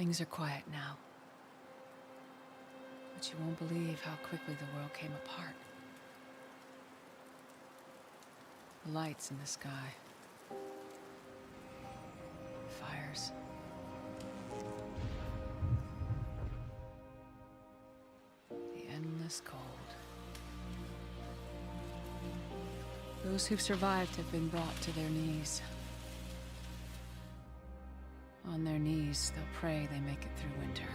Things are quiet now. But you won't believe how quickly the world came apart. The lights in the sky. Fires. The endless cold. Those who've survived have been brought to their knees. On their knees, they'll pray they make it through winter.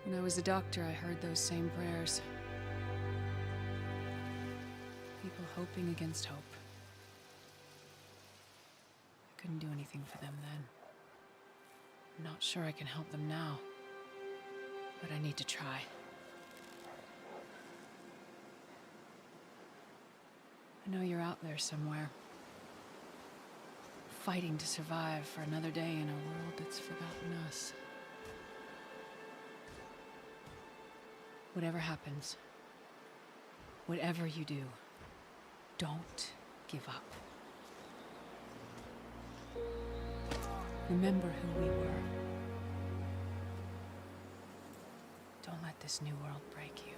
When I was a doctor, I heard those same prayers. People hoping against hope. I couldn't do anything for them then. I'm not sure I can help them now, but I need to try. I know you're out there somewhere, fighting to survive for another day in a world that's forgotten us. Whatever happens, whatever you do, don't give up. Remember who we were. Don't let this new world break you.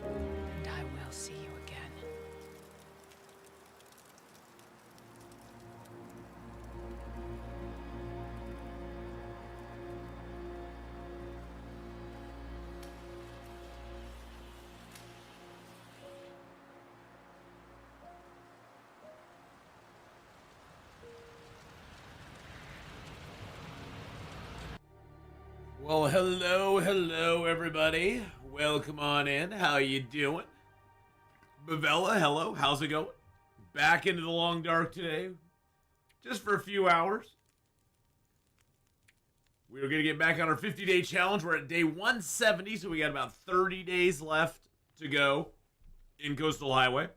And I will see you again. Well, hello, everybody. Welcome on in. How you doing? Bavella, hello. How's it going? Back into the long dark today, just for a few hours. We're going to get back on our 50-day challenge. We're at day 170, so we got about 30 days left to go in Coastal Highway,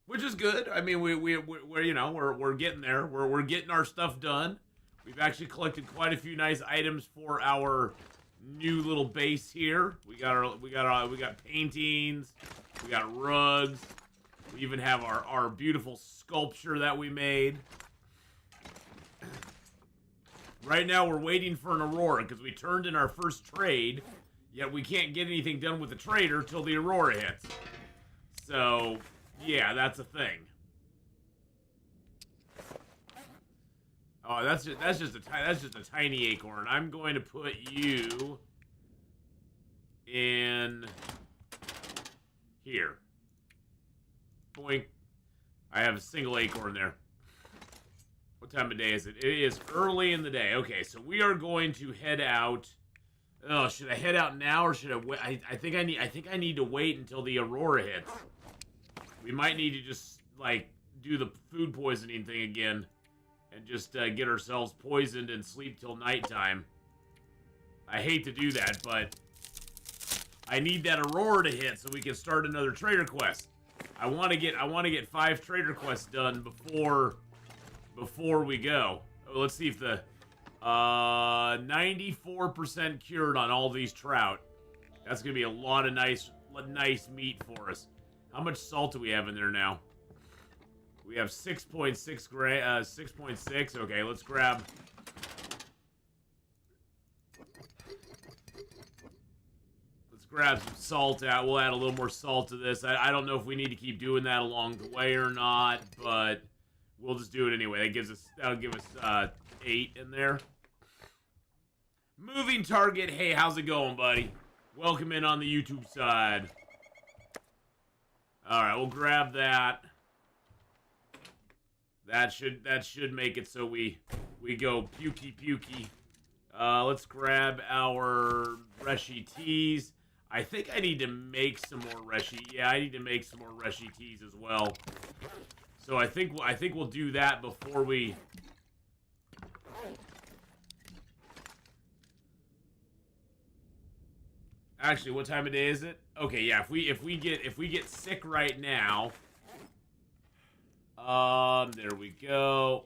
which is good. I mean, we're getting there. We're getting our stuff done. We've actually collected quite a few nice items for our new little base here. We got paintings, we got rugs, we even have our beautiful sculpture that we made. Right now we're waiting for an Aurora because we turned in our first trade, yet we can't get anything done with the trader till the Aurora hits. So, yeah, that's a thing. Oh, that's just a tiny acorn. I'm going to put you in here. Boink. I have a single acorn there. What time of day is it? It is early in the day. Okay, so we are going to head out. Oh, should I head out now or should I wait? I think I need to wait until the Aurora hits. We might need to just like do the food poisoning thing again. And just get ourselves poisoned and sleep till nighttime. I hate to do that, but I need that Aurora to hit so we can start another trader quest. I want to get 5 trader quests done before we go. Oh, let's see if the 94% cured on all these trout. That's gonna be a lot of nice meat for us. How much salt do we have in there now? We have 6.6 gram, 6.6. Okay, let's grab. Let's grab some salt out. We'll add a little more salt to this. I don't know if we need to keep doing that along the way or not, but we'll just do it anyway. That'll give us 8 in there. Moving target. Hey, how's it going, buddy? Welcome in on the YouTube side. All right, we'll grab that. That should make it so we go pukey. Let's grab our Reshi teas. I think I need to make some more Reshi. Yeah, I need to make some more Reshi teas as well. So I think we'll do that before we. Actually, what time of day is it? Okay, yeah. If we get sick right now. There we go.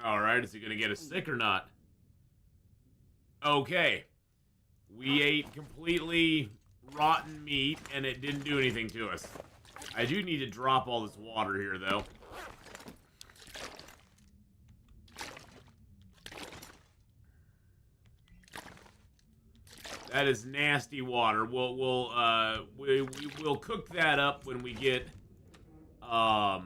Alright, is he gonna get us sick or not? Okay. We ate completely rotten meat, and it didn't do anything to us. I do need to drop all this water here, though. That is nasty water. We'll cook that up when we get a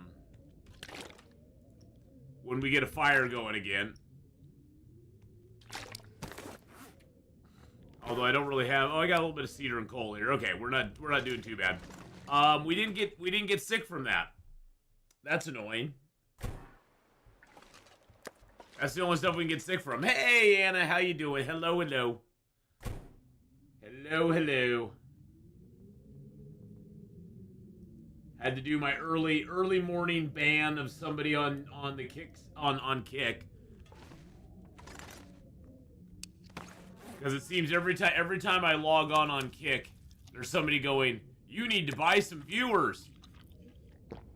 fire going again. Although I don't really have. Oh, I got a little bit of cedar and coal here. Okay, we're not doing too bad. We didn't get sick from that. That's annoying. That's the only stuff we can get sick from. Hey, Anna, how you doing? Hello, hello. Hello, hello. Had to do my early morning ban of somebody on the kicks on Kick. Because it seems every time I log on Kick, there's somebody going, "You need to buy some viewers."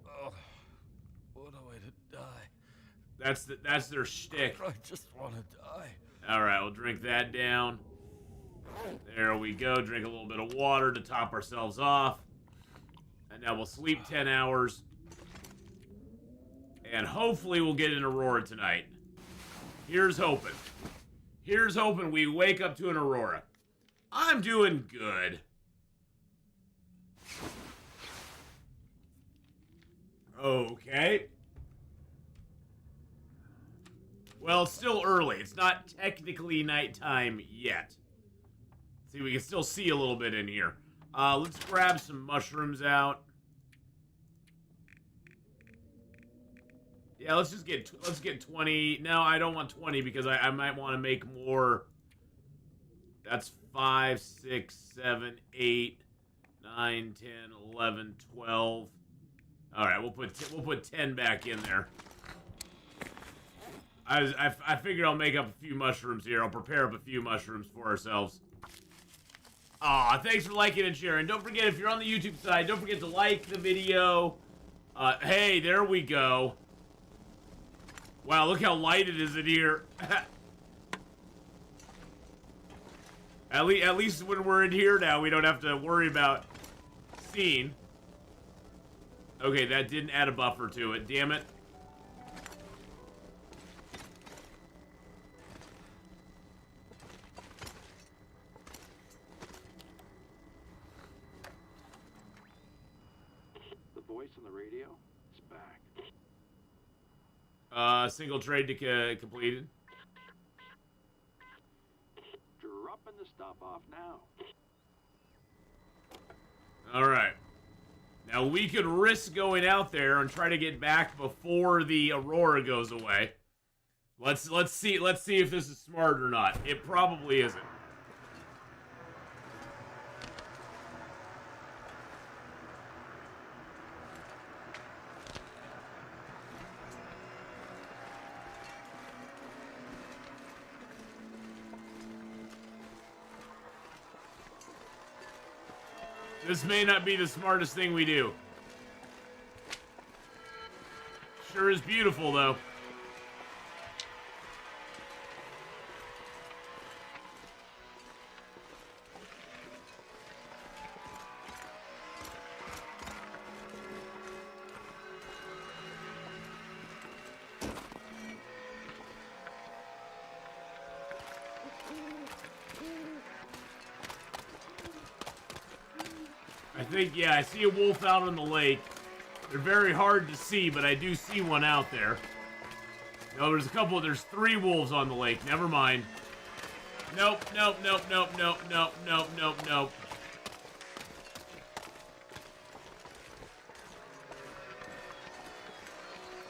Oh, what a way to die. That's their shtick. I just want to die. All right, we'll drink that down. There we go. Drink a little bit of water to top ourselves off. And now we'll sleep 10 hours. And hopefully we'll get an Aurora tonight. Here's hoping. Here's hoping we wake up to an Aurora. I'm doing good. Okay. Well, it's still early. It's not technically nighttime yet. See, we can still see a little bit in here. Let's grab some mushrooms out. Yeah, let's get 20. No, I don't want 20 because I might want to make more. That's 5, 6, 7, 8, 9, 10, 11, 12. All right, we'll put 10 back in there. I figured I'll make up a few mushrooms here. I'll prepare up a few mushrooms for ourselves. Aw, thanks for liking and sharing. Don't forget, if you're on the YouTube side, don't forget to like the video. Hey, there we go. Wow, look how light it is in here. At least when we're in here now, we don't have to worry about seeing. Okay, that didn't add a buffer to it. Damn it. Voice on the radio is back. Single trade to completed. Dropping the stuff off now. All right. Now we could risk going out there and try to get back before the Aurora goes away. Let's see if this is smart or not. It probably isn't. This may not be the smartest thing we do. Sure is beautiful, though. I think, yeah, I see a wolf out on the lake. They're very hard to see, but I do see one out there. No, there's 3 wolves on the lake. Never mind. Nope, nope, nope, nope, nope, nope, nope, nope, nope.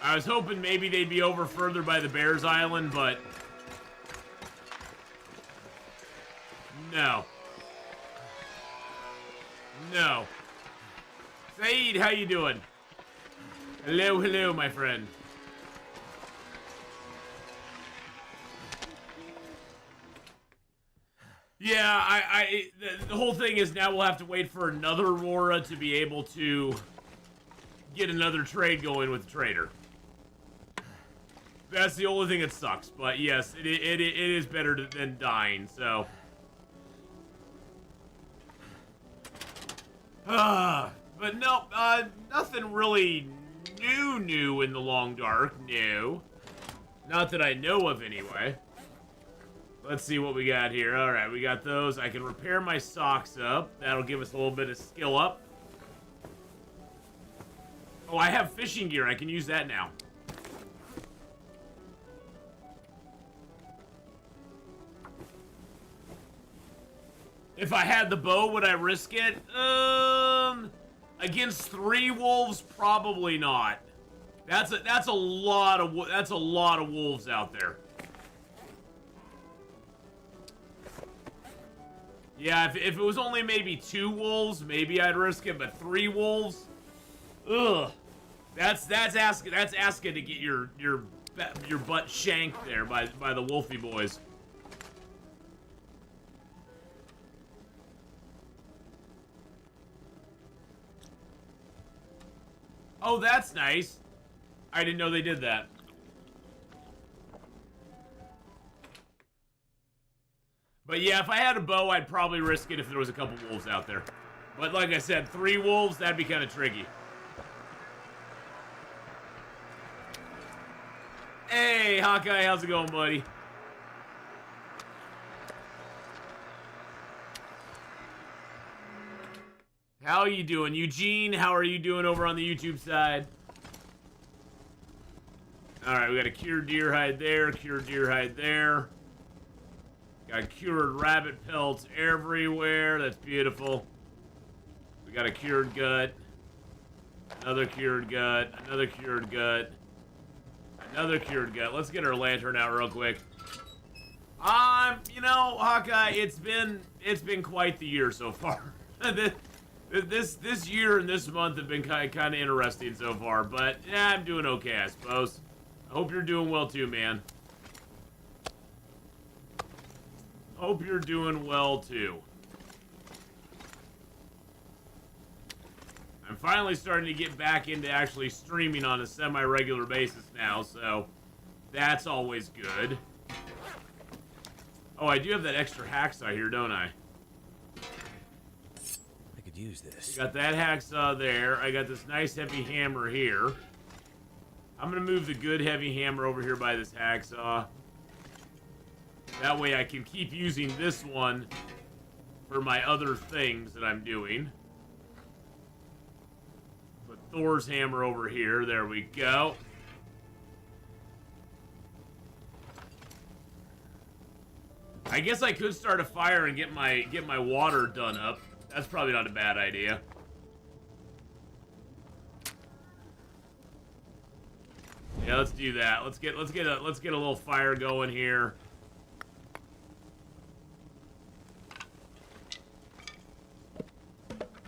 I was hoping maybe they'd be over further by the Bears Island, but... no. No. Saeed, how you doing? Hello, hello, my friend. Yeah, the whole thing is now we'll have to wait for another Aurora to be able to get another trade going with the trader. That's the only thing that sucks, but yes, it is better than dying, so... But no, nothing really new in the Long Dark, no. Not that I know of, anyway. Let's see what we got here. Alright, we got those. I can repair my socks up. That'll give us a little bit of skill up. Oh, I have fishing gear. I can use that now. If I had the bow, would I risk it? Against 3 wolves, probably not. That's a lot of wolves out there. Yeah, if it was only maybe 2 wolves, maybe I'd risk it, but 3 wolves, ugh. That's asking to get your butt shanked there by the Wolfie boys. Oh, that's nice. I didn't know they did that. But yeah, if I had a bow, I'd probably risk it if there was a couple wolves out there. But like I said, 3 wolves, that'd be kind of tricky. Hey, Hawkeye, how's it going, buddy? How are you doing? Eugene, how are you doing over on the YouTube side? Alright, we got a cured deer hide there, cured deer hide there. Got cured rabbit pelts everywhere. That's beautiful. We got a cured gut. Another cured gut. Another cured gut. Another cured gut. Let's get our lantern out real quick. You know, Hawkeye, it's been quite the year so far. This year and this month have been kind of interesting so far, but yeah, I'm doing okay, I suppose. I hope you're doing well too, man. Hope you're doing well too. I'm finally starting to get back into actually streaming on a semi-regular basis now, so that's always good. Oh, I do have that extra hacksaw here, don't I? I could use this. Got that hacksaw there. I got this nice heavy hammer here. I'm gonna move the good heavy hammer over here by this hacksaw. That way I can keep using this one for my other things that I'm doing. Put Thor's hammer over here. There we go. I guess I could start a fire and get my water done up. That's probably not a bad idea. Yeah, let's do that. Let's get a little fire going here.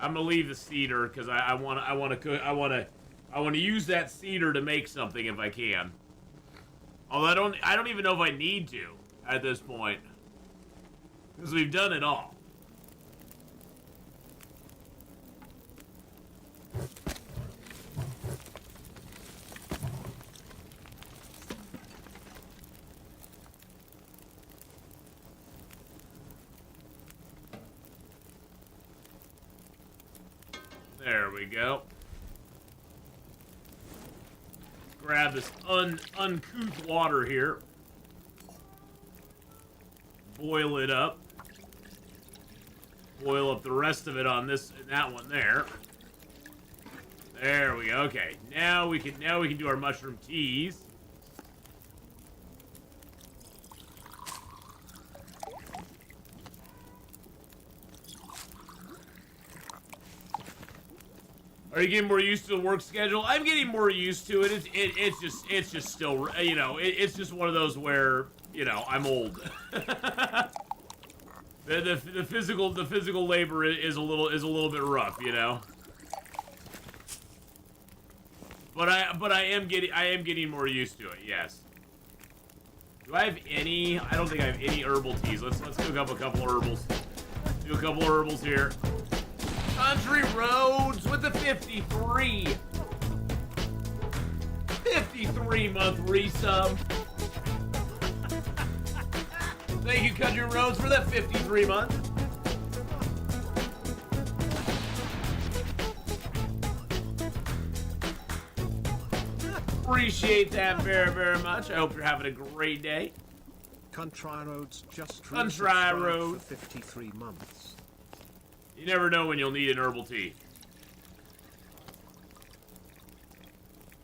I'm gonna leave the cedar because I want to use that cedar to make something if I can. Although I don't even know if I need to at this point because we've done it all. There we go. Grab this uncouth water here. Boil it up. Boil up the rest of it on that one there. There we go. Okay. Now we can do our mushroom teas. Are you getting more used to the work schedule? I'm getting more used to it. It's just still, you know, it's just one of those where, you know, I'm old. the physical labor is a little bit rough, you know. But I am getting more used to it. Yes. Do I have any? I don't think I have any herbal teas. Let's cook up a couple herbals. Do a couple herbals here. Country Roads with the 53 month resub. Thank you, Country Roads, for that 53 month. Appreciate that very, very much. I hope you're having a great day. Country Roads just Country resubscribed Road. for 53 months. You never know when you'll need an herbal tea.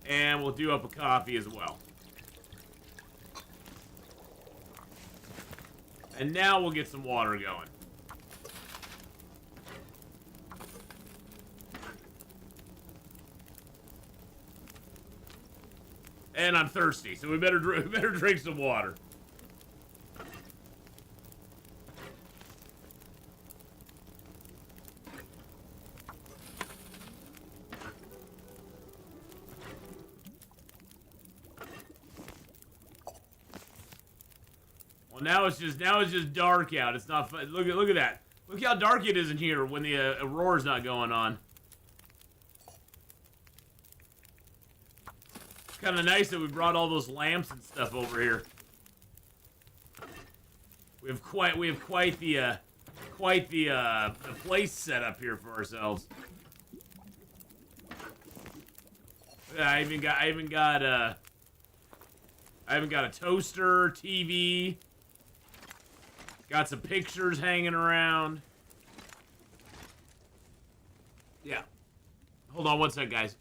And we'll do up a coffee as well. And now we'll get some water going. And I'm thirsty, so we better drink some water. Well, now it's just dark out. It's not fun. Look at that. Look how dark it is in here when the Aurora's not going on. It's kind of nice that we brought all those lamps and stuff over here. We have quite the place set up here for ourselves. Yeah, I even got a toaster, TV. Got some pictures hanging around. Yeah. Hold on one sec, guys.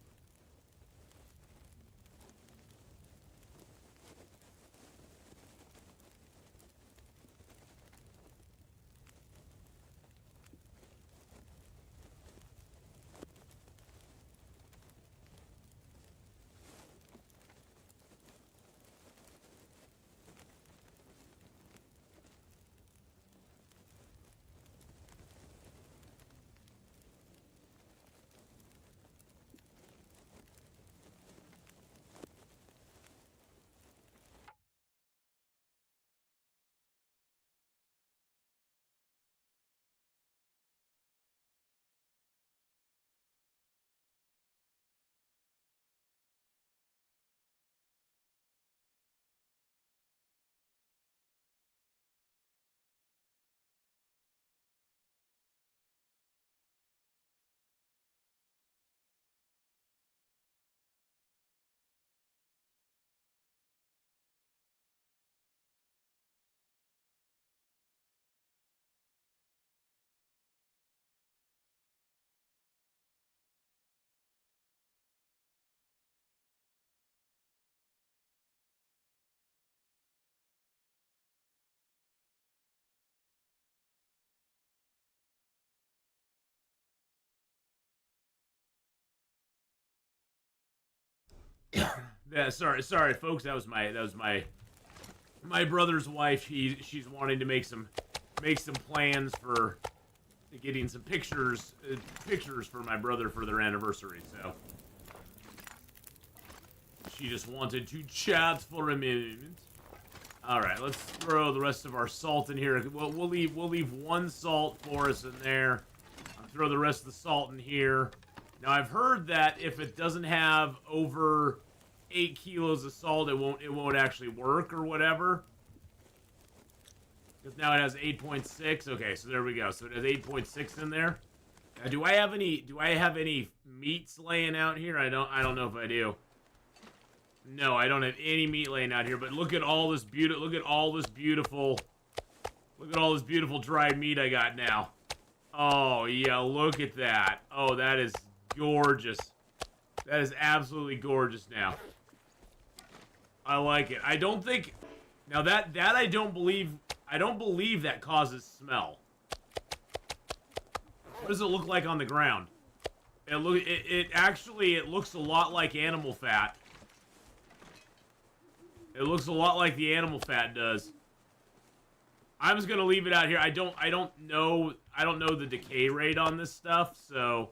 Yeah, sorry, folks. That was my brother's wife. She's wanting to make some plans for getting some pictures for my brother for their anniversary. So she just wanted to chat for a minute. All right, let's throw the rest of our salt in here. We'll leave one salt for us in there. I'll throw the rest of the salt in here. Now I've heard that if it doesn't have over 8 kilos of salt, it won't actually work or whatever. Because now it has 8.6. Okay, so there we go. So it has 8.6 in there. Now, do I have any meats laying out here? I don't know if I do. No, I don't have any meat laying out here. But look at all this beautiful dried meat I got now. Oh yeah, look at that. Oh, that is gorgeous. That is absolutely gorgeous now. I like it. I don't think... Now that I don't believe that causes smell. What does it look like on the ground? It actually looks a lot like animal fat. It looks a lot like the animal fat does. I'm just gonna leave it out here. I don't know the decay rate on this stuff, so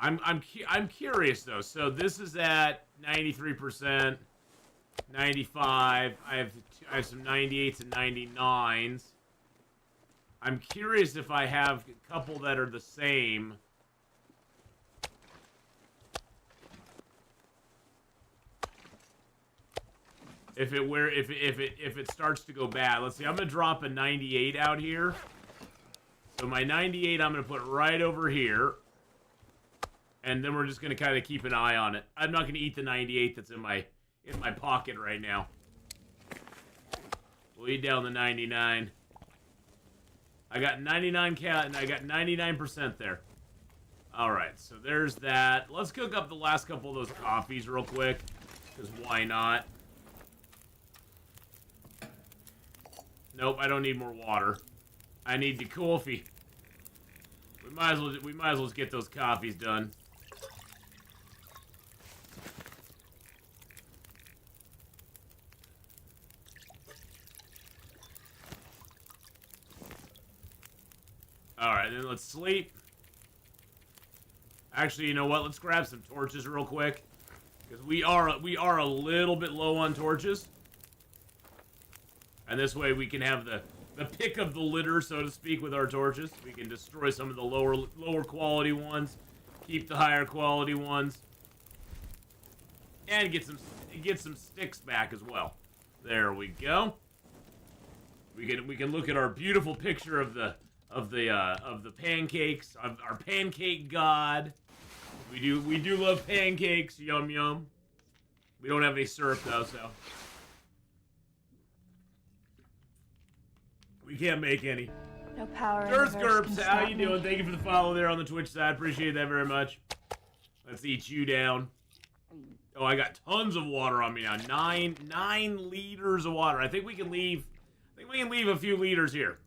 I'm curious though. So this is at 93%, 95. I have some 98s and 99s. I'm curious if I have a couple that are the same. If it starts to go bad, let's see. I'm gonna drop a 98 out here. So my 98, I'm gonna put right over here. And then we're just going to kind of keep an eye on it. I'm not going to eat the 98 that's in my pocket right now. We'll eat down the 99. I got 99 cat and I got 99% there. Alright, so there's that. Let's cook up the last couple of those coffees real quick. Because why not? Nope, I don't need more water. I need the coffee. We might as well just get those coffees done. Alright, then let's sleep. Actually, you know what? Let's grab some torches real quick. Because we are a little bit low on torches. And this way we can have the pick of the litter, so to speak, with our torches. We can destroy some of the lower quality ones. Keep the higher quality ones. And get some sticks back as well. There we go. We can look at our beautiful picture of the pancakes, of our pancake god. We do love pancakes, yum yum. We don't have any syrup though, so we can't make any. No power. Earth Gerps, how you doing? Thank you for the follow there on the Twitch side. Appreciate that very much. Let's eat you down. Oh, I got tons of water on me now. 9 liters of water. I think we can leave a few liters here.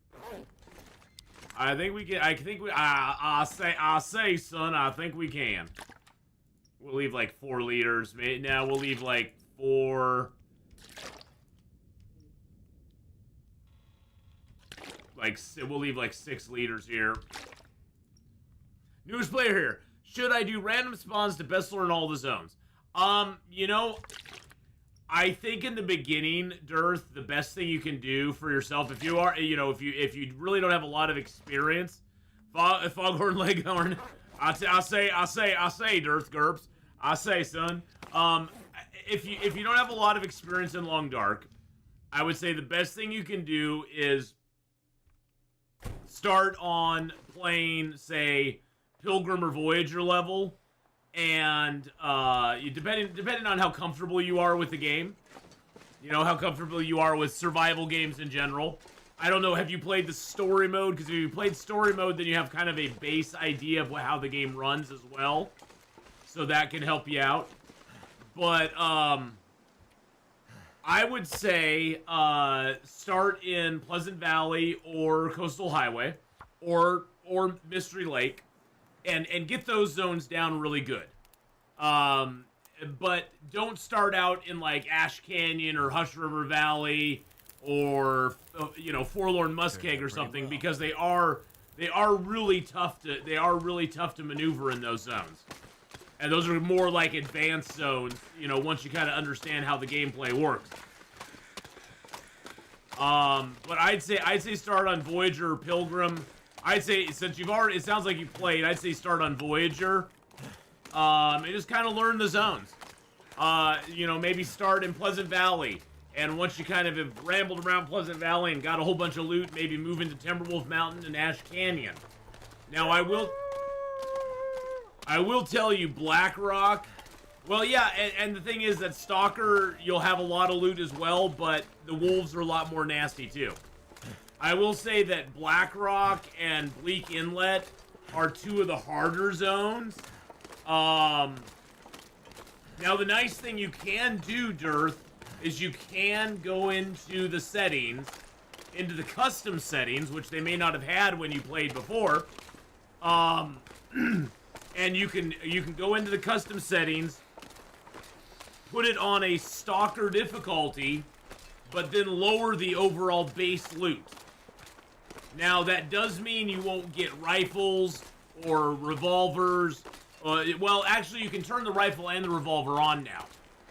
I say, son, I think we can. We'll leave like 4 liters. Now we'll leave like 4. We'll leave like 6 liters here. Newest player here. Should I do random spawns to best learn all the zones? You know, I think in the beginning, Dearth, the best thing you can do for yourself, if you are, you know, if you really don't have a lot of experience, Foghorn Leghorn, I say, Dearth Gerps, I say, son, if you don't have a lot of experience in Long Dark, I would say the best thing you can do is start on playing, say, Pilgrim or Voyager level. And depending on how comfortable you are with the game, you know, how comfortable you are with survival games in general. I don't know, have you played the story mode? Because if you played story mode, then you have kind of a base idea of how the game runs as well. So that can help you out. But, I would say, start in Pleasant Valley or Coastal Highway or Mystery Lake. And get those zones down really good. But don't start out in like Ash Canyon or Hush River Valley or you know, Forlorn Muskeg or something, because they are really tough to maneuver in those zones. And those are more like advanced zones, you know, once you kind of understand how the gameplay works. But I'd say start on Voyager or Pilgrim. I'd say, since it sounds like you played, I'd say start on Voyager. And just kind of learn the zones. You know, maybe start in Pleasant Valley. And once you kind of have rambled around Pleasant Valley and got a whole bunch of loot, maybe move into Timberwolf Mountain and Ash Canyon. Now, I will tell you, Black Rock, well, yeah, and the thing is that Stalker, you'll have a lot of loot as well, but the wolves are a lot more nasty, too. I will say that Black Rock and Bleak Inlet are 2 of the harder zones. Now, the nice thing you can do, Dearth, is you can go into the settings, into the custom settings, which they may not have had when you played before. And you can go into the custom settings, put it on a Stalker difficulty, but then lower the overall base loot. Now, that does mean you won't get rifles or revolvers. Well, actually, you can turn the rifle and the revolver on now.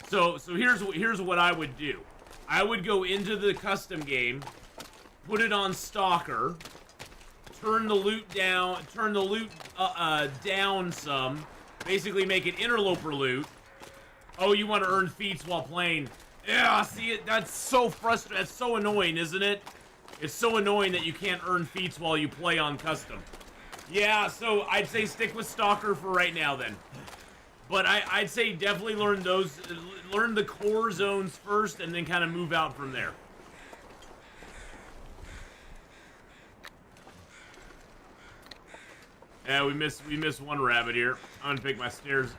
So here's what I would do. I would go into the custom game, put it on Stalker, turn the loot down some, basically make it interloper loot. Oh, you want to earn feats while playing? Yeah, see it. That's so frustrating. That's so annoying, isn't it? It's so annoying that you can't earn feats while you play on custom. Yeah, so I'd say stick with Stalker for right now then. But I'd say definitely learn the core zones first and then kind of move out from there. Yeah, we missed one rabbit here. I'm gonna pick my snares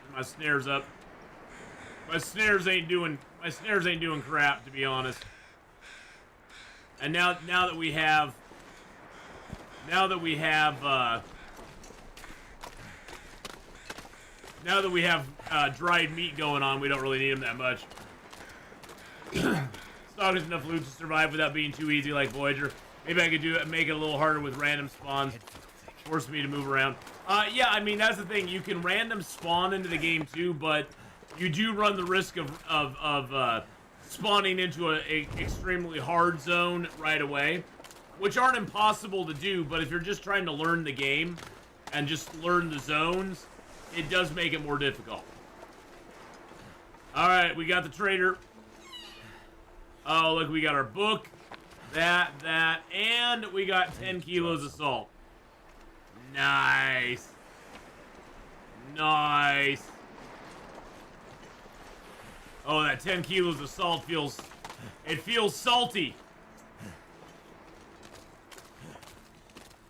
up. My snares ain't doing crap, to be honest. And now that we have dried meat going on, we don't really need them that much. Stock is enough loot to survive without being too easy like Voyager. Maybe I could make it a little harder with random spawns. Force me to move around. Yeah, I mean, that's the thing. You can random spawn into the game too, but you do run the risk of spawning into a extremely hard zone right away, which aren't impossible to do, but if you're just trying to learn the game and just learn the zones, it does make it more difficult. Alright, we got the trader. Oh, look, we got our book. That, and we got 10 kilos of salt. Nice. Nice. Oh, that 10 kilos of salt feels salty.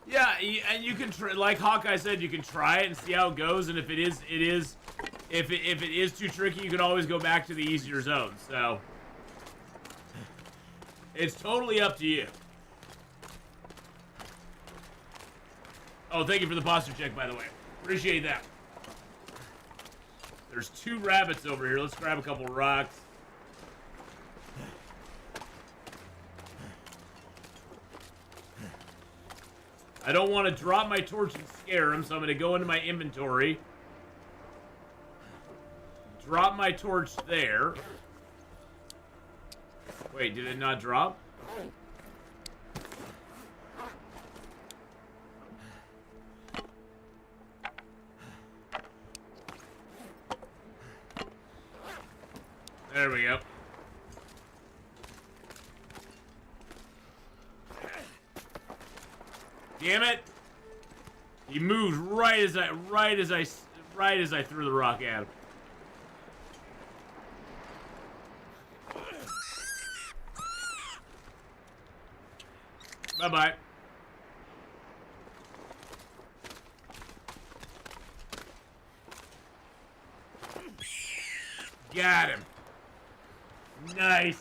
Yeah, and you can like Hawkeye said, you can try it and see how it goes, and if it is too tricky, you can always go back to the easier zones. So it's totally up to you. Oh, thank you for the posture check, by the way. Appreciate that. There's 2 rabbits over here. Let's grab a couple rocks. I don't want to drop my torch and scare them, so I'm going to go into my inventory. Drop my torch there. Wait, did it not drop? There we go. Damn it! He moved right as I threw the rock at him. Bye-bye. Got him. Nice.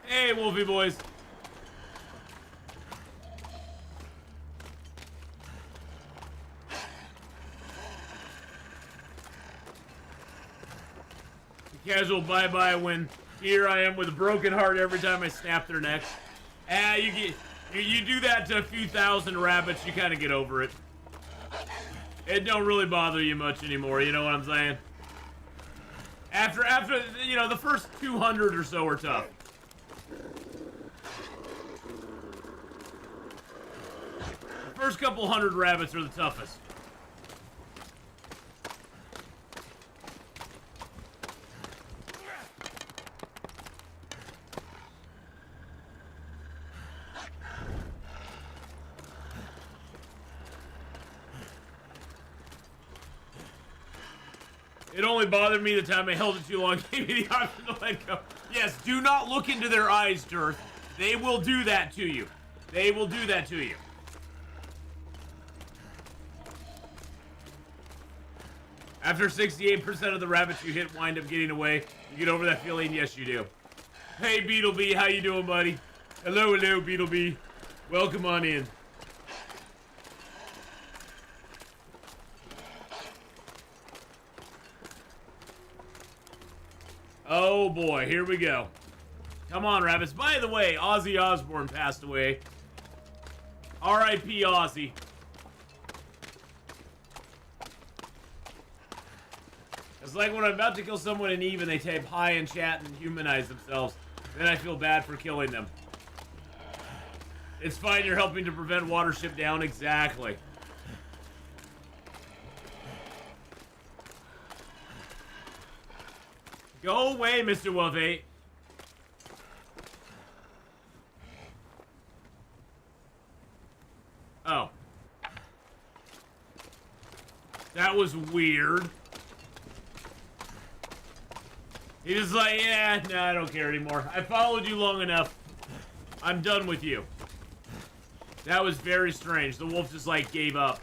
Hey, Wolfie boys. Casual bye-bye when here I am with a broken heart every time I snap their necks. You do that to a few thousand rabbits, you kind of get over it. It don't really bother you much anymore, you know what I'm saying? After you know, the first 200 or so are tough. The first couple hundred rabbits are the toughest. It only bothered me the time I held it too long, gave me the option to let go. Yes, do not look into their eyes, Dirth. They will do that to you. They will do that to you. After 68% of the rabbits you hit wind up getting away, you get over that feeling? Yes, you do. Hey, Beetlebee, how you doing, buddy? Hello, Beetlebee. Welcome on in. Oh boy, here we go. Come on, rabbits. By the way, Ozzy Osbourne passed away. R.I.P. Ozzy. It's like when I'm about to kill someone in Eve and they type hi in chat and humanize themselves. Then I feel bad for killing them. It's fine, you're helping to prevent Watership Down. Exactly. Go away, Mr. Wolfie. Oh. That was weird. He was like, yeah, no, I don't care anymore. I followed you long enough. I'm done with you. That was very strange. The wolf just, like, gave up.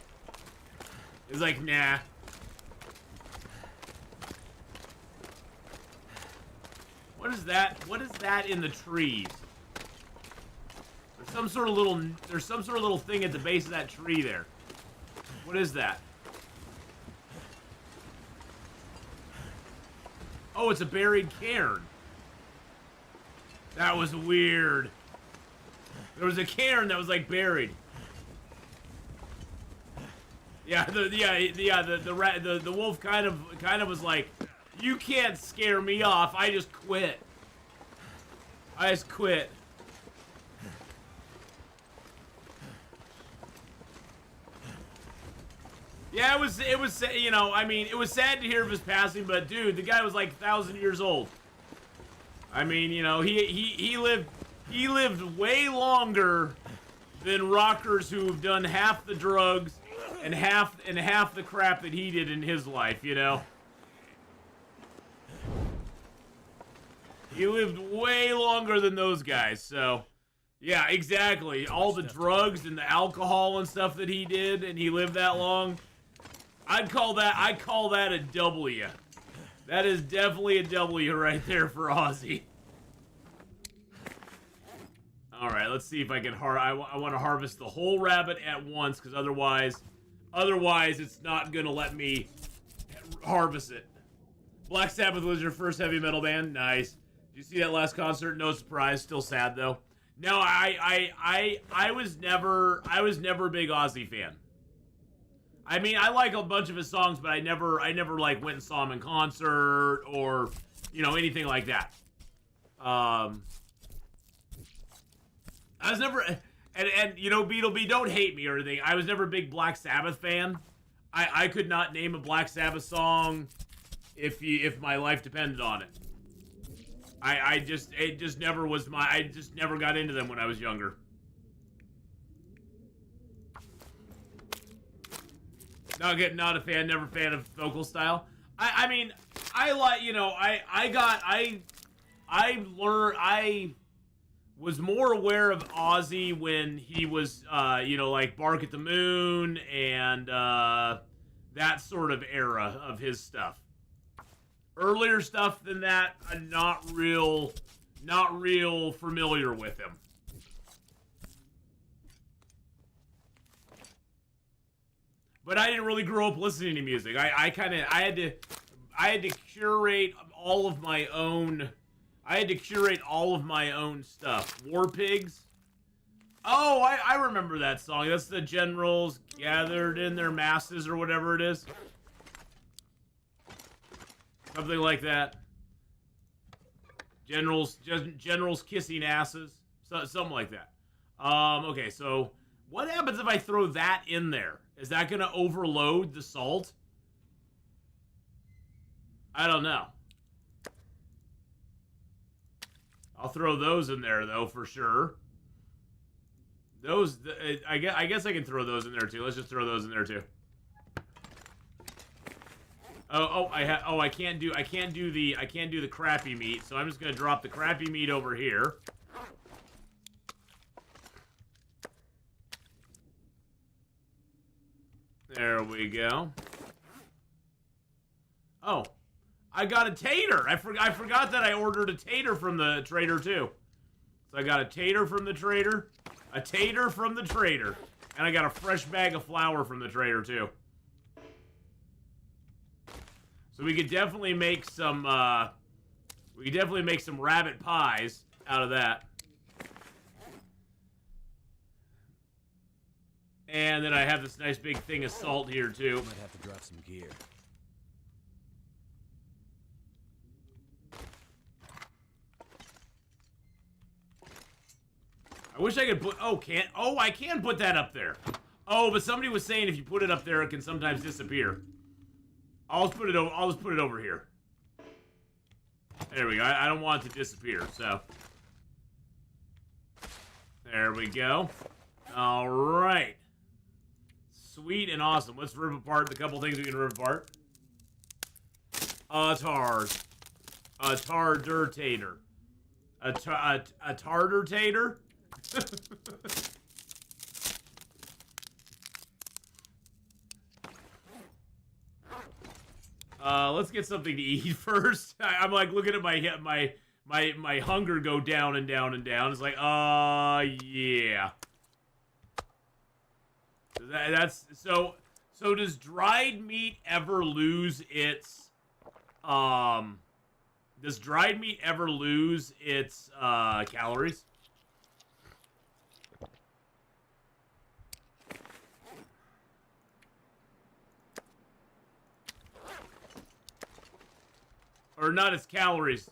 He was like, nah. What is that? What is that in the trees? There's some sort of little thing at the base of that tree there. What is that? Oh, it's a buried cairn. That was weird. There was a cairn that was like buried. Yeah, the wolf kind of was like, you can't scare me off. I just quit. I just quit. Yeah, it was, you know, I mean, it was sad to hear of his passing, but dude, the guy was like 1,000 years old. I mean, you know, he lived way longer than rockers who've done half the drugs and half the crap that he did in his life, you know. He lived way longer than those guys, so yeah, exactly. All the drugs and the alcohol and stuff that he did, and he lived that long. I'd call that a W. That is definitely a W right there for Ozzy. All right, let's see if I can I want to harvest the whole rabbit at once, because otherwise it's not gonna let me harvest it. Black Sabbath was your first heavy metal band. Nice. Did you see that last concert? No surprise. Still sad though. No, I was never a big Ozzy fan. I mean, I like a bunch of his songs, but I never like went and saw him in concert or, you know, anything like that. I was never, and you know, Beetlebee, don't hate me or anything. I was never a big Black Sabbath fan. I could not name a Black Sabbath song if my life depended on it. I just never got into them when I was younger. Not a fan, never fan of vocal style. I mean, I like, you know, I was more aware of Ozzy when he was, you know, like Bark at the Moon and that sort of era of his stuff. Earlier stuff than that, I'm not real familiar with him. But I didn't really grow up listening to music. I had to curate all of my own. I had to curate all of my own stuff. War Pigs. Oh, I remember that song. That's the generals gathered in their masses or whatever it is. Something like that. Generals kissing asses. Something like that. Okay, so what happens if I throw that in there? Is that going to overload the salt? I don't know. I'll throw those in there, though, for sure. Those, I guess I can throw those in there, too. Let's just throw those in there, too. I can't do the crappy meat, so I'm just going to drop the crappy meat over here. There we go. Oh, I got a tater. I forgot that I ordered a tater from the trader too. So I got a tater from the trader, a tater from the trader, and I got a fresh bag of flour from the trader too. So we could definitely make some. Rabbit pies out of that. And then I have this nice big thing of salt here, too. Might have to drop some gear. I wish I could put... I can put that up there. Oh, but somebody was saying if you put it up there, it can sometimes disappear. I'll just put it over here. There we go. I don't want it to disappear, so. There we go. All right. Sweet and awesome. Let's rip apart the couple things we can rip apart. A tarder-tater. A tarder-tater? Let's get something to eat first. I'm like looking at my hunger go down and down and down. It's like, yeah. So does dried meat ever lose its calories? Or not its calories,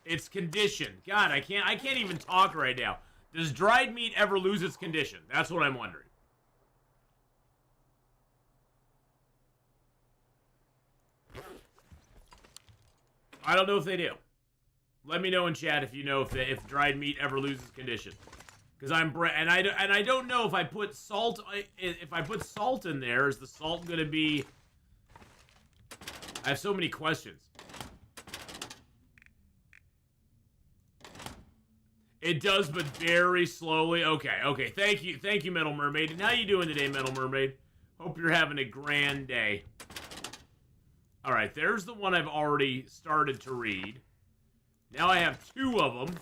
its condition. God, I can't even talk right now. Does dried meat ever lose its condition? That's what I'm wondering. I don't know if they do. Let me know in chat if you know if dried meat ever loses condition. Because I don't know if I put salt in there, is the salt gonna be? I have so many questions. It does, but very slowly. Okay. Thank you, Metal Mermaid. And how you doing today, Metal Mermaid? Hope you're having a grand day. All right, there's the one I've already started to read. Now I have 2 of them.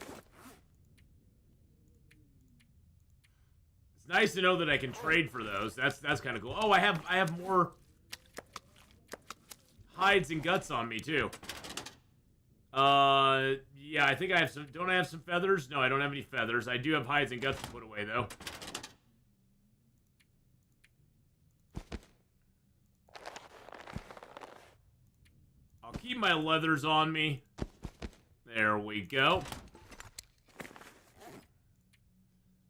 It's nice to know that I can trade for those. That's kind of cool. Oh, I have more hides and guts on me too. Yeah, I think I have some. Don't I have some feathers? No, I don't have any feathers. I do have hides and guts to put away, though. I'll keep my leathers on me. There we go.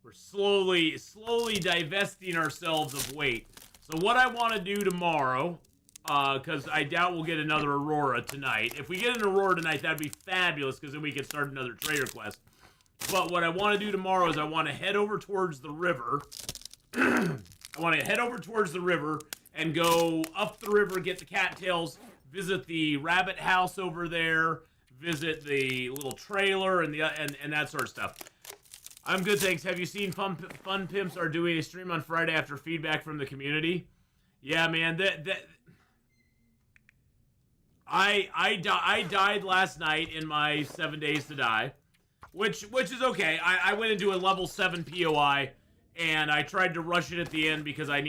We're slowly divesting ourselves of weight. So what I want to do tomorrow, because I doubt we'll get another Aurora tonight. If we get an Aurora tonight, that'd be fabulous, because then we can start another trader quest. But what I want to do tomorrow is I want to head over towards the river. I want to head over towards the river and go up the river, get the cattails, visit the rabbit house over there, visit the little trailer, and that sort of stuff. I'm good, thanks. Have you seen Fun Pimps are doing a stream on Friday after feedback from the community? Yeah, man, I died last night in my 7 days to die, which is okay. I went into a level 7 POI, and I tried to rush it at the end because I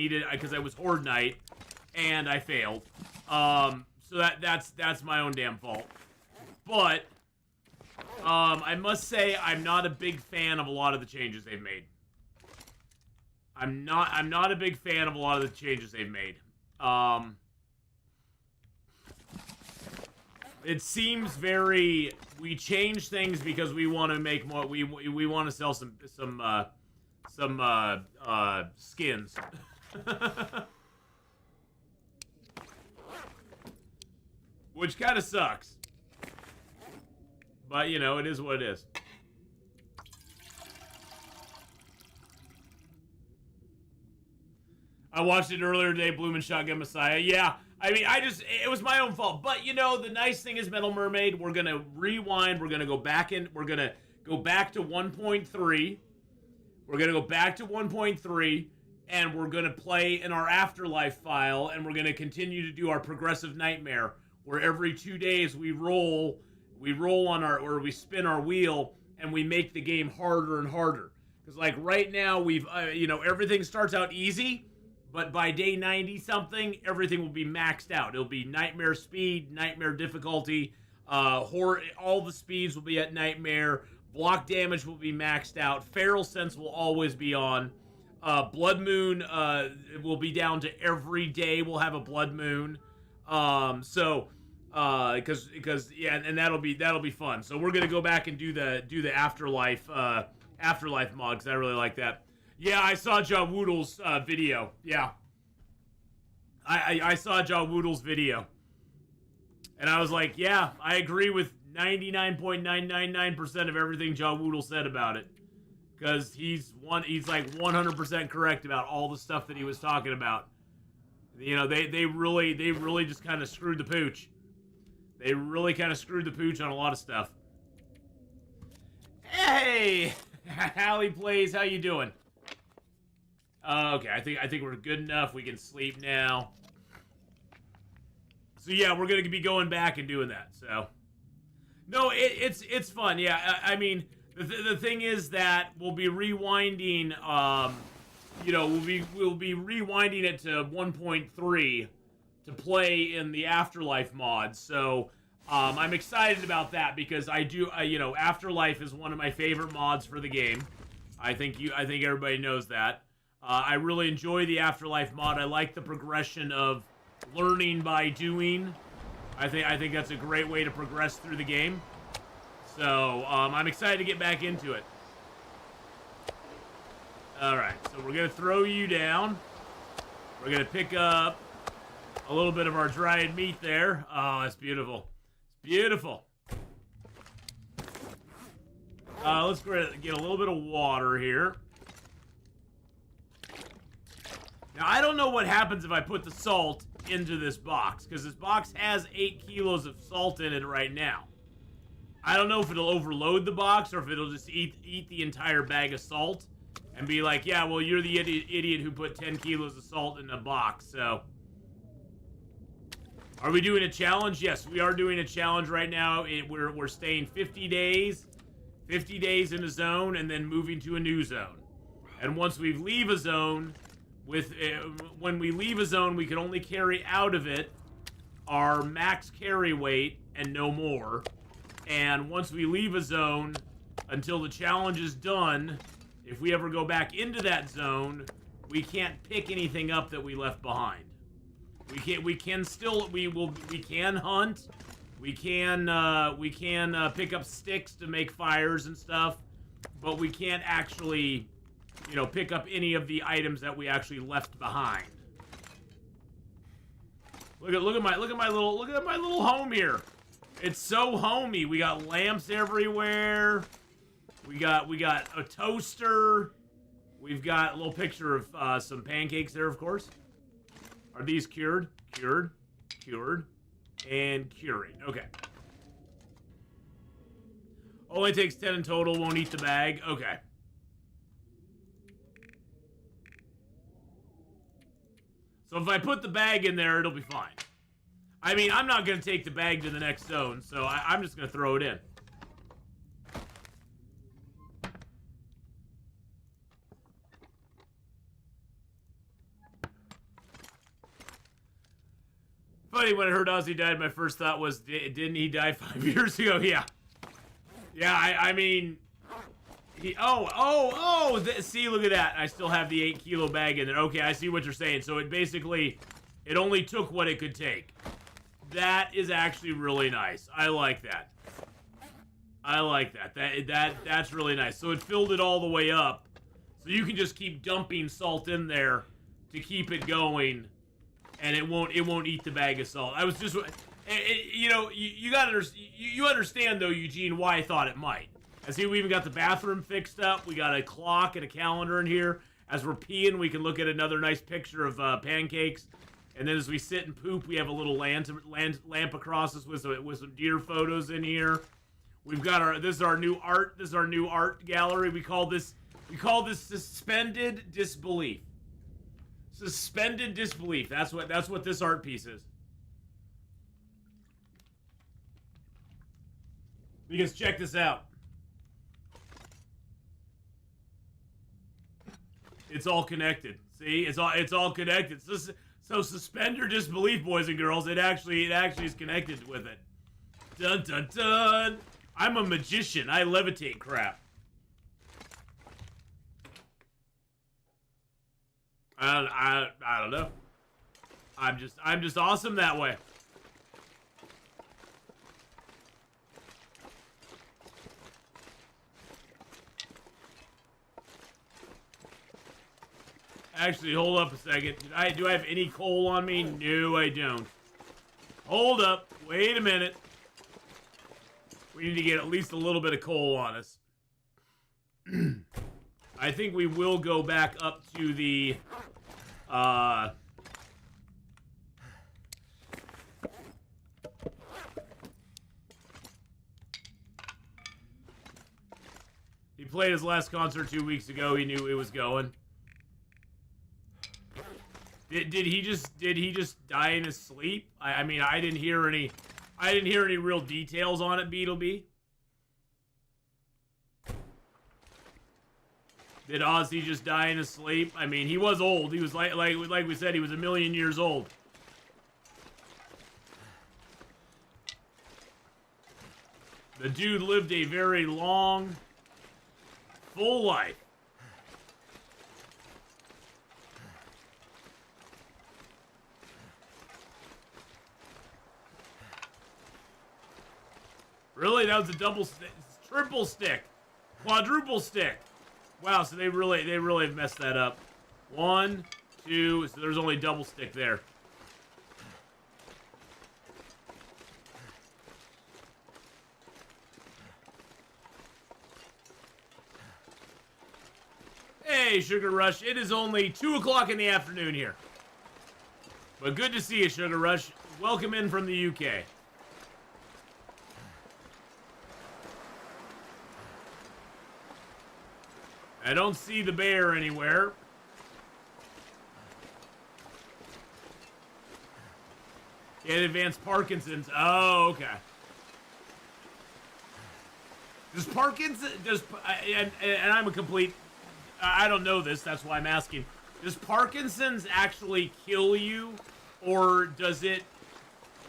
was Horde Knight, and I failed. So that's my own damn fault. But I must say I'm not a big fan of a lot of the changes they've made. I'm not a big fan of a lot of the changes they've made. It seems very, we change things because we want to make more, we want to sell some skins. Which kind of sucks. But, you know, it is what it is. I watched it earlier today, Bloom and Shotgun Messiah. Yeah, I mean, it was my own fault. But, you know, the nice thing is Metal Mermaid, we're going to rewind. We're going to go back in. We're going to go back to 1.3. We're going to go back to 1.3. And we're going to play in our Afterlife file. And we're going to continue to do our Progressive Nightmare. Where every 2 days we roll on our, or we spin our wheel. And we make the game harder and harder. Because, like, right now, we've, you know, everything starts out easy. But by day 90-something, everything will be maxed out. It'll be Nightmare speed, Nightmare difficulty, all the speeds will be at Nightmare, block damage will be maxed out, Feral Sense will always be on, Blood Moon will be down to every day we'll have a Blood Moon, because yeah, and that'll be fun. So we're gonna go back and do the Afterlife mod, because I really like that. Yeah, I saw John Woodle's video. Yeah. I saw John Woodle's video. And I was like, yeah, I agree with 99.999% of everything Jaw Woodle said about it. Because he's like 100% correct about all the stuff that he was talking about. You know, they really just kind of screwed the pooch. They really kind of screwed the pooch on a lot of stuff. Hey, Hallie Plays, how you doing? Okay, I think we're good enough. We can sleep now. So yeah, we're gonna be going back and doing that. So no, it's fun. Yeah, I mean the thing is that we'll be rewinding. You know, we'll be rewinding it to 1.3 to play in the Afterlife mod. So I'm excited about that because I do. You know, Afterlife is one of my favorite mods for the game. I think everybody knows that. I really enjoy the Afterlife mod. I like the progression of learning by doing. I think that's a great way to progress through the game. So I'm excited to get back into it. Alright, so we're going to throw you down. We're going to pick up a little bit of our dried meat there. Oh, it's beautiful. It's beautiful. Let's get a little bit of water here. Now, I don't know what happens if I put the salt into this box, because this box has 8 kilos of salt in it right now. I don't know if it'll overload the box or if it'll just eat the entire bag of salt and be like, yeah, well, you're the idiot who put 10 kilos of salt in a box, so. Are we doing a challenge? Yes, we are doing a challenge right now. We're staying 50 days in a zone and then moving to a new zone. And once we leave a zone, when we leave a zone, we can only carry out of it our max carry weight and no more. And once we leave a zone, until the challenge is done, if we ever go back into that zone, we can't pick anything up that we left behind. We can hunt. We can pick up sticks to make fires and stuff, but we can't actually, you know, pick up any of the items that we actually left behind. Look at my little home here. It's so homey. We got lamps everywhere. We got a toaster. We've got a little picture of some pancakes there, of course. Are these cured? Cured, and curing. Okay. Only takes 10 in total. Won't eat the bag. Okay. So if I put the bag in there, it'll be fine. I mean, I'm not going to take the bag to the next zone, so I'm just going to throw it in. Funny, when I heard Ozzy died, my first thought was, didn't he die 5 years ago? Yeah. Yeah, I mean... see, look at that. I still have the 8 kilo bag in there. Okay, I see what you're saying. So it only took what it could take. That is actually really nice. I like that. I like that. That's really nice. So it filled it all the way up. So you can just keep dumping salt in there to keep it going, and it won't eat the bag of salt. I was just, you know, you understand though, Eugene, why I thought it might. I see we even got the bathroom fixed up. We got a clock and a calendar in here. As we're peeing, we can look at another nice picture of pancakes. And then as we sit and poop, we have a little lamp across us with some deer photos in here. We've got this is our new art. This is our new art gallery. We call this suspended disbelief. Suspended disbelief. That's what this art piece is. Because check this out. It's all connected. See, it's all connected. So suspend your disbelief, boys and girls. It actually is connected with it. Dun dun dun. I'm a magician. I levitate crap. I don't know. I'm just awesome that way. Actually, hold up a second. Do I have any coal on me? No, I don't. Hold up. Wait a minute. We need to get at least a little bit of coal on us. I think we will go back up to the, he played his last concert 2 weeks ago. He knew it was going. Did he just die in his sleep? I mean, I didn't hear any real details on it, Beetleby. Did Ozzy just die in his sleep? I mean, he was old. He was like we said, he was 1,000,000 years old. The dude lived a very long, full life. Really? That was a double stick, triple stick, quadruple stick. Wow, so they really have messed that up. 1, 2, so there's only double stick there. Hey, Sugar Rush, it is only 2 o'clock in the afternoon here. But good to see you, Sugar Rush. Welcome in from the UK. I don't see the bear anywhere. It advanced Parkinson's. Oh, okay. Does Parkinson's, and I'm a complete, I don't know this, that's why I'm asking. Does Parkinson's actually kill you, or does it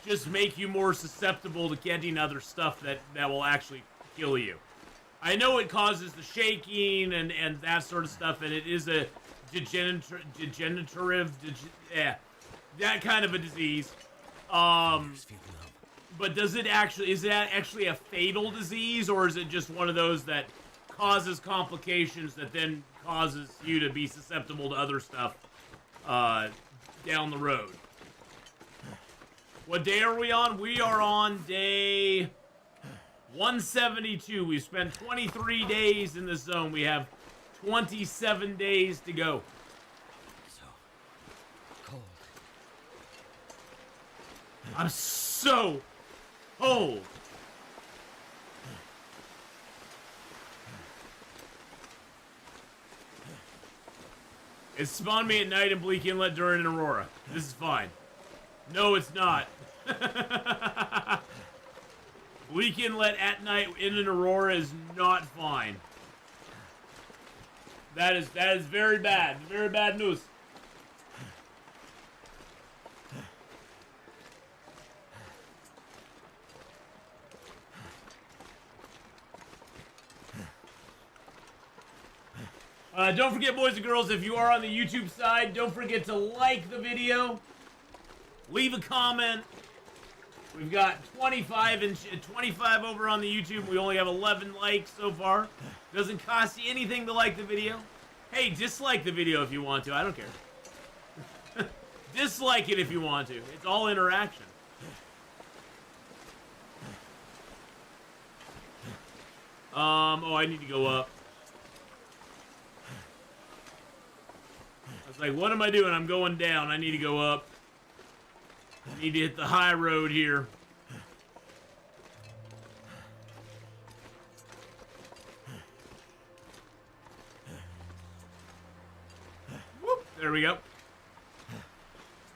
just make you more susceptible to getting other stuff that will actually kill you? I know it causes the shaking and that sort of stuff, and it is a degenerative, that kind of a disease. But does it actually, is that actually a fatal disease, or is it just one of those that causes complications that then causes you to be susceptible to other stuff down the road? What day are we on? We are on day 172. We've spent 23 days in this zone. We have 27 days to go. So cold. I'm so cold. It spawned me at night in Bleak Inlet during an Aurora. This is fine. No, it's not. Bleak Inlet at night in an Aurora is not fine. That is very bad. Very bad news. Don't forget, boys and girls, if you are on the YouTube side, don't forget to like the video. Leave a comment. We've got 25 over on the YouTube. We only have 11 likes so far. Doesn't cost you anything to like the video. Hey, dislike the video if you want to. I don't care. Dislike it if you want to. It's all interaction. Oh, I need to go up. I was like, what am I doing? I'm going down. I need to go up. I need to hit the high road here. Whoop, there we go.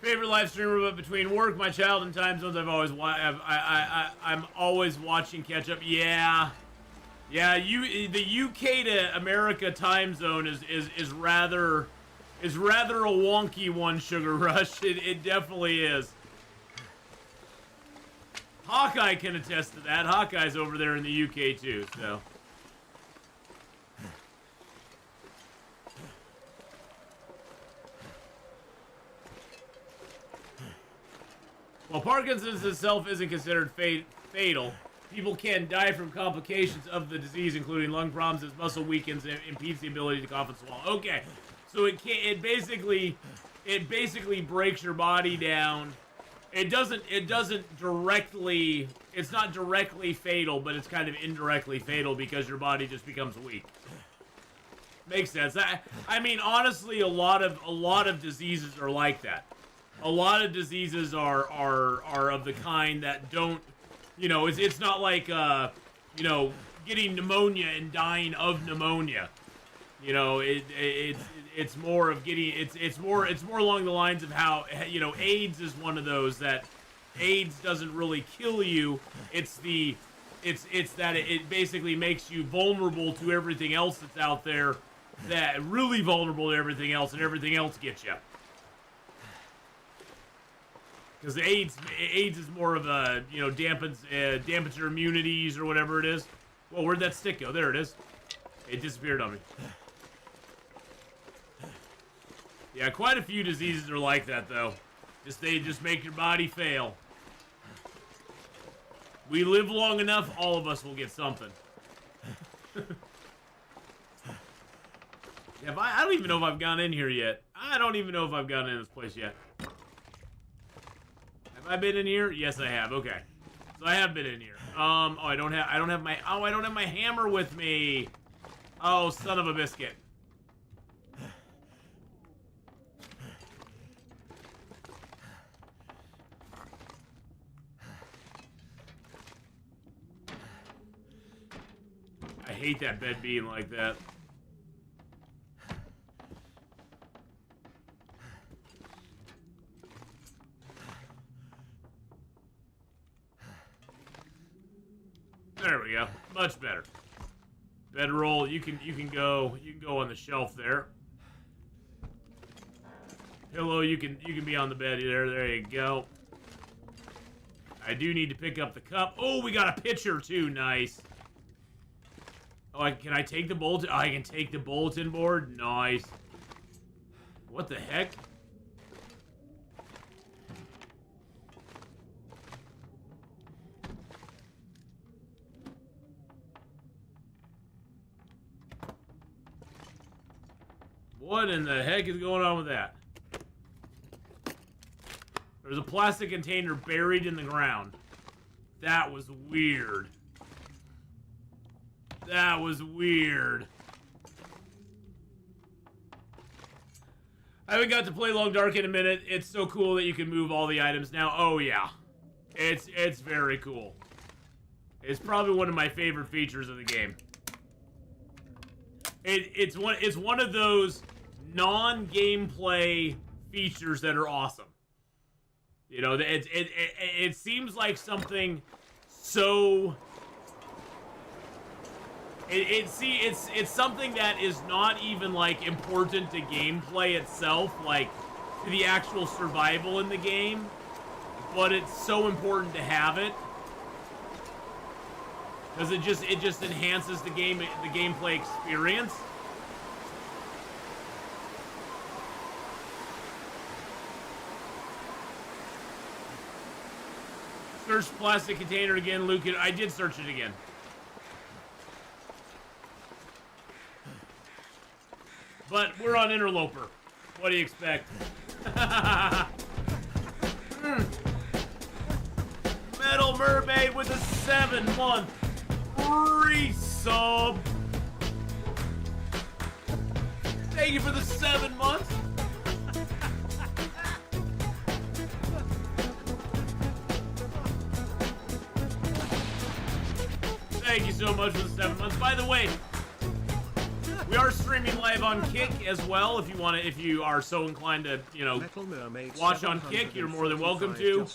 Favorite live streamer, but between work, my child, and time zones, I'm always watching catch up. Yeah, the UK to America time zone is rather a wonky one, Sugar Rush. It definitely is. Hawkeye can attest to that. Hawkeye's over there in the UK too, so. While Parkinson's itself isn't considered fatal, people can die from complications of the disease, including lung problems, as muscle weakens and impedes the ability to cough and swallow. Okay, so it basically breaks your body down. It doesn't directly, it's not directly fatal, but it's kind of indirectly fatal because your body just becomes weak. Makes sense. I mean, honestly, a lot of diseases are like that. A lot of diseases are of the kind that don't, you know, it's not like, you know, getting pneumonia and dying of pneumonia. You know, it's more of getting, it's more along the lines of how, you know, AIDS is one of those that AIDS doesn't really kill you. It's that it basically makes you vulnerable to everything else that's out there, that really vulnerable to everything else, and everything else gets you. Because AIDS is more of a, you know, dampens your immunities or whatever it is. Well, where'd that stick go? There it is. It disappeared on me. Yeah, quite a few diseases are like that, though. They just make your body fail. We live long enough, all of us will get something. Yeah, I don't even know if I've gone in here yet. I don't even know if I've gone in this place yet. Have I been in here? Yes, I have. Okay, so I have been in here. Oh, I don't have my hammer with me. Oh, son of a biscuit. I hate that bed being like that. There we go. Much better. Bedroll, you can go on the shelf there. Pillow, you can be on the bed there. There you go. I do need to pick up the cup. Oh, we got a pitcher too. Nice. Oh, can I take the bulletin? Oh, I can take the bulletin board. Nice. What the heck? What in the heck is going on with that? There's a plastic container buried in the ground. That was weird. That was weird. I haven't got to play Long Dark in a minute. It's so cool that you can move all the items now. Oh yeah. It's very cool. It's probably one of my favorite features of the game. It's one of those non-gameplay features that are awesome. You know, it seems like something so. It's something that is not even like important to gameplay itself, like to the actual survival in the game, but it's so important to have it because it just enhances the gameplay experience. Search plastic container again, Luke. I did search it again. But we're on Interloper. What do you expect? Metal Mermaid with a 7-month resub. Thank you for the 7 months. Thank you so much for the 7 months. By the way, we are streaming live on Kick as well. If you are so inclined to, you know, watch on Kick, you're more than welcome to.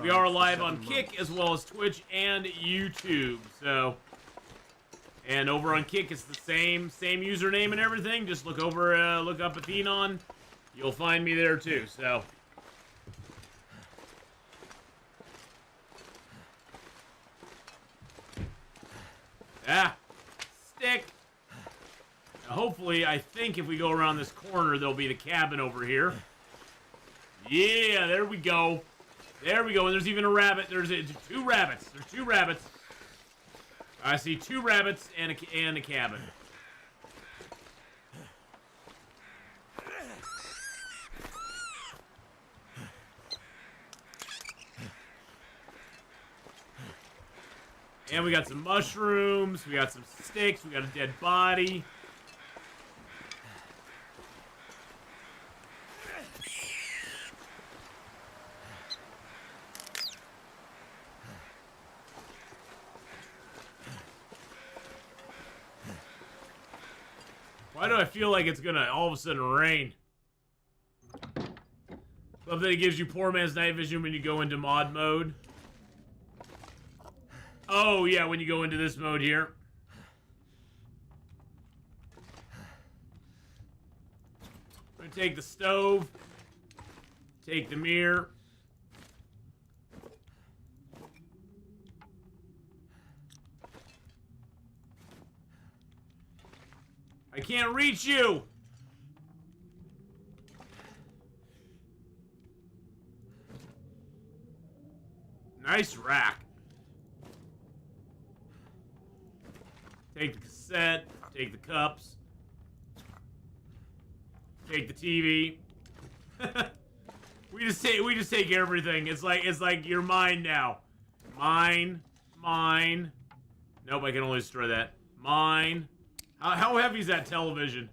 We are live on Kick as well as Twitch and YouTube. So, and over on Kick, it's the same username and everything. Just look up Atheenon. You'll find me there too. So. Ah, stick. Now hopefully, I think if we go around this corner, there'll be the cabin over here. Yeah, there we go. There we go. And there's even a rabbit. There's 2 rabbits. There's 2 rabbits. I see 2 rabbits and a cabin. And we got some mushrooms. We got some sticks. We got a dead body. Why do I feel like it's gonna all of a sudden rain? Love that it gives you poor man's night vision when you go into mod mode. Oh, yeah, when you go into this mode here. I'm gonna take the stove. Take the mirror. I can't reach you! Nice rack. Take the cassette, take the cups, take the TV. we just take everything. It's like you're mine now. Mine. Nope, I can only destroy that. Mine. How heavy is that television?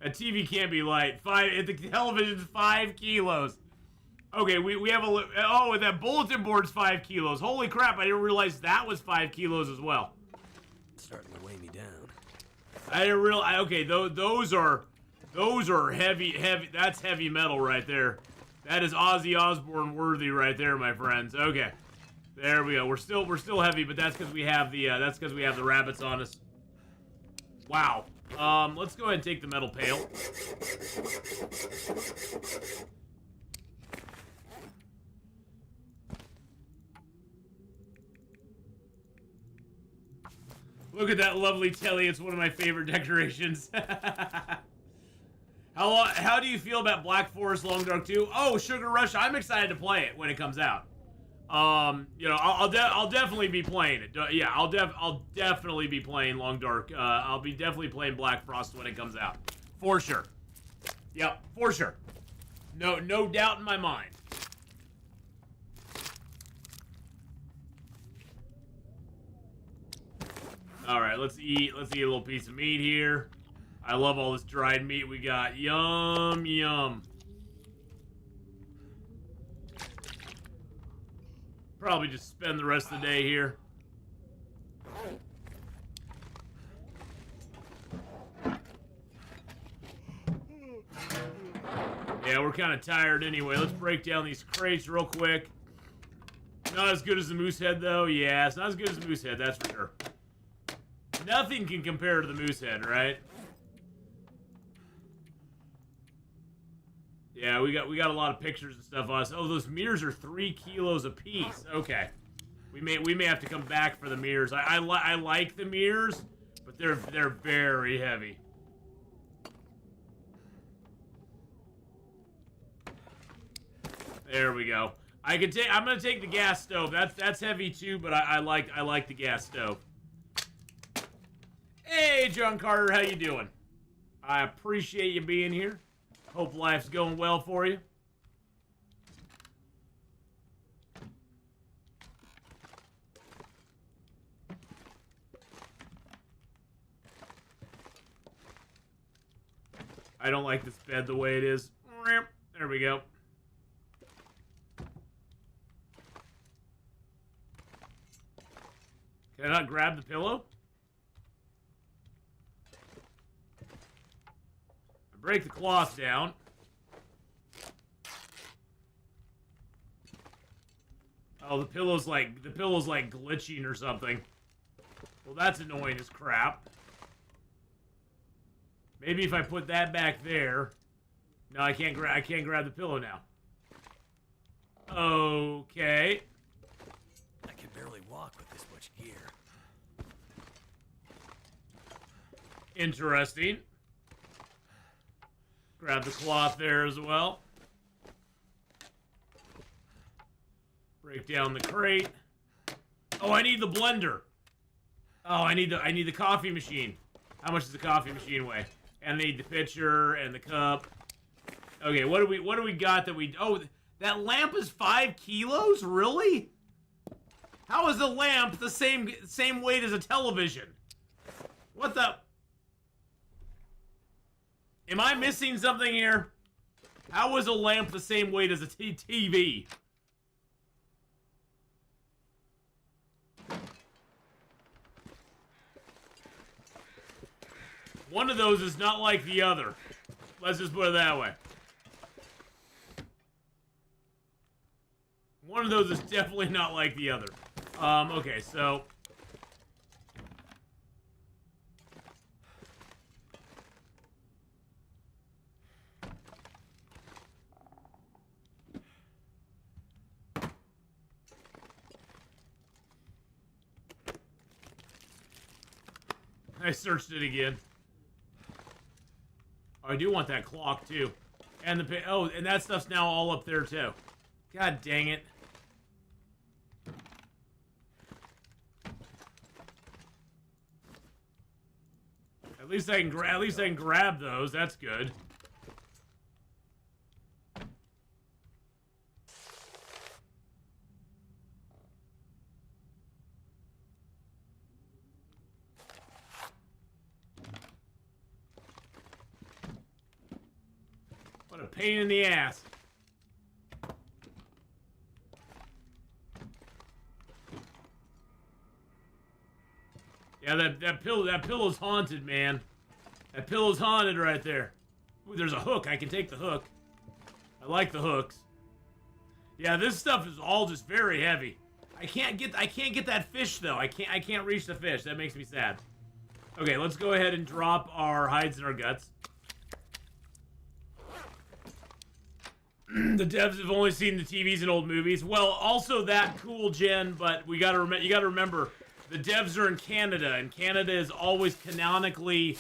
A TV can't be light. The television's 5 kilos. Okay, we have a... Oh, and that bulletin board's 5 kilos. Holy crap, I didn't realize that was 5 kilos as well. Starting to weigh me down. I didn't realize... Okay, those are heavy... That's heavy metal right there. That is Ozzy Osbourne worthy right there, my friends. Okay. There we go. We're still heavy, but that's because we have the rabbits on us. Wow. Let's go ahead and take the metal pail. Look at that lovely telly. It's one of my favorite decorations. How do you feel about Black Forest Long Dark 2? Oh, Sugar Rush. I'm excited to play it when it comes out. You know, I'll definitely be playing it. Yeah, I'll definitely be playing Long Dark. I'll be definitely playing Black Frost when it comes out. For sure. Yep, for sure. No doubt in my mind. All right, let's eat a little piece of meat here. I love all this dried meat we got. Yum, yum. Probably just spend the rest of the day here. Yeah, we're kind of tired anyway. Let's break down these crates real quick. Not as good as the moose head, though. Yeah, it's not as good as the moose head, that's for sure. Nothing can compare to the moose head, right? Yeah, we got a lot of pictures and stuff on us. Oh, those mirrors are 3 kilos apiece. Okay, we may have to come back for the mirrors. I like the mirrors, but they're very heavy. There we go. I'm gonna take the gas stove. That's heavy too, but I like the gas stove. Hey, John Carter, how you doing? I appreciate you being here. Hope life's going well for you. I don't like this bed the way it is. There we go. Can I not grab the pillow? Break the cloth down. Oh, the pillow's like glitching or something. Well, that's annoying as crap. Maybe if I put that back there. No, I can't grab the pillow now. Okay. I can barely walk with this much gear. Interesting. Grab the cloth there as well. Break down the crate. Oh, I need the blender. Oh, I need the coffee machine. How much does the coffee machine weigh? And I need the pitcher and the cup. Okay, what do we got that we... Oh, that lamp is 5 kilos? Really? How is a lamp the same weight as a television? What the? Am I missing something here? How is a lamp the same weight as a TV? One of those is not like the other. Let's just put it that way. One of those is definitely not like the other. Okay, so... I searched it again. Oh, I do want that clock, too. And the... Oh, and that stuff's now all up there, too. God dang it. At least I can grab those. That's good. What a pain in the ass. Yeah, that pillow's haunted, man. That pillow's haunted right there. Ooh, there's a hook. I can take the hook. I like the hooks. Yeah, this stuff is all just very heavy. I can't get that fish though. I can't reach the fish. That makes me sad. Okay, let's go ahead and drop our hides and our guts. The devs have only seen the TVs and old movies. Well, also that cool, Jen, but you gotta remember, the devs are in Canada, and Canada is always canonically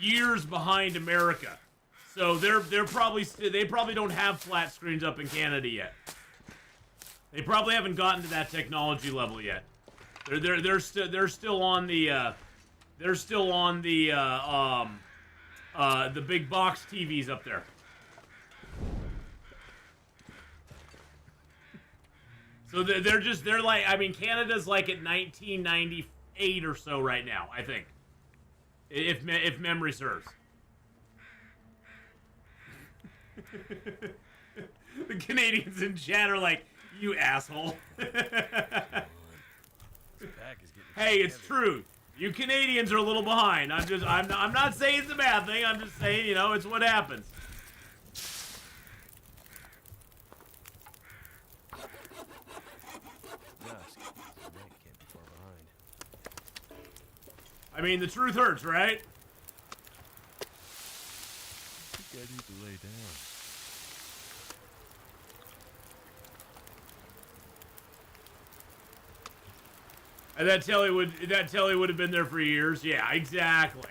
years behind America. So they probably don't have flat screens up in Canada yet. They probably haven't gotten to that technology level yet. They're still on the big box TVs up there. So they're like, I mean, Canada's like at 1998 or so right now, I think, if memory serves. The Canadians in chat are like, you asshole. Hey, it's true. You Canadians are a little behind. I'm not saying it's a bad thing. I'm just saying, you know, it's what happens. I mean, the truth hurts, right? I think I need to lay down. And that telly would have been there for years. Yeah, exactly.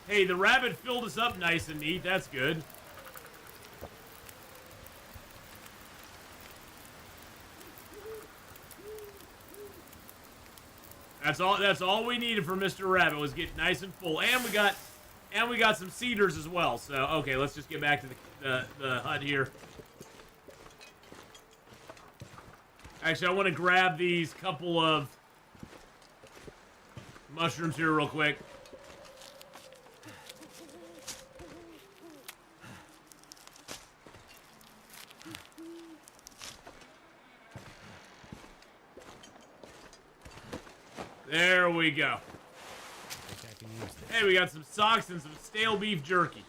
Hey, the rabbit filled us up nice and neat. That's good. That's all we needed for Mr. Rabbit was get nice and full, and we got some cedars as well. So okay, let's just get back to the hut here. Actually, I want to grab these couple of mushrooms here real quick. There we go. Hey, we got some socks and some stale beef jerky.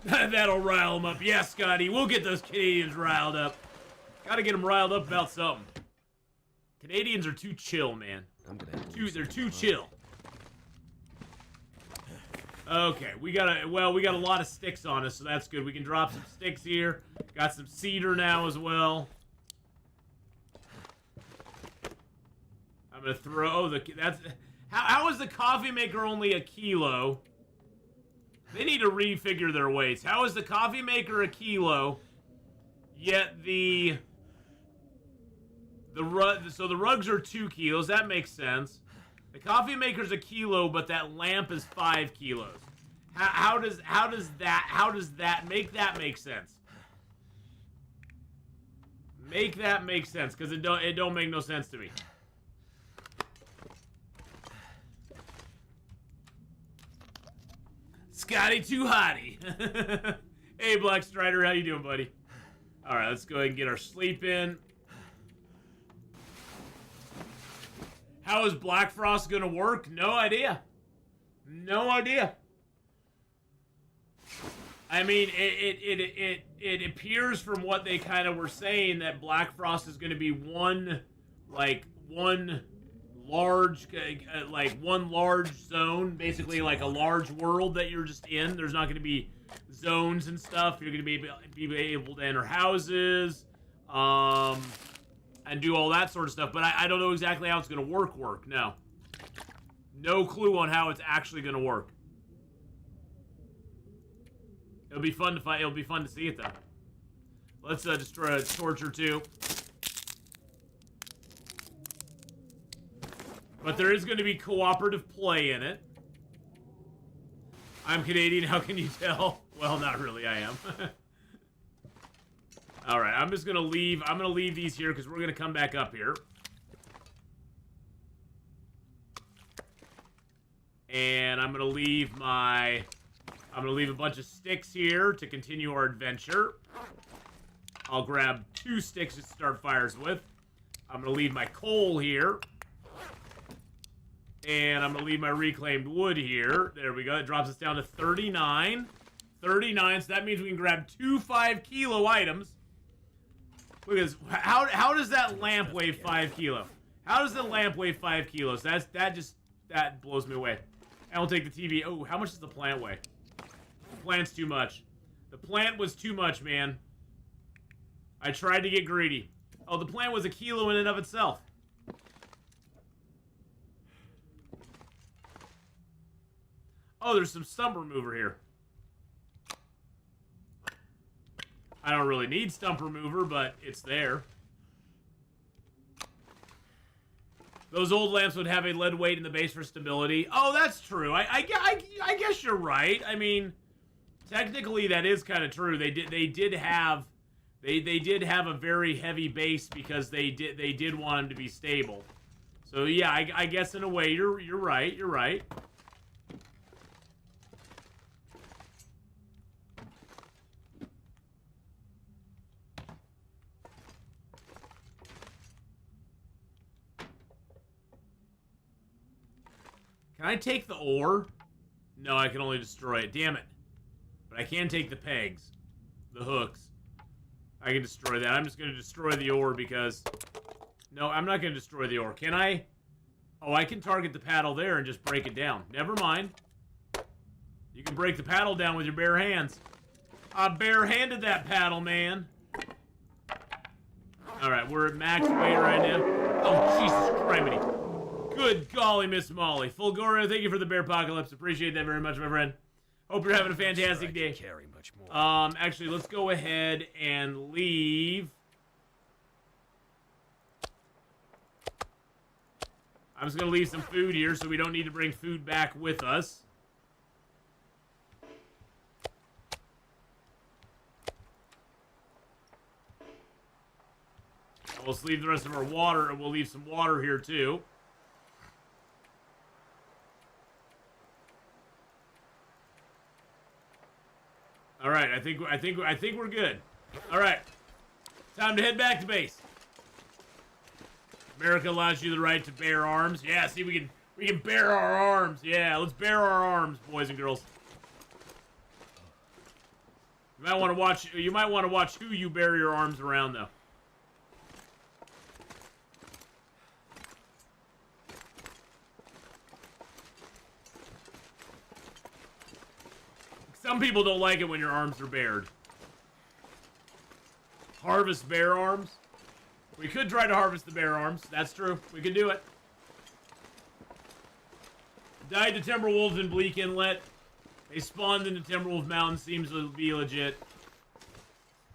That'll rile them up. Yeah, Scotty, we'll get those Canadians riled up. Gotta get them riled up about something. Canadians are too chill, man. They're too chill. Okay, we got a lot of sticks on us, so that's good. We can drop some sticks here. Got some cedar now as well. I'm gonna throw how is the coffee maker only a kilo? They need to refigure their weights. How is the coffee maker a kilo, yet the rugs are 2 kilos? That makes sense. The coffee maker's a kilo, but that lamp is 5 kilos. How does that make sense? Make that make sense, because it don't make no sense to me. Scotty too hottie. Hey, Black Strider, how you doing, buddy? All right, let's go ahead and get our sleep in. How is Black Frost gonna work? No idea. No idea. I mean, it appears from what they kind of were saying that Black Frost is going to be one large zone, basically like a large world that you're just in. There's not going to be zones and stuff. You're going to be able to enter houses, and do all that sort of stuff. But I don't know exactly how it's going to work. No clue on how it's actually going to work. It'll be fun to fight. It'll be fun to see it, though. Let's destroy a Torture, too. But there is going to be cooperative play in it. I'm Canadian, how can you tell? Well, not really, I am. Alright, I'm just going to leave. I'm going to leave these here because we're going to come back up here. And I'm going to leave my... I'm going to leave a bunch of sticks here to continue our adventure. I'll grab 2 sticks to start fires with. I'm going to leave my coal here. And I'm going to leave my reclaimed wood here. There we go. It drops us down to 39. 39, so that means we can grab 2 5-kilo items. Look at this. How does that lamp weigh 5 kilo? How does the lamp weigh 5 kilos? That blows me away. I will take the TV. Oh, how much does the plant weigh? The plant's too much. The plant was too much, man. I tried to get greedy. Oh, the plant was 1 kilo in and of itself. Oh, there's some stump remover here. I don't really need stump remover, but it's there. Those old lamps would have a lead weight in the base for stability. Oh, that's true. I guess you're right. I mean, technically that is kind of true. They did have a very heavy base because they did want them to be stable. So yeah, I guess in a way you're right. You're right. Can I take the ore? No, I can only destroy it. Damn it. But I can take the pegs. The hooks. I can destroy that. I'm just going to destroy the ore because... No, I'm not going to destroy the ore. Can I? Oh, I can target the paddle there and just break it down. Never mind. You can break the paddle down with your bare hands. I bare-handed that paddle, man. Alright, we're at max weight right now. Oh, Jesus Christ. Good golly, Miss Molly. Fulgoria, thank you for the bear apocalypse. Appreciate that very much, my friend. Hope you're having a fantastic day. Carry much more. Actually, let's go ahead and leave. I'm just going to leave some food here so we don't need to bring food back with us. And we'll leave the rest of our water, and we'll leave some water here too. All right, I think we're good. All right, time to head back to base. America allows you the right to bear arms. Yeah, see, we can bear our arms. Yeah, let's bear our arms, boys and girls. You might want to watch who you bear your arms around, though. Some people don't like it when your arms are bared. Harvest bear arms. We could try to harvest the bear arms. That's true. We could do it. Died to Timberwolves in Bleak Inlet. They spawned into Timberwolf Mountain. Seems to be legit.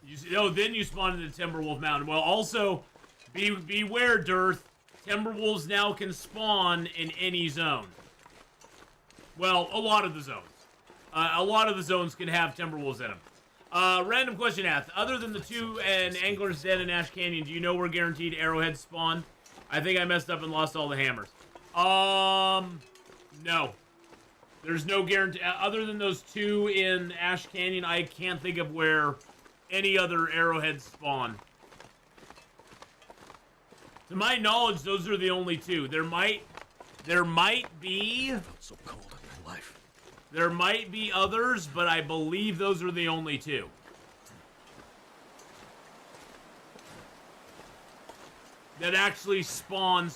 Then you spawned into Timberwolf Mountain. Well, also, beware, Dearth. Timberwolves now can spawn in any zone. Well, a lot of the zones. A lot of the zones can have Timberwolves in them. Random question asked. Other than the two and Angler's Den and Ash Canyon, do you know where guaranteed arrowheads spawn? I think I messed up and lost all the hammers. No. There's no guarantee. Other than those two in Ash Canyon, I can't think of where any other arrowheads spawn. To my knowledge, those are the only two. There might be... I felt so cold in my life. There might be others, but I believe those are the only two. That actually spawn.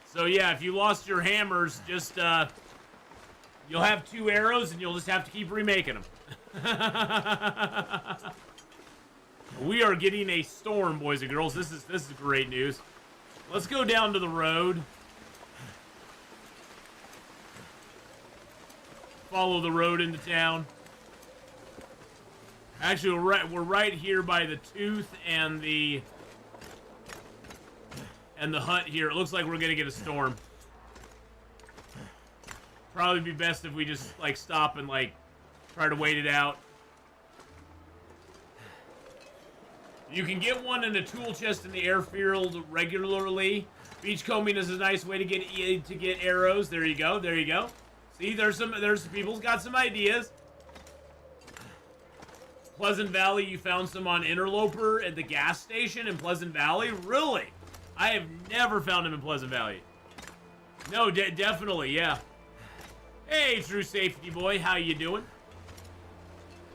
So yeah, if you lost your hammers, just, you'll have 2 arrows and you'll just have to keep remaking them. We are getting a storm, boys and girls. This is great news. Let's go down to the road. Follow the road into town. Actually, we're right here by the tooth and the hut here. It looks like we're gonna get a storm. Probably be best if we just like stop and like try to wait it out. You can get one in a tool chest in the airfield regularly. Beachcombing is a nice way to get arrows. There you go. There you go. See, there's people's got some ideas. Pleasant Valley, you found some on Interloper at the gas station in Pleasant Valley? Really? I have never found them in Pleasant Valley. No, definitely, yeah. Hey, True Safety Boy, how you doing?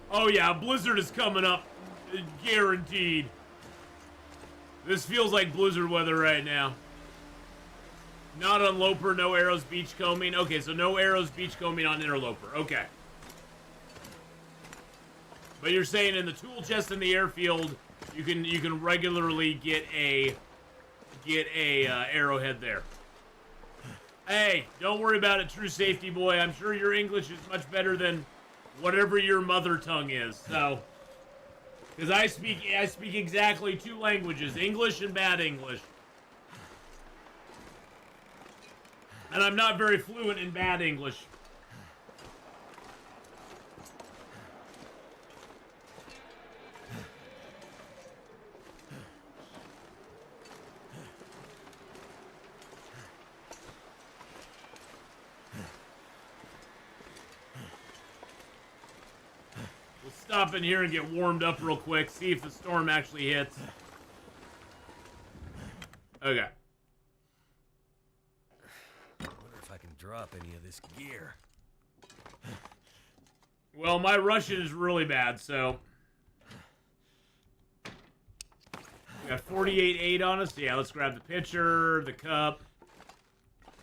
Oh yeah, Blizzard is coming up. Guaranteed. This feels like blizzard weather right now. Not on Loper, no arrows, beachcombing. Okay, so no arrows, beachcombing on Interloper. Okay. But you're saying in the tool chest in the airfield, you can regularly get a arrowhead there. Hey, don't worry about it, True Safety Boy. I'm sure your English is much better than whatever your mother tongue is. So, because I speak exactly 2 languages, English and bad English. And I'm not very fluent in bad English. We'll stop in here and get warmed up real quick, see if the storm actually hits. Okay. Wonder if I can drop any of this gear. Well, my Russian is really bad, so... We got 48.8 on us. Yeah, let's grab the pitcher, the cup.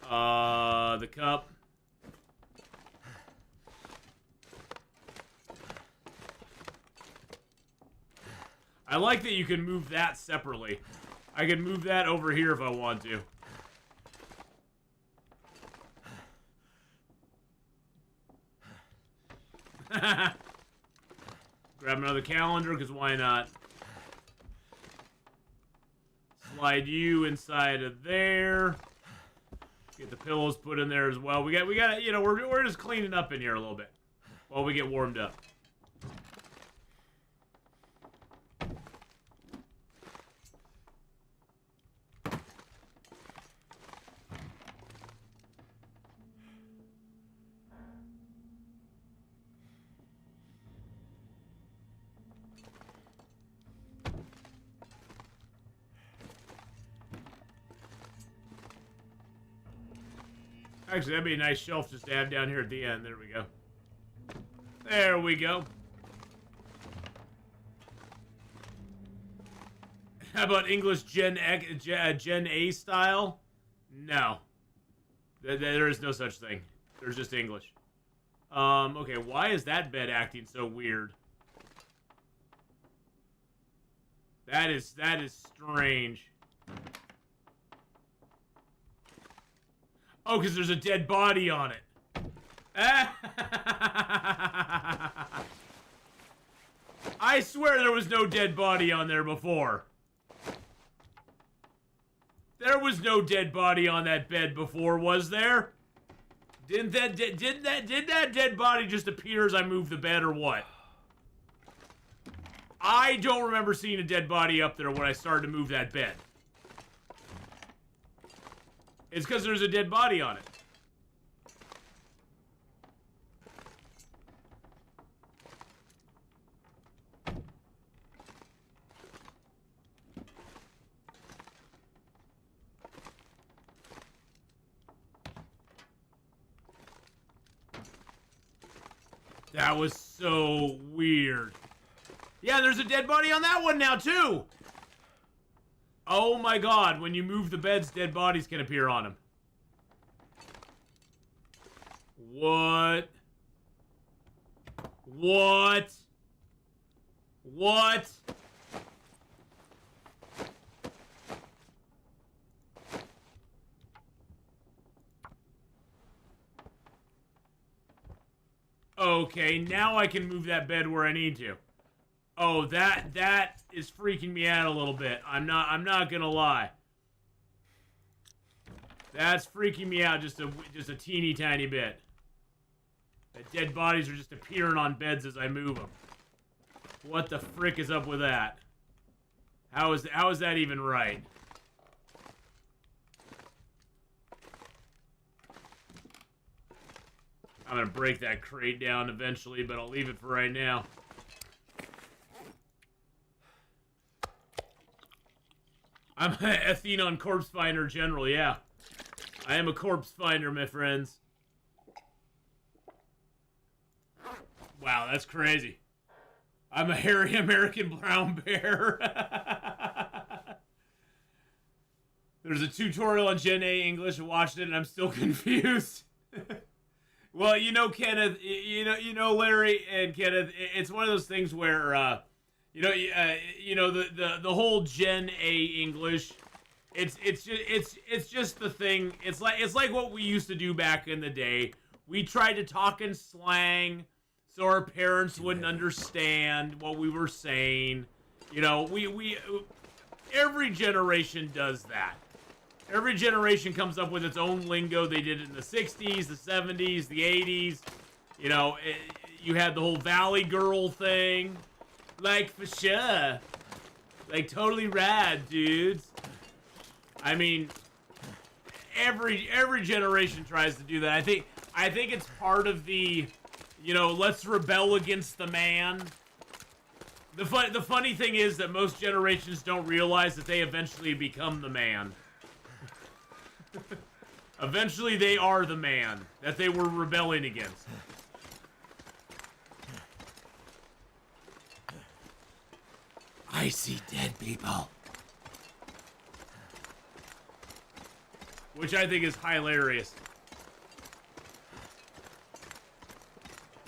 The cup. I like that you can move that separately. I can move that over here if I want to. Grab another calendar, because why not? Slide you inside of there. Get the pillows put in there as well. We got, you know, we're just cleaning up in here a little bit while we get warmed up. Actually, that'd be a nice shelf just to have down here at the end. There we go. There we go. How about English Gen A style? No. There is no such thing. There's just English. Okay, why is that bed acting so weird? That is strange. Oh, because there's a dead body on it. I swear there was no dead body on there before. was no dead body on that bed before, was there? Did that dead body just appear as I moved the bed or what? I don't remember seeing a dead body up there when I started to move that bed. It's because there's a dead body on it. That was so weird. Yeah, there's a dead body on that one now, too. Oh my god, when you move the beds, dead bodies can appear on them. What? What? What? Okay, now I can move that bed where I need to. Oh, that is freaking me out a little bit. I'm not gonna lie. That's freaking me out just a teeny tiny bit. That dead bodies are just appearing on beds as I move them. What the frick is up with that? How is that even right? I'm gonna break that crate down eventually, but I'll leave it for right now. I'm an Atheenon corpse finder general, yeah. I am a corpse finder, my friends. Wow, that's crazy. I'm a hairy American brown bear. There's a tutorial on Gen A English. I watched it and I'm still confused. Well, you know, Kenneth, you know, Larry and Kenneth, it's one of those things where, the whole Gen A English, it's just the thing. It's like what we used to do back in the day. We tried to talk in slang so our parents wouldn't understand what we were saying. You know, every generation does that. Every generation comes up with its own lingo. They did it in the 60s, the 70s, the 80s. You know, you had the whole Valley Girl thing. Like, for sure. Like, totally rad, dudes. I mean, every generation tries to do that. I think it's part of the, you know, let's rebel against the man. The funny thing is that most generations don't realize that they eventually become the man. Eventually they are the man that they were rebelling against. I see dead people. Which I think is hilarious.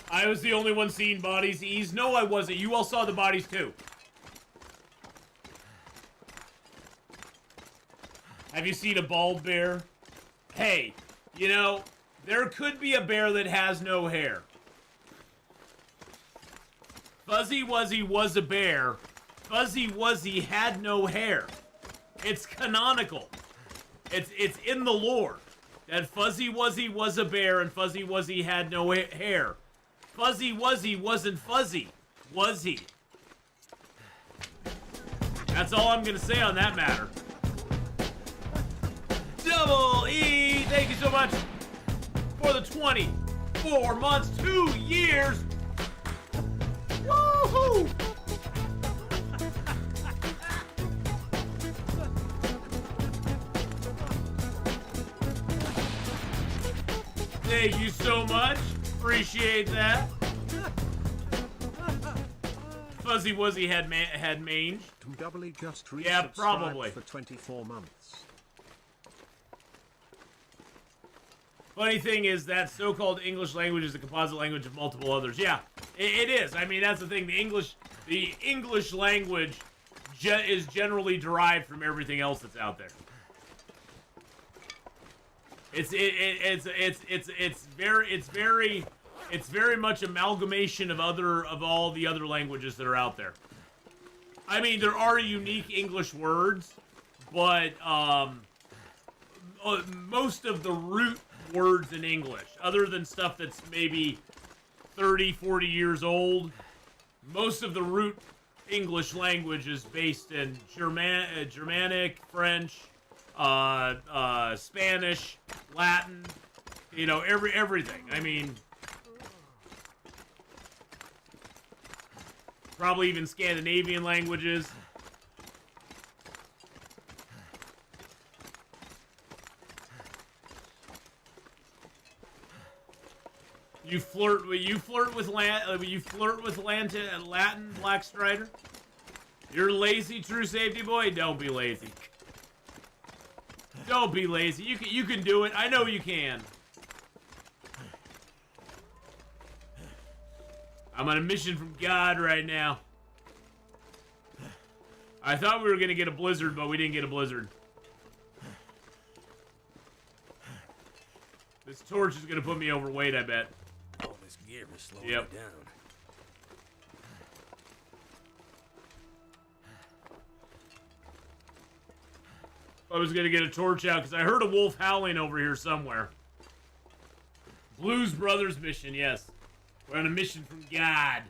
I was the only one seeing bodies. Ease. No, I wasn't. You all saw the bodies too. Have you seen a bald bear? Hey, you know, there could be a bear that has no hair. Fuzzy Wuzzy was a bear. Fuzzy Wuzzy had no hair. It's canonical. It's in the lore that Fuzzy Wuzzy was a bear and Fuzzy Wuzzy had no hair. Fuzzy Wuzzy wasn't fuzzy, was he? That's all I'm gonna say on that matter. Double E, thank you so much for the 24 months, 2 years. Woohoo! Thank you so much. Appreciate that. Fuzzy Wuzzy had mange. Doubly just yeah, probably. For 24 months. Funny thing is that so-called English language is a composite language of multiple others. Yeah, it is. I mean, that's the thing. The English language is generally derived from everything else that's out there. It's very much amalgamation of all the other languages that are out there. I mean, there are unique English words, but most of the root words in English, other than stuff that's maybe 30, 40 years old. Most of the root English language is based in Germanic, French, Spanish, Latin, you know, everything. I mean, probably even Scandinavian languages. You flirt with Latin, Black Strider. You're lazy, true safety boy. Don't be lazy. Don't be lazy. You can do it. I know you can. I'm on a mission from God right now. I thought we were gonna get a blizzard, but we didn't get a blizzard. This torch is gonna put me overweight, I bet. All this gear is slowing Yep. me down. I was gonna get a torch out because I heard a wolf howling over here somewhere. Blues Brothers mission, yes. We're on a mission from God.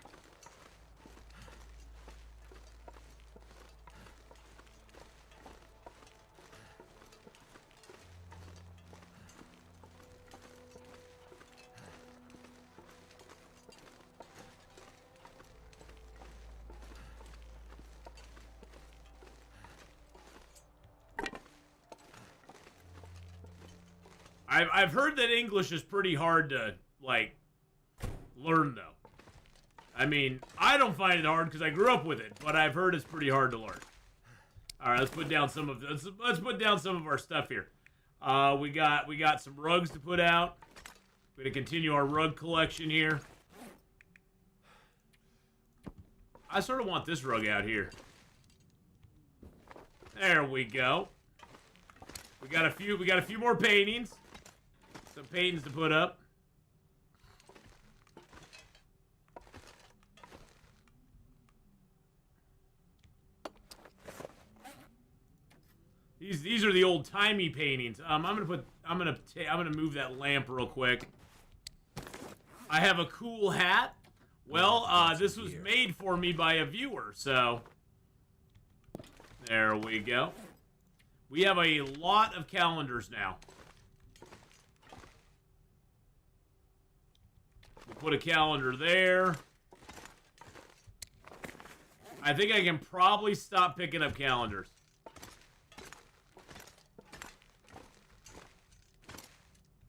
I've heard that English is pretty hard to, like, learn, though. I mean, I don't find it hard because I grew up with it, but I've heard it's pretty hard to learn. All right, let's put down some of let's put down some of our stuff here. We got some rugs to put out. We're gonna continue our rug collection here. I sort of want this rug out here. There we go. We got a few more paintings. Some paintings to put up. These are the old-timey paintings. I'm gonna move that lamp real quick. I have a cool hat. Well, this was made for me by a viewer, so there we go. We have a lot of calendars now. We'll put a calendar there. I think I can probably stop picking up calendars.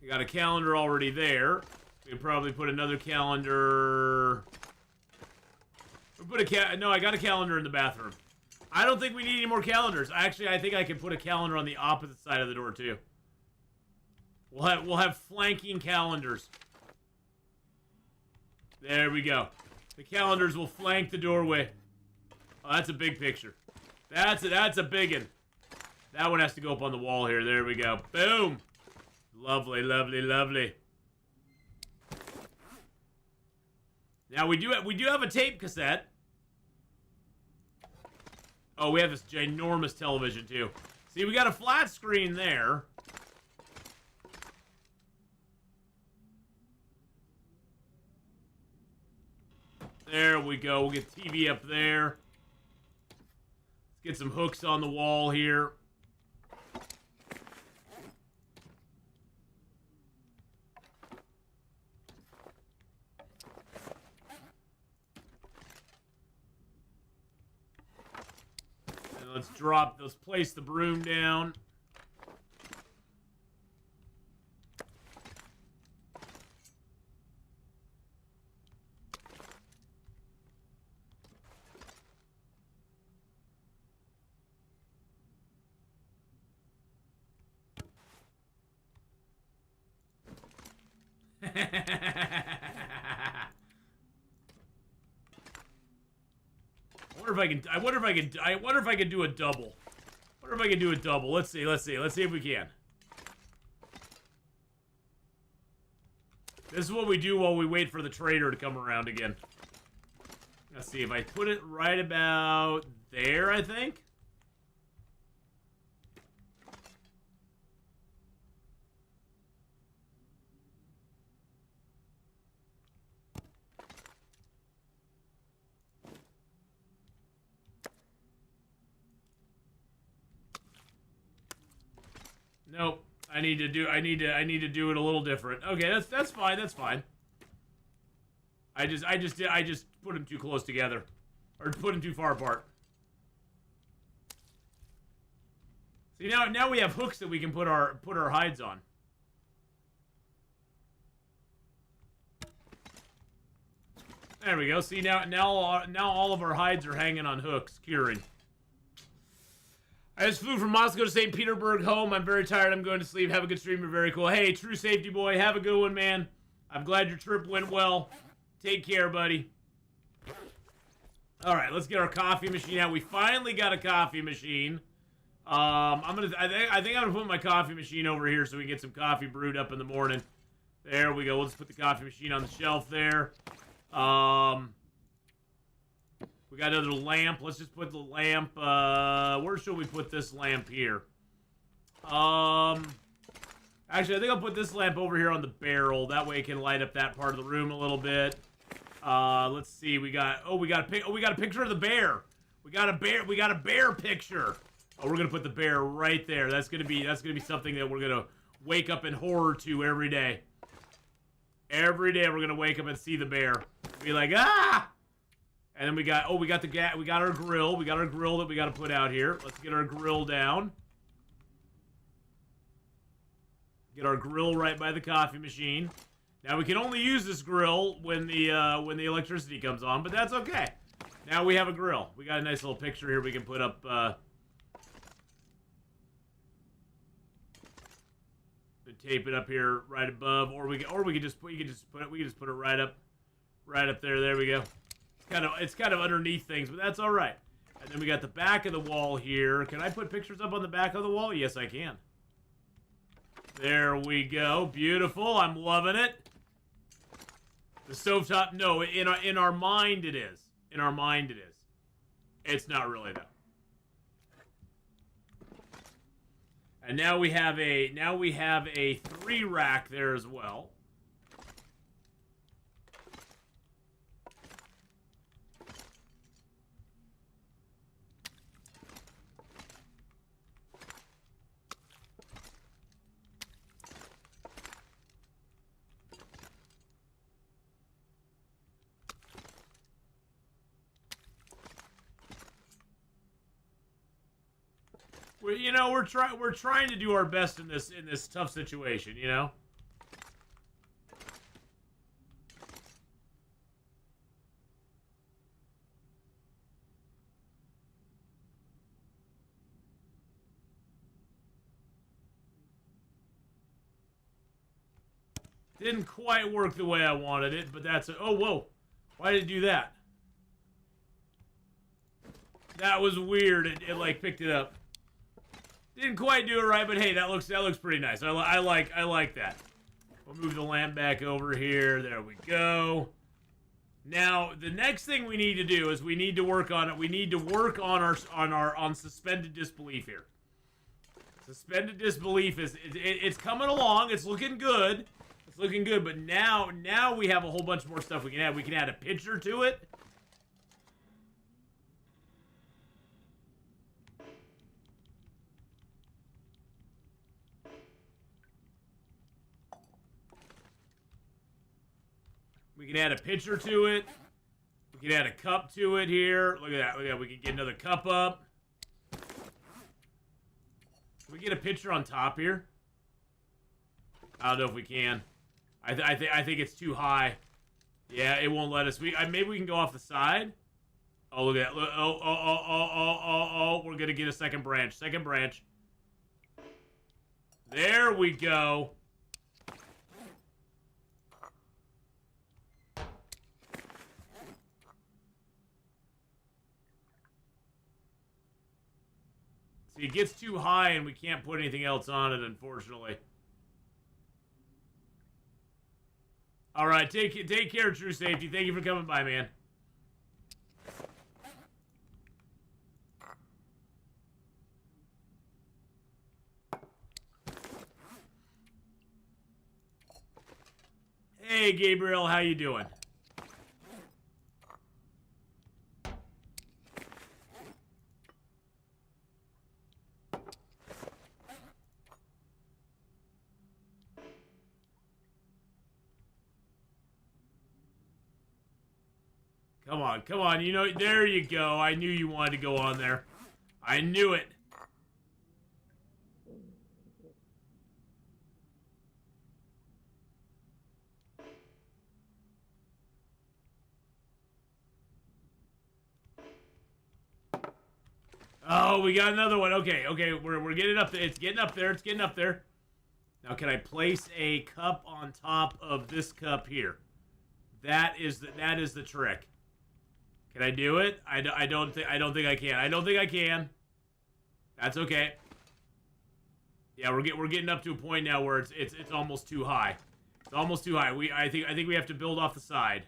We got a calendar already there. We can probably put another calendar. No, I got a calendar in the bathroom. I don't think we need any more calendars. Actually, I think I can put a calendar on the opposite side of the door too. We'll have flanking calendars. There we go. The calendars will flank the doorway. Oh, that's a big picture. That's a big one. That one has to go up on the wall here. There we go. Boom. Lovely, lovely, lovely. Now we do have a tape cassette. Oh, we have this ginormous television too. See, we got a flat screen there. There we go. We'll get TV up there. Let's get some hooks on the wall here. Let's place the broom down. I wonder if I can do a double. Let's see if we can. This is what we do while we wait for the trader to come around again. Let's see if I put it right about there, I think. I need to do it a little different. Okay, that's fine. That's fine. I just put them too close together, or put them too far apart. See, now we have hooks that we can put our hides on. There we go. See, now all of our hides are hanging on hooks, curing. I just flew from Moscow to St. Petersburg home. I'm very tired. I'm going to sleep. Have a good stream. You're very cool. Hey, True Safety Boy, have a good one, man. I'm glad your trip went well. Take care, buddy. All right, let's get our coffee machine out. We finally got a coffee machine. I think I'm gonna put my coffee machine over here so we can get some coffee brewed up in the morning. There we go. We'll just put the coffee machine on the shelf there. We got another lamp. Let's just put the lamp. Where should we put this lamp here? Actually, I think I'll put this lamp over here on the barrel. That way it can light up that part of the room a little bit. Let's see. We got a picture of the bear. We got a bear picture. Oh, we're gonna put the bear right there. That's gonna be something that we're gonna wake up in horror to every day. Every day we're gonna wake up and see the bear. Be like, ah! And then we got our grill. We got our grill that we gotta put out here. Let's get our grill down. Get our grill right by the coffee machine. Now we can only use this grill when the electricity comes on, but that's okay. Now we have a grill. We got a nice little picture here we can put up. Tape it up here right above, or we could just put it right up there. There we go. It's kind of underneath things, but that's all right. And then we got the back of the wall here. Can I put pictures up on the back of the wall? Yes, I can. There we go. Beautiful. I'm loving it. The stovetop. No, in our mind it is. In our mind it is. It's not really though. And now we have a 3 rack there as well. We're trying to do our best in this tough situation, you know? Didn't quite work the way I wanted it, but that's oh whoa. Why did it do that? That was weird. It like picked it up. Didn't quite do it right, but hey, that looks pretty nice. I like that. We'll move the lamp back over here. There we go. Now, the next thing we need to do is we need to work on it. We need to work on suspended disbelief here. Suspended disbelief it's coming along. It's looking good. It's looking good, but now we have a whole bunch more stuff we can add. We can add a picture to it. We can add a picture to it. We can add a cup to it here. Look at that. Look at that. We can get another cup up. Can we get a picture on top here? I don't know if we can. I think it's too high. Yeah, it won't let us. Maybe we can go off the side. Oh, look at that. Look, oh. We're going to get a second branch. Second branch. There we go. See, it gets too high and we can't put anything else on it, unfortunately. All right, take care, True Safety. Thank you for coming by, man. Hey, Gabriel, how you doing? Come on, come on. You know, there you go. I knew you wanted to go on there. I knew it. Oh, we got another one. Okay, okay, we're getting up there. It's getting up there. It's getting up there. Now, can I place a cup on top of this cup here? That is the trick. Can I do it? I don't think I can. I don't think I can. That's okay. Yeah, we're getting up to a point now where it's almost too high. It's almost too high. I think we have to build off the side.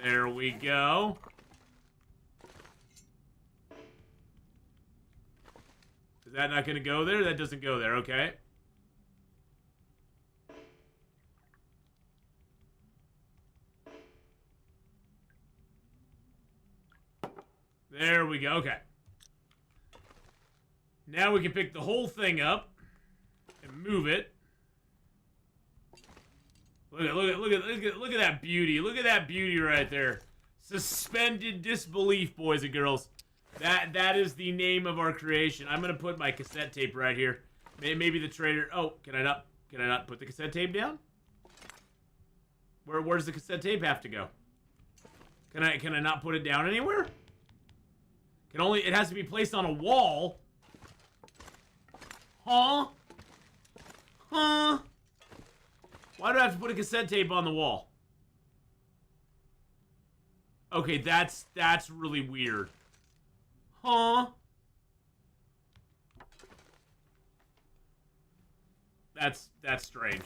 There we go. Is that not going to go there? That doesn't go there. Okay. There we go. Okay. Now we can pick the whole thing up and move it. Look at that beauty. Look at that beauty right there. Suspended disbelief, boys and girls. That is the name of our creation. I'm gonna put my cassette tape right here. Maybe the trader. Oh, can I not put the cassette tape down? Where's the cassette tape have to go? Can I not put it down anywhere? It has to be placed on a wall. Huh? Huh? Why do I have to put a cassette tape on the wall? Okay, that's really weird. Huh? That's strange.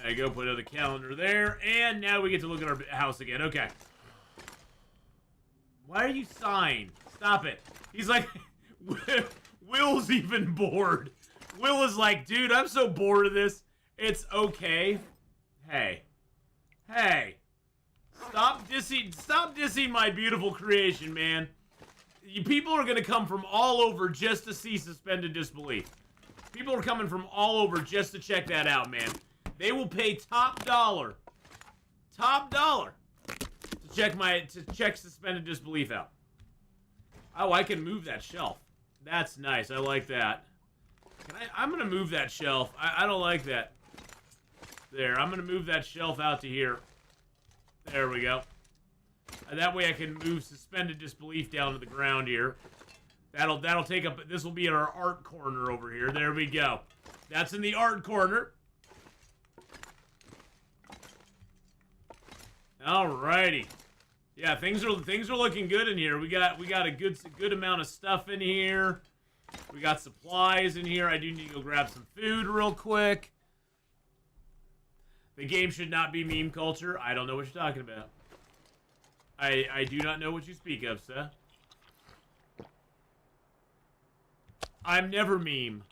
There you go, put another calendar there, and now we get to look at our house again. Okay. Why are you sighing? Stop it. He's like, Will's even bored. Will is like, dude, I'm so bored of this. It's okay. Hey. Hey. Stop dissing my beautiful creation, man. People are gonna come from all over just to see suspended disbelief. People are coming from all over just to check that out, man. They will pay top dollar to check suspended disbelief out. Oh, I can move that shelf. That's nice. I like that. I'm gonna move that shelf. I don't like that. There. I'm gonna move that shelf out to here. There we go. And that way I can move suspended disbelief down to the ground here. That'll take up. This will be in our art corner over here. There we go. That's in the art corner. Alrighty. Yeah, things are looking good in here. We got a good amount of stuff in here. We got supplies in here. I do need to go grab some food real quick. The game should not be meme culture. I don't know what you're talking about. I do not know what you speak of, sir. I'm never meme.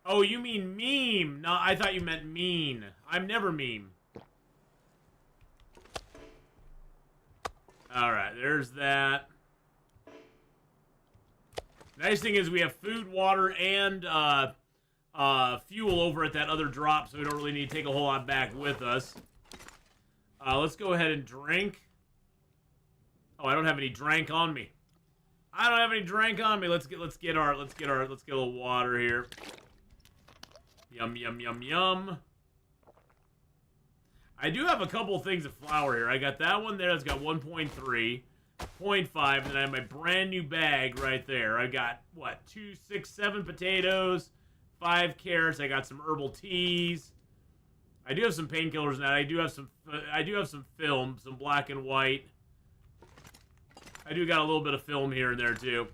Oh, you mean meme? No, I thought you meant mean. I'm never meme. Alright, there's that. Nice thing is we have food, water, and fuel over at that other drop, so we don't really need to take a whole lot back with us. Let's go ahead and drink. Oh, I don't have any drink on me. I don't have any drink on me. Let's get a little water here. Yum, yum, yum, yum. I do have a couple things of flour here. I got that one there that's got 1.3, 0.5, and then I have my brand new bag right there. I got, what, 2, 6, 7 potatoes, 5 carrots. I got some herbal teas. I do have some painkillers now. I do have some film, some black and white. I do got a little bit of film here and there, too.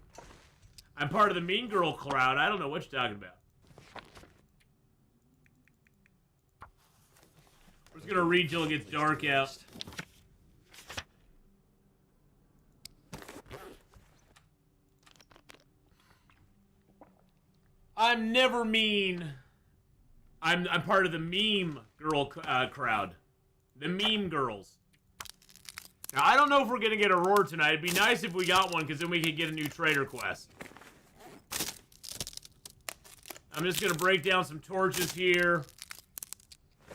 I'm part of the Mean Girl crowd. I don't know what you're talking about. We're just gonna read till it gets dark out. I'm never mean. I'm part of the meme girl crowd. The meme girls. Now, I don't know if we're gonna get a roar tonight. It'd be nice if we got one, because then we could get a new trader quest. I'm just going to break down some torches here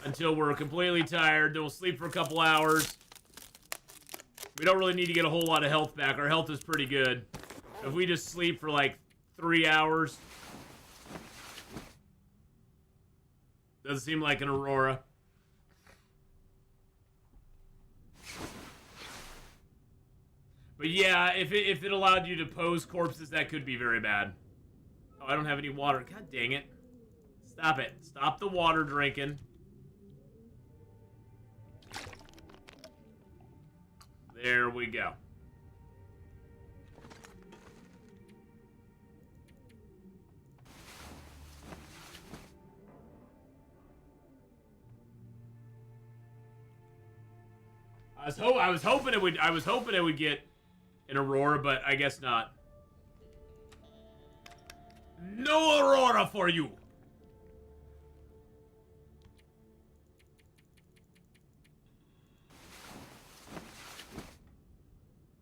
until we're completely tired. Then we'll sleep for a couple hours. We don't really need to get a whole lot of health back. Our health is pretty good. If we just sleep for like 3 hours. Doesn't seem like an Aurora. But yeah, if it allowed you to pose corpses, that could be very bad. Oh, I don't have any water. God dang it. Stop it. Stop the water drinking. There we go. I was hoping it would get an Aurora, but I guess not. No Aurora for you.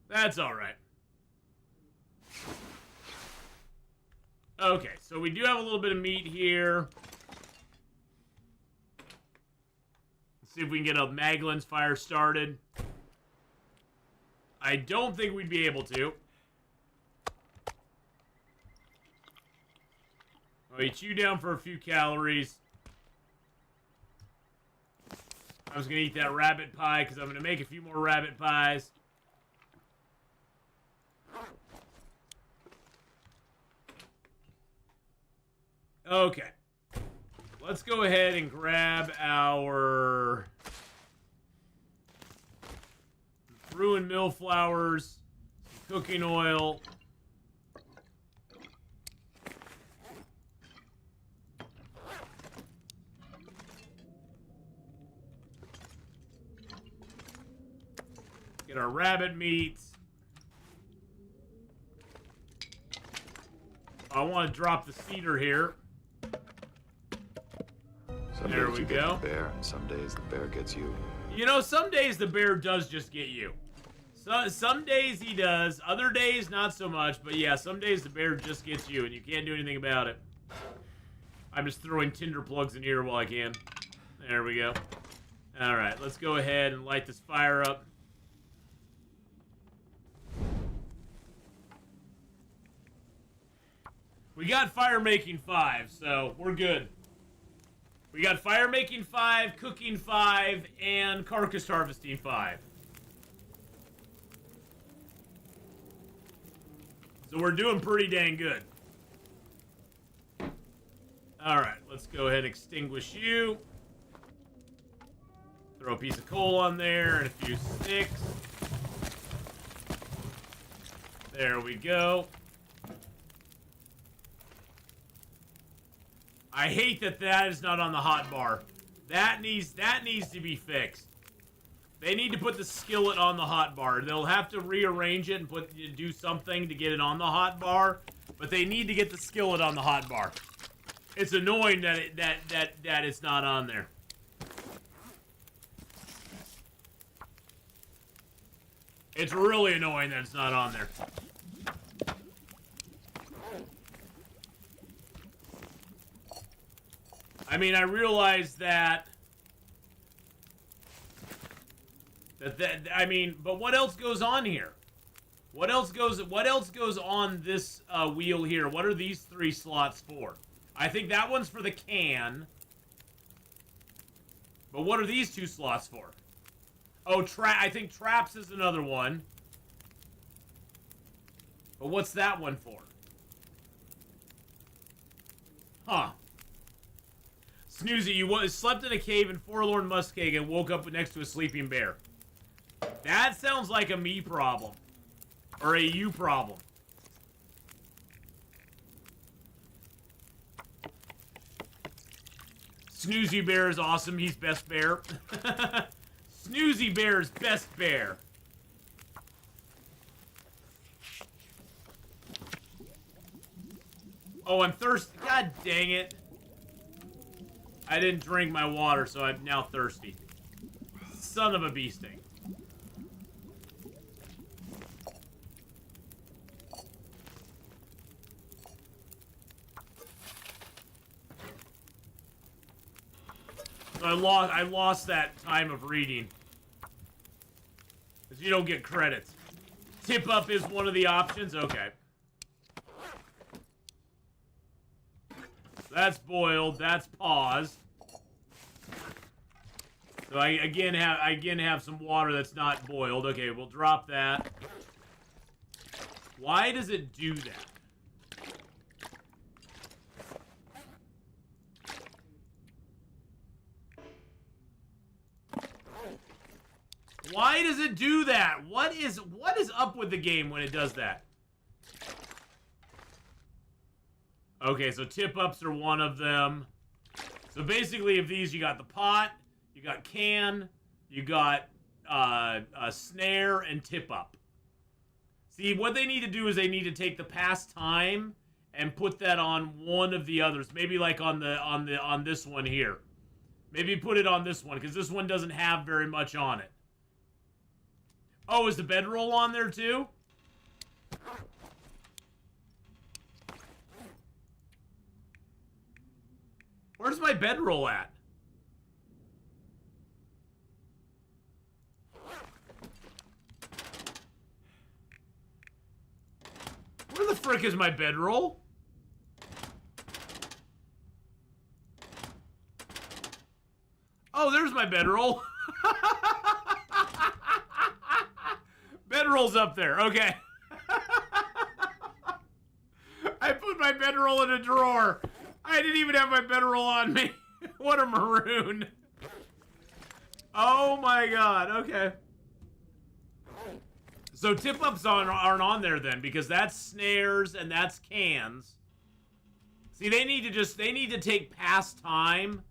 That's all right. Okay, so we do have a little bit of meat here. Let's see if we can get a Maglin's fire started. I don't think we'd be able to. I'll eat you down for a few calories. I was going to eat that rabbit pie because I'm going to make a few more rabbit pies. Okay. Let's go ahead and grab our ruined mill flowers, some cooking oil. Get our rabbit meats. I want to drop the cedar here. Some There days we you get go. the bear, and some days the bear gets you. You know, some days the bear does just get you. So, some days he does. Other days, not so much. But yeah, some days the bear just gets you, and you can't do anything about it. I'm just throwing tinder plugs in here while I can. There we go. All right, let's go ahead and light this fire up. We got fire making 5, so we're good. We got fire making 5, cooking 5, and carcass harvesting 5. So we're doing pretty dang good. Alright, let's go ahead and extinguish you. Throw a piece of coal on there and a few sticks. There we go. I hate that is not on the hot bar. That needs to be fixed. They need to put the skillet on the hot bar. They'll have to rearrange it and do something to get it on the hot bar, but they need to get the skillet on the hot bar. It's annoying that it's not on there. It's really annoying that it's not on there. I mean, I realize that I mean, but what else goes on here? What else goes on this wheel here? What are these 3 slots for? I think that one's for the can. But what are these 2 slots for? Oh, I think traps is another one. But what's that one for? Huh. Snoozy, you slept in a cave in Forlorn Muskeg and woke up next to a sleeping bear. That sounds like a me problem. Or a you problem. Snoozy Bear is awesome. He's best bear. Snoozy Bear is best bear. Oh, I'm thirsty. God dang it. I didn't drink my water, so I'm now thirsty. Son of a bee sting. So I lost that time of reading. Because you don't get credits. Tip up is one of the options? Okay. That's boiled. That's paused. So I again have some water that's not boiled. Okay, we'll drop that. Why does it do that? Why does it do that? What is up with the game when it does that? Okay, so tip-ups are one of them. So basically, of these, you got the pot, you got can, you got a snare, and tip-up. See, what they need to do is they need to take the past time and put that on one of the others. Maybe like on this one here. Maybe put it on this one, because this one doesn't have very much on it. Oh, is the bedroll on there too? Where's my bedroll at? Where the frick is my bedroll? Oh, there's my bedroll. Bedroll's up there. Okay. I put my bedroll in a drawer. I didn't even have my bedroll on me. What a maroon. Oh my god. Okay. So tip-ups aren't on there then, because that's snares and that's cans. See, they need to take past time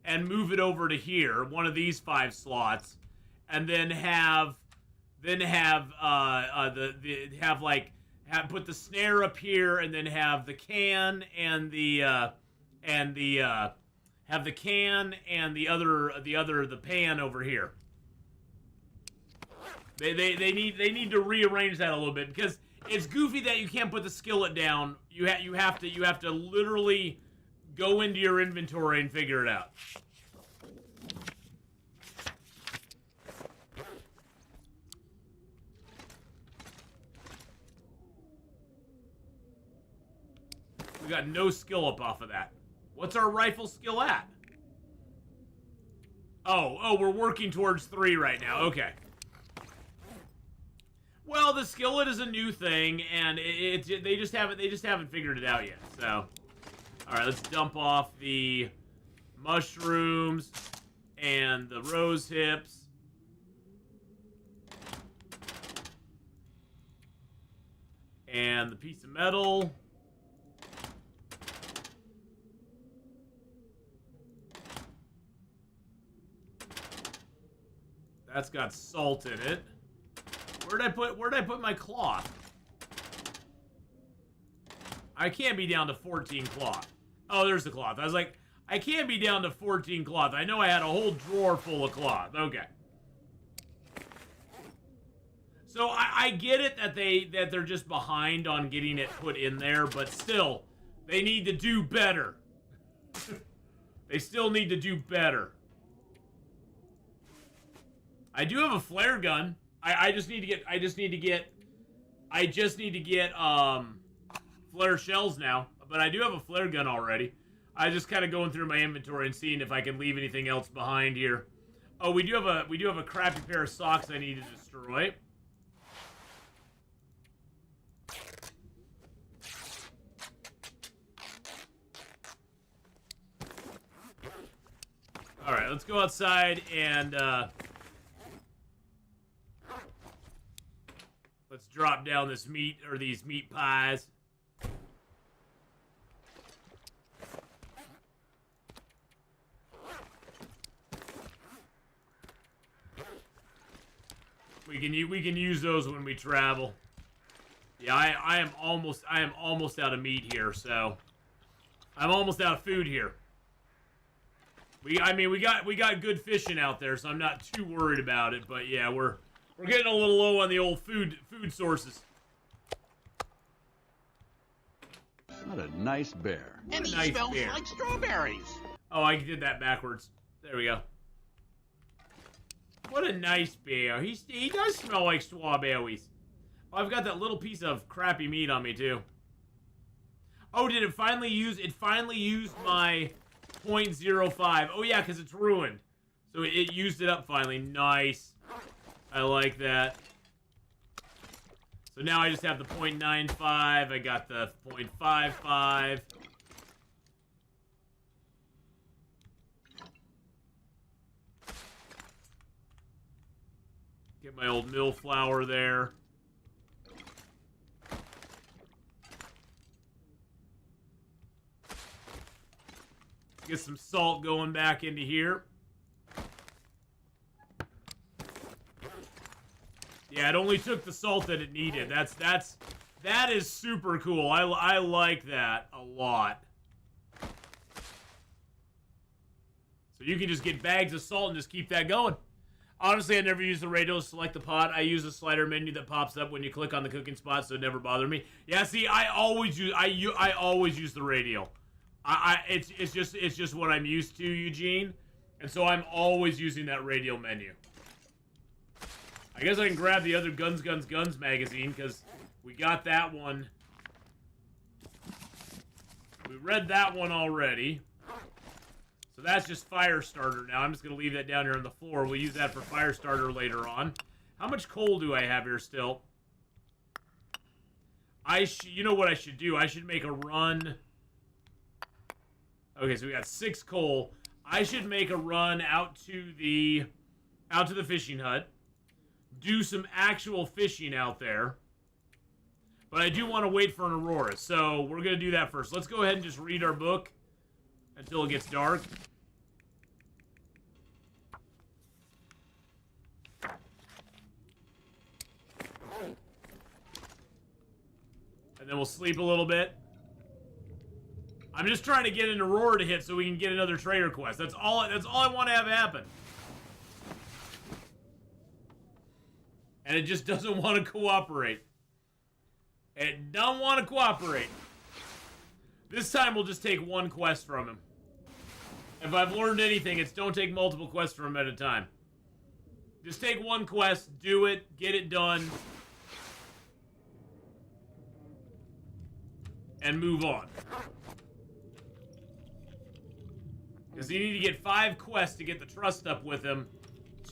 and move it over to here, one of these 5 slots, and then put the snare up here, and then have the can and the pan over here. They need to rearrange that a little bit, because it's goofy that you can't put the skillet down. You have to literally go into your inventory and figure it out. We got no skill up off of that. What's our rifle skill at? Oh, we're working towards 3 right now. Okay. Well, the skillet is a new thing, and they just haven't figured it out yet. So, all right, let's dump off the mushrooms and the rose hips. And the piece of metal. That's got salt in it. Where'd I put my cloth? I can't be down to 14 cloth. Oh, there's the cloth. I was like, I can't be down to 14 cloth. I know I had a whole drawer full of cloth. Okay. So I get it that they're just behind on getting it put in there, but still, they need to do better. They still need to do better. I do have a flare gun. I just need to get flare shells now. But I do have a flare gun already. I just kind of going through my inventory and seeing if I can leave anything else behind here. Oh, we do have a crappy pair of socks I need to destroy. All right, let's go outside and let's drop down this meat, or these meat pies. We can use those when we travel. Yeah, I am almost out of meat here, so I'm almost out of food here. We got good fishing out there, so I'm not too worried about it. But yeah, we're getting a little low on the old food sources. What a nice bear. And he Nice smells bear. like strawberries. Oh, I did that backwards. There we go. What a nice bear. He does smell like strawberries. Oh, I've got that little piece of crappy meat on me, too. Oh, did it finally use... It finally used my .05. Oh, yeah, because it's ruined. So it used it up finally. Nice. I like that. So now I just have the .95. I got the .55. Get my old mill flour there. Get some salt going back into here. Yeah, it only took the salt that it needed. That is super cool. I like that a lot. So you can just get bags of salt and just keep that going. Honestly, I never use the radio to select the pot. I use a slider menu that pops up when you click on the cooking spot, so it never bothered me. Yeah, see, I always use the radio. It's just what I'm used to, Eugene, and so I'm always using that radio menu. I guess I can grab the other Guns magazine because we got that one. We read that one already. So that's just fire starter now. I'm just going to leave that down here on the floor. We'll use that for fire starter later on. How much coal do I have here still? You know what I should do? I should make a run. Okay, so we got 6 coal. I should make a run out to the fishing hut. Do some actual fishing out there. But I do want to wait for an Aurora, so we're going to do that first. Let's go ahead and just read our book until it gets dark. And then we'll sleep a little bit. I'm just trying to get an Aurora to hit so we can get another trader quest. That's all I want to have happen. And it just doesn't want to cooperate. It don't want to cooperate. This time we'll just take one quest from him. If I've learned anything, it's don't take multiple quests from him at a time. Just take one quest, do it, get it done, and move on. Because you need to get 5 quests to get the trust up with him,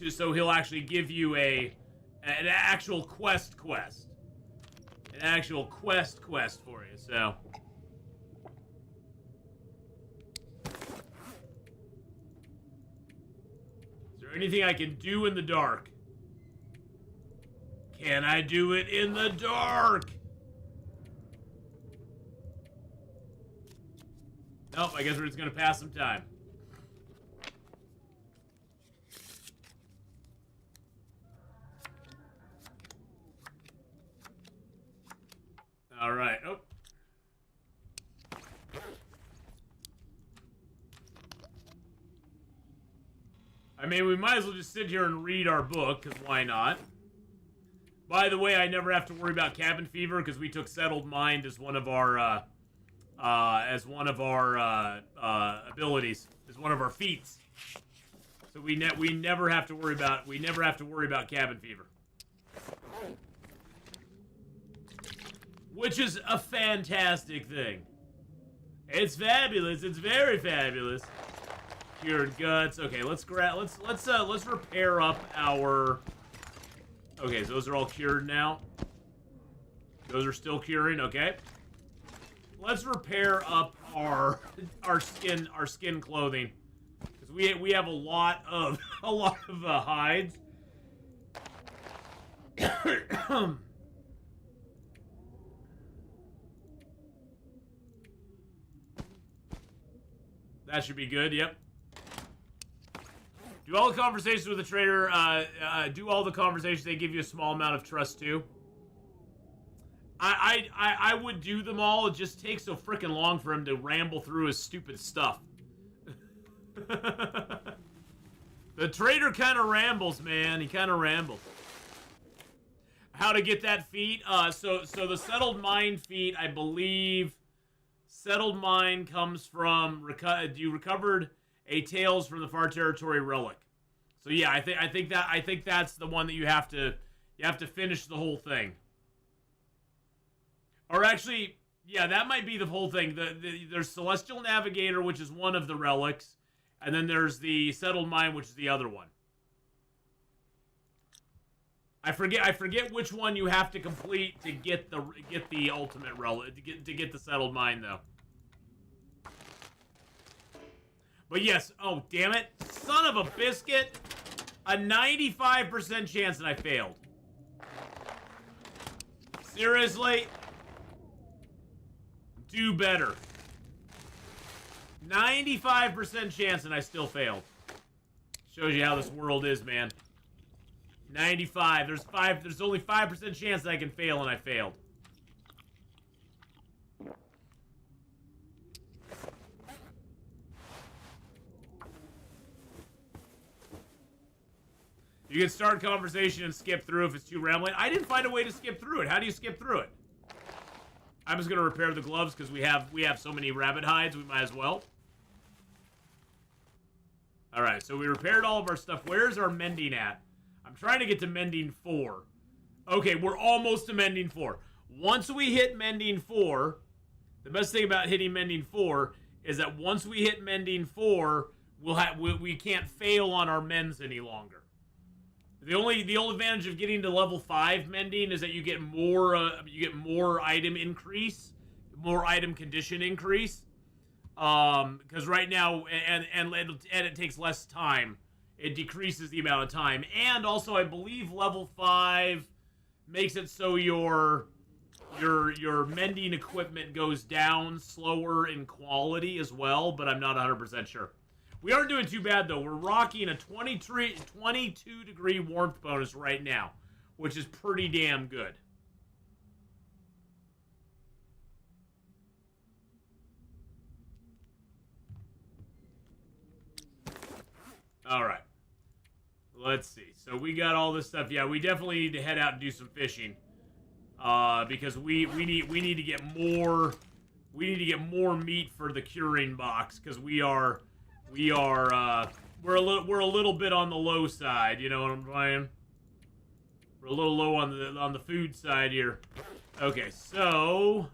so he'll actually give you an actual quest. An actual quest for you, so. Is there anything I can do in the dark? Can I do it in the dark? Nope, I guess we're just gonna pass some time. All right. Oh. I mean, we might as well just sit here and read our book, because why not? By the way, I never have to worry about cabin fever, because we took Settled Mind as one of our, abilities, as one of our feats. So we never have to worry about cabin fever. Which is a fantastic thing. It's fabulous. It's very fabulous. Cured guts. Okay, let's repair up our. Okay, so those are all cured now. Those are still curing. Okay. Let's repair up our skin clothing, because we have a lot of hides. That should be good, yep. Do all the conversations with the trader, do all the conversations, they give you a small amount of trust too. I would do them all, it just takes so freaking long for him to ramble through his stupid stuff. The trader kind of rambles, man, he kind of rambles. How to get that feat? So the Settled Mind feat, I believe... Settled Mind comes from, you recovered A Tales from the Far Territory relic. So yeah, I think that's the one that you have to finish the whole thing. Or actually, yeah, that might be the whole thing. There's Celestial Navigator, which is one of the relics, and then there's the Settled Mine, which is the other one. I forget which one you have to complete to get the ultimate relic, to get the Settled Mine though. But yes, oh damn it, son of a biscuit, a 95% chance that I failed. Seriously? Do better. 95% chance and I still failed. Shows you how this world is, man. 95. There's only 5% chance that I can fail and I failed. You can start conversation and skip through if it's too rambling. I didn't find a way to skip through it. How do you skip through it? I'm just gonna repair the gloves because we have so many rabbit hides, we might as well. Alright, so we repaired all of our stuff. Where's our mending at? I'm trying to get to mending 4. Okay, we're almost to mending 4. Once we hit mending 4, the best thing about hitting mending 4 is that once we hit mending 4, we can't fail on our mends any longer. The only advantage of getting to level 5 mending is that you get more item increase, more item condition increase. Because right now, and it takes less time. It decreases the amount of time, and also I believe level 5 makes it so your mending equipment goes down slower in quality as well. But I'm not 100% sure. We aren't doing too bad though. We're rocking a 22 degree warmth bonus right now, which is pretty damn good. All right. Let's see. So we got all this stuff. Yeah, we definitely need to head out and do some fishing, because we need to get more meat for the curing box, because we're a little bit on the low side. You know what I'm saying? We're a little low on the food side here. Okay, so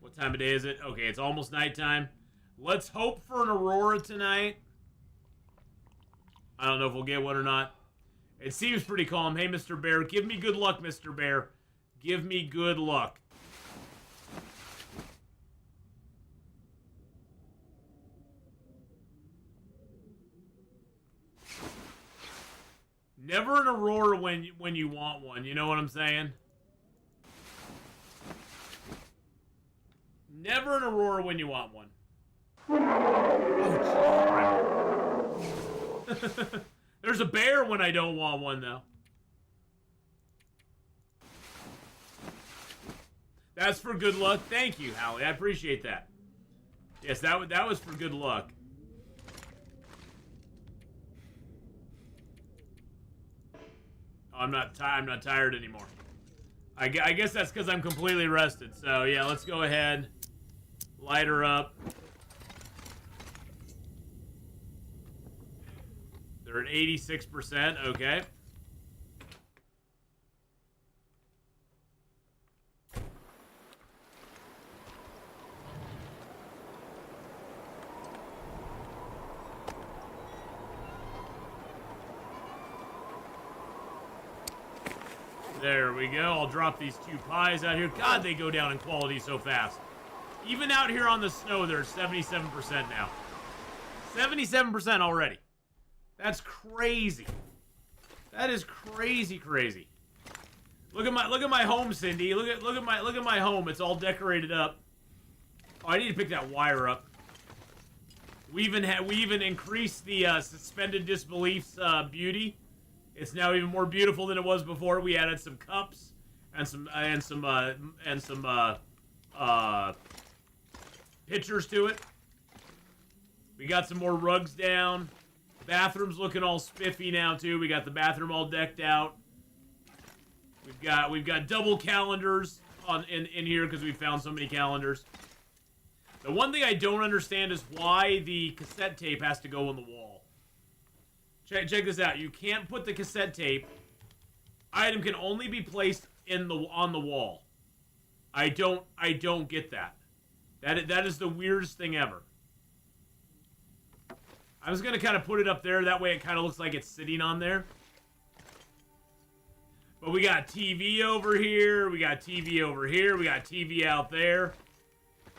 what time of day is it? Okay, it's almost nighttime. Let's hope for an aurora tonight. I don't know if we'll get one or not. It seems pretty calm. Hey, Mr. Bear. Give me good luck, Mr. Bear. Give me good luck. Never an aurora when you want one. You know what I'm saying? Never an aurora when you want one. Oh, there's a bear when I don't want one, though. That's for good luck. Thank you, Hallie. I appreciate that. Yes, that was for good luck. Oh, I'm not tired anymore. I guess that's because I'm completely rested. So yeah, let's go ahead. Light her up. They're at 86%, okay. There we go. I'll drop these 2 pies out here. God, they go down in quality so fast. Even out here on the snow, they're 77% now. 77% already. That's crazy. That is crazy. Look at my home, Cindy. Look at my home. It's all decorated up. Oh, I need to pick that wire up. We even increased the suspended disbelief's beauty. It's now even more beautiful than it was before. We added some cups and some pictures to it. We got some more rugs down. Bathroom's looking all spiffy now too. We got the bathroom all decked out. We've got double calendars in here because we found so many calendars. The one thing I don't understand is why the cassette tape has to go on the wall. Check this out. You can't put the cassette tape. Item can only be placed on the wall. I don't get that. That is the weirdest thing ever. I was gonna kind of put it up there. That way it kind of looks like it's sitting on there. But we got TV over here. We got TV over here. We got TV out there.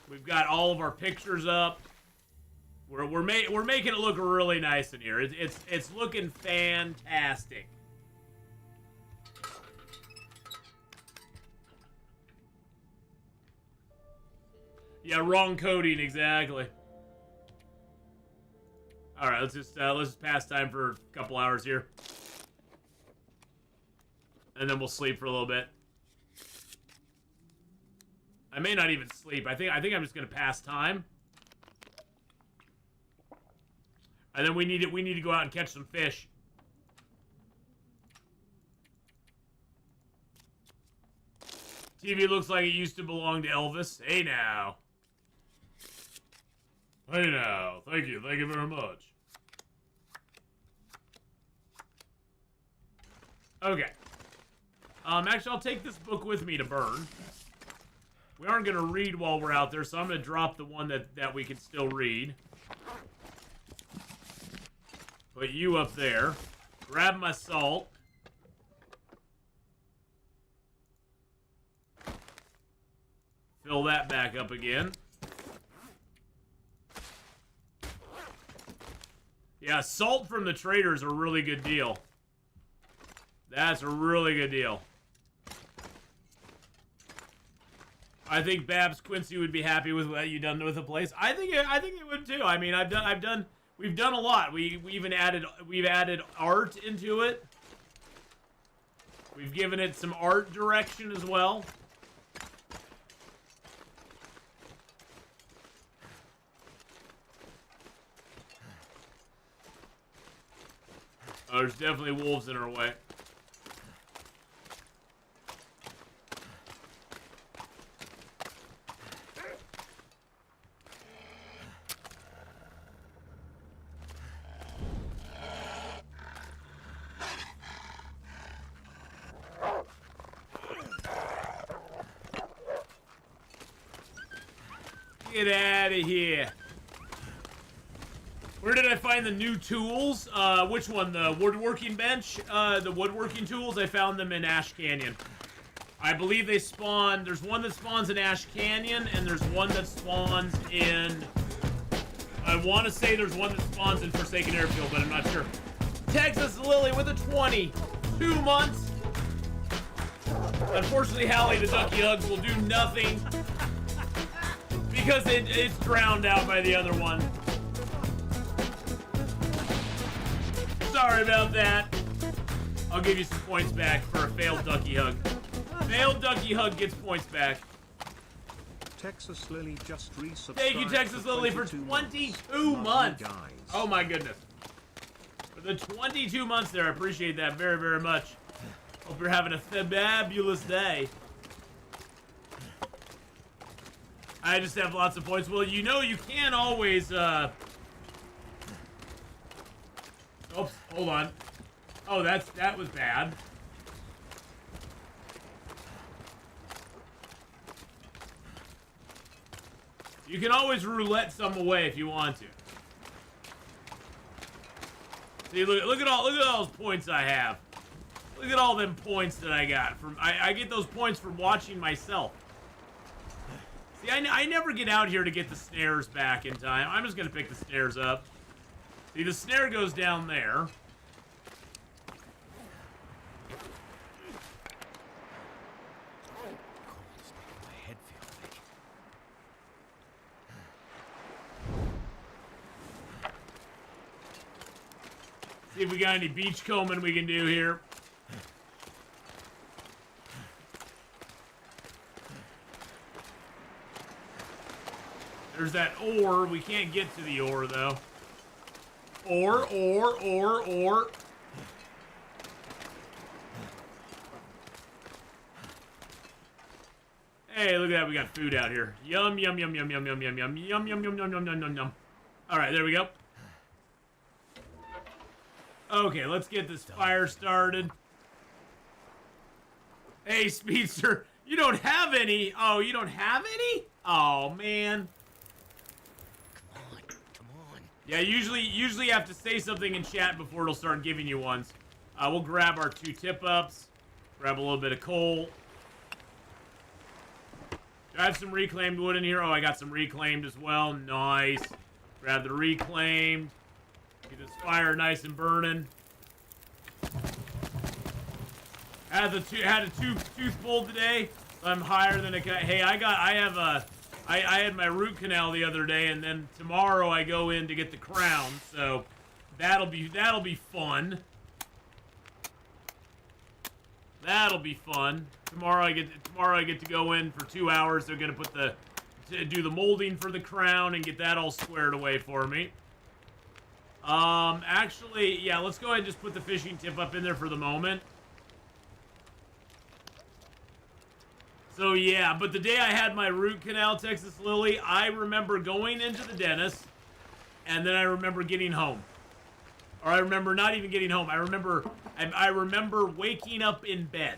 We've got all of our pictures up. We're making it look really nice in here. It's looking fantastic. Yeah, wrong coding, exactly. All right, let's just pass time for a couple hours here, and then we'll sleep for a little bit. I may not even sleep. I think I'm just gonna pass time, and then we need to go out and catch some fish. TV looks like it used to belong to Elvis. Hey now. Hey now. Thank you very much. Okay. Actually, I'll take this book with me to burn. We aren't going to read while we're out there, so I'm going to drop the one that we can still read. Put you up there. Grab my salt. Fill that back up again. Yeah, salt from the trader is a really good deal. That's a really good deal. I think Babs Quincy would be happy with what you done with the place. I think it would too. I mean, we've done a lot. We've added art into it. We've given it some art direction as well. Oh, there's definitely wolves in our way. Get out of here. Where did I find the new tools? Which one? The woodworking bench? The woodworking tools? I found them in Ash Canyon. I believe they spawn... There's one that spawns in Ash Canyon, and there's one that spawns in... I want to say there's one that spawns in Forsaken Airfield, but I'm not sure. Texas Lily with a 20. 2 months. Unfortunately, Hallie the Ducky Hugs will do nothing. Because it's drowned out by the other one. Sorry about that. I'll give you some points back for a failed Ducky Hug. Failed Ducky Hug gets points back. Texas Lily just resubscribed. Thank you, Texas Lily, for 22 months. Oh my goodness. For the 22 months there, I appreciate that very, very much. Hope you're having a fabulous day. I just have lots of points. Well, you know you can always, Oops, hold on. Oh, that was bad. You can always roulette some away if you want to. See, look at all those points I have. Look at all them points that I got from. I get those points from watching myself. See, I never get out here to get the snares back in time. I'm just gonna pick the snares up. See, the snare goes down there. See if we got any beachcombing we can do here. There's that ore. We can't get to the ore, though. Ore. Hey, look at that. We got food out here. Yum, yum, yum, yum, yum, yum, yum, yum, yum, yum, yum, yum, yum, yum, yum, yum. All right, there we go. Okay, let's get this fire started. Hey, Speedster, you don't have any. Oh, you don't have any? Oh, man. Come on. Yeah, usually you have to say something in chat before it'll start giving you ones. We'll grab our 2 tip-ups. Grab a little bit of coal. Do I have some reclaimed wood in here? Oh, I got some reclaimed as well. Nice. Grab the reclaimed. Get this fire nice and burning. Had a tooth pulled today. So I'm higher than a cat. Hey, I had my root canal the other day, and then tomorrow I go in to get the crown. So that'll be fun. That'll be fun. Tomorrow I get to go in for 2 hours. They're gonna do the molding for the crown and get that all squared away for me. Actually, yeah, let's go ahead and just put the fishing tip up in there for the moment. So yeah, but the day I had my root canal, Texas Lily, I remember going into the dentist, and then I remember getting home. Or I remember not even getting home. I remember waking up in bed.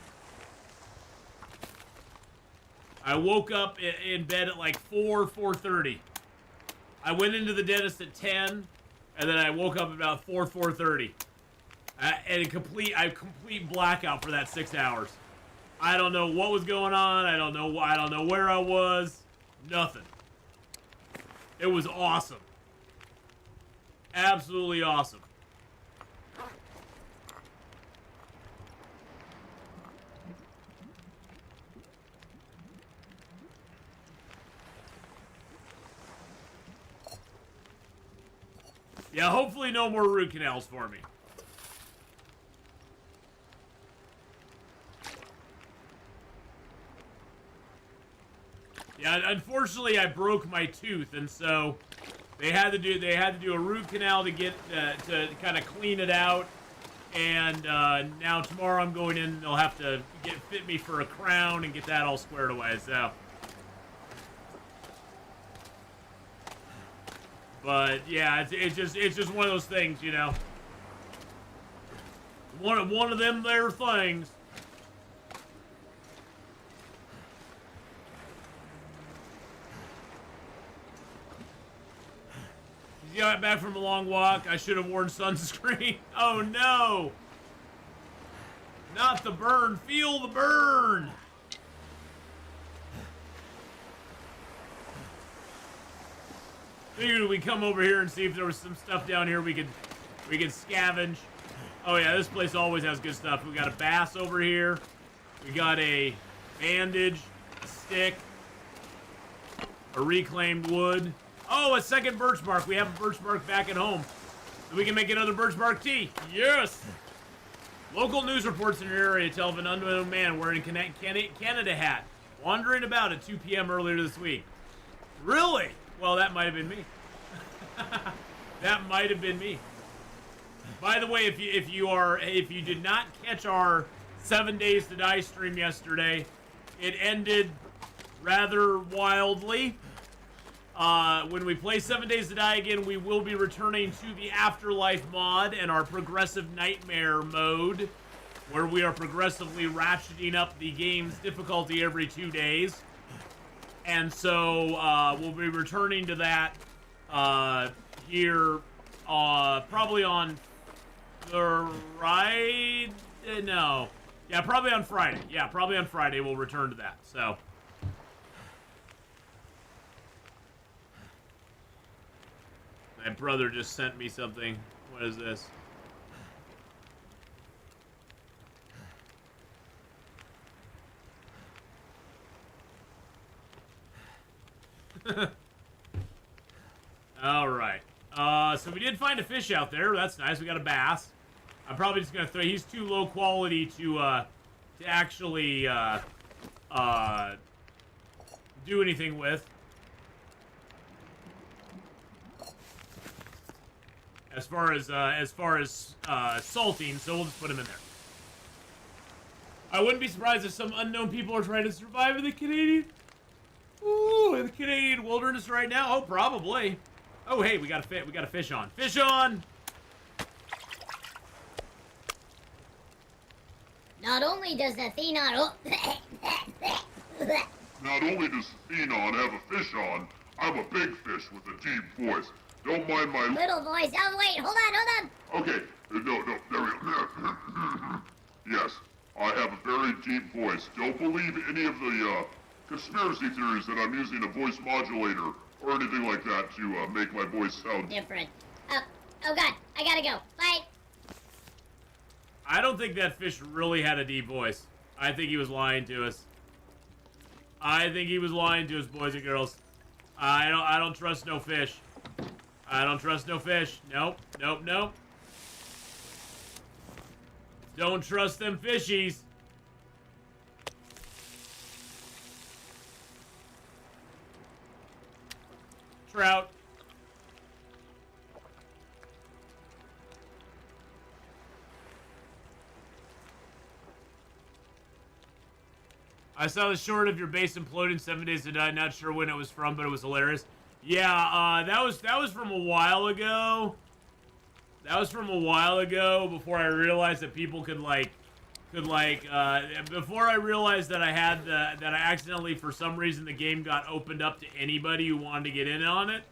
I woke up in bed at like 4:30. I went into the dentist at 10, and then I woke up about 4:30. And a complete blackout for that 6 hours. I don't know what was going on. I don't know where I was. Nothing. It was awesome. Absolutely awesome. Yeah, hopefully no more root canals for me. Yeah, unfortunately I broke my tooth, and so they had to do a root canal to get to kind of clean it out. And now tomorrow I'm going in. They'll have to fit me for a crown and get that all squared away. So, but yeah, it's just one of those things, you know. One of them there things. He got back from a long walk. I should have worn sunscreen. Oh no! Not the burn. Feel the burn. Figured we'd come over here and see if there was some stuff down here we could scavenge. Oh yeah, this place always has good stuff. We got a bass over here. We got a bandage, a stick, a reclaimed wood. Oh, a second birch bark. We have a birch bark back at home. So we can make another birch bark tea. Yes! Local news reports in your area tell of an unknown man wearing a Canada hat wandering about at 2 p.m. earlier this week. Really? Well, that might have been me. That might have been me. By the way, if you did not catch our 7 Days to Die stream yesterday, it ended rather wildly. When we play 7 Days to Die again, we will be returning to the Afterlife mod and our Progressive Nightmare mode, where we are progressively ratcheting up the game's difficulty every 2 days. And so, we'll be returning to that, here, probably on Friday? No. Yeah, probably on Friday. Yeah, probably on Friday we'll return to that, so. My brother just sent me something. What is this? All right. So we did find a fish out there. That's nice. We got a bass. I'm probably just gonna throw. He's too low quality to actually do anything with. As far as salting, so we'll just put him in there. I wouldn't be surprised if some unknown people are trying to survive in the Canadian Ooh, in the Canadian wilderness right now? Oh, probably. Oh, hey, we got a fish on. Fish on! Not only does Atheenon... Oh, Not only does Atheenon have a fish on, I'm a big fish with a deep voice. Don't mind my... little voice. Oh, wait, hold on. Okay, no, there we go. Yes, I have a very deep voice. Don't believe any of the conspiracy theories that I'm using a voice modulator or anything like that to make my voice sound... Different. Oh God, I gotta go. Bye. I don't think that fish really had a deep voice. I think he was lying to us. I think he was lying to us, boys and girls. I don't trust no fish. I don't trust no fish. Nope. Don't trust them fishies. Trout. I saw the short of your base imploding 7 days to die. Not sure when it was from, but it was hilarious. Yeah, that was from a while ago. That was from a while ago before I realized that people before I realized that that I accidentally, for some reason, the game got opened up to anybody who wanted to get in on it.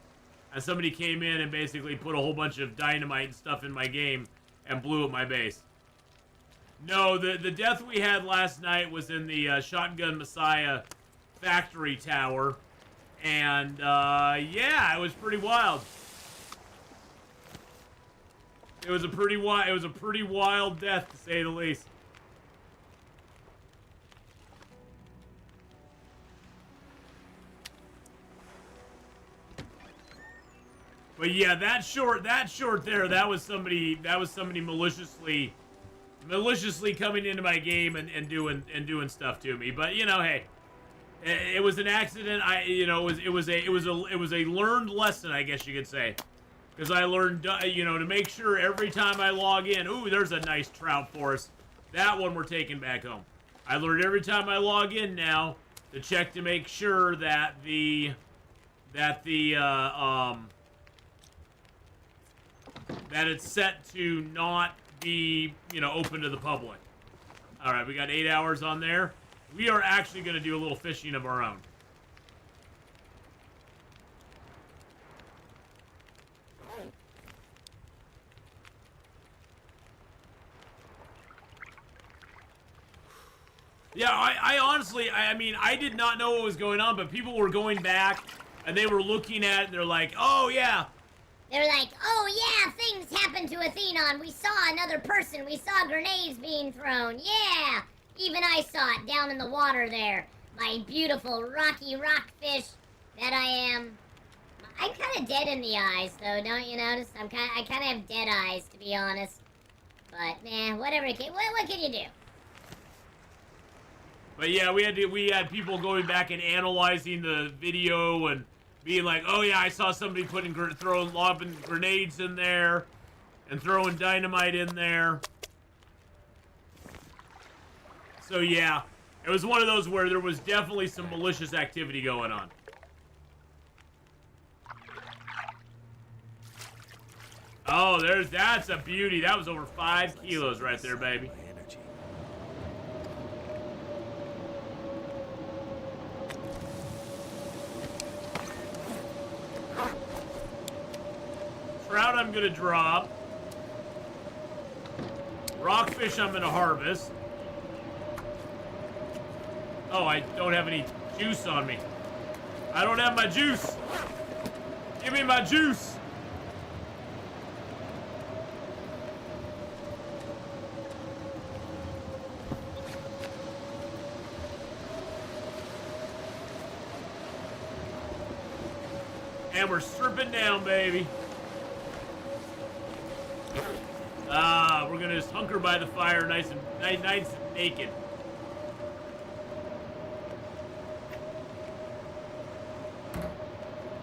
And somebody came in and basically put a whole bunch of dynamite and stuff in my game and blew up my base. No, the death we had last night was in the Shotgun Messiah factory tower. And, yeah, it was pretty wild. It was a pretty wild death, to say the least. But yeah, that short there, that was somebody maliciously coming into my game and doing stuff to me. But you know, hey, it was an accident. It was a learned lesson, I guess you could say, because I learned to make sure every time I log in, ooh, there's a nice trout for us. That one we're taking back home. I learned every time I log in now to check to make sure that that it's set to not be, open to the public. All right, we got 8 hours on there. We are actually going to do a little fishing of our own. Yeah, I honestly, I mean, I did not know what was going on, but people were going back and they were looking at it and they're like, oh yeah. They're like, oh yeah, things happened to Atheenon. We saw another person. We saw grenades being thrown. Yeah, even I saw it down in the water there. My beautiful rocky rockfish that I am. I'm kind of dead in the eyes, though. Don't you notice? I kind of have dead eyes, to be honest. But whatever. What can you do? But yeah, we had people going back and analyzing the video and being like, oh yeah, I saw somebody lobbing grenades in there and throwing dynamite in there. So yeah, it was one of those where there was definitely some malicious activity going on. Oh, that's a beauty. That was over 5 kilos right there, baby. Trout I'm gonna drop. Rockfish I'm gonna harvest. Oh, I don't have any juice on me. I don't have my juice. Give me my juice. And we're stripping down, baby. We're gonna just hunker by the fire, nice and naked.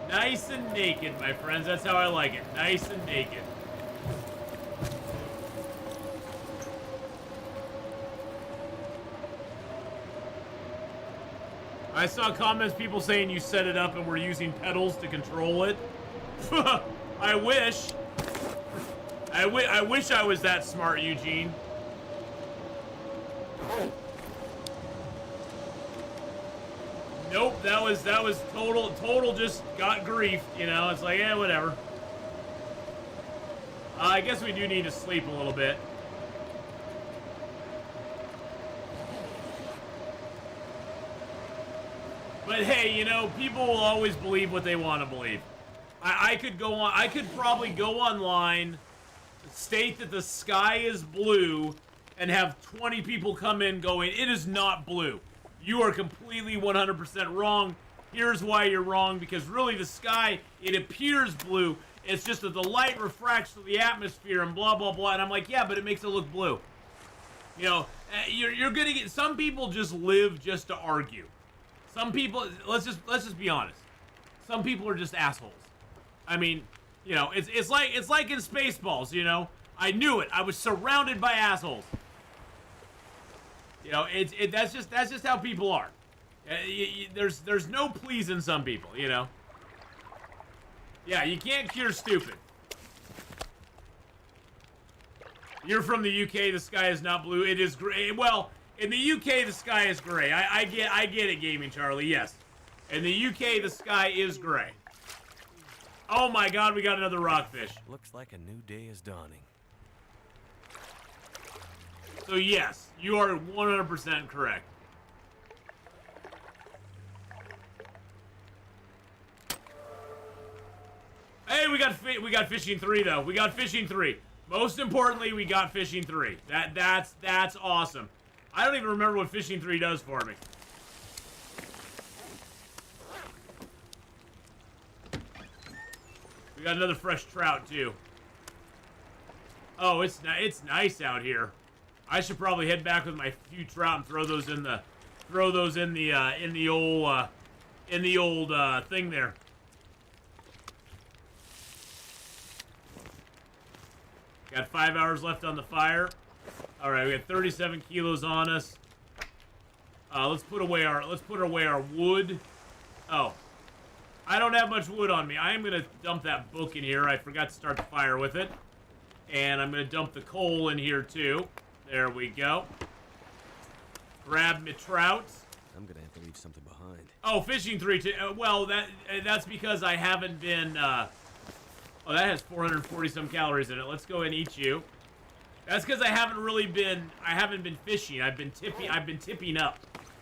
Nice and naked, my friends. That's how I like it. Nice and naked. I saw comments, people saying you set it up and we're using pedals to control it. I wish. I wish I was that smart, Eugene. Nope, that was total just got grief, you know. It's like, yeah, whatever. I guess we do need to sleep a little bit. But hey, you know, people will always believe what they want to believe. I could probably go online, state that the sky is blue, and have 20 people come in going, it is not blue. You are completely 100% wrong. Here's why you're wrong, because really the sky, it appears blue. It's just that the light refracts through the atmosphere and blah, blah, blah. And I'm like, yeah, but it makes it look blue. You know, you're gonna get, some people just live just to argue. Some people, let's just be honest. Some people are just assholes. I mean, you know, it's like in Spaceballs, you know. I knew it. I was surrounded by assholes. You know, that's just how people are. There's no pleasing some people, you know. Yeah, you can't cure stupid. You're from the UK. The sky is not blue. It is gray. Well, in the UK, the sky is gray. I get it, Gaming Charlie. Yes, in the UK, the sky is gray. Oh my God, we got another rockfish. Looks like a new day is dawning. So yes, you are 100% correct. Hey, we got fishing 3 though. We got fishing 3. Most importantly, we got fishing 3. That's awesome. I don't even remember what fishing 3 does for me. We got another fresh trout too. Oh, it's nice out here. I should probably head back with my few trout and throw those in the old thing there. Got 5 hours left on the fire. All right, we got 37 kilos on us. Let's put away our wood. Oh, I don't have much wood on me. I am gonna dump that book in here. I forgot to start the fire with it, and I'm gonna dump the coal in here too. There we go. Grab me trout. I'm gonna have to leave something behind. Oh, fishing 3 too. Well, that's because I haven't been. Oh, that has 440 some calories in it. Let's go and eat you. That's because I haven't been fishing. I've been tipping up.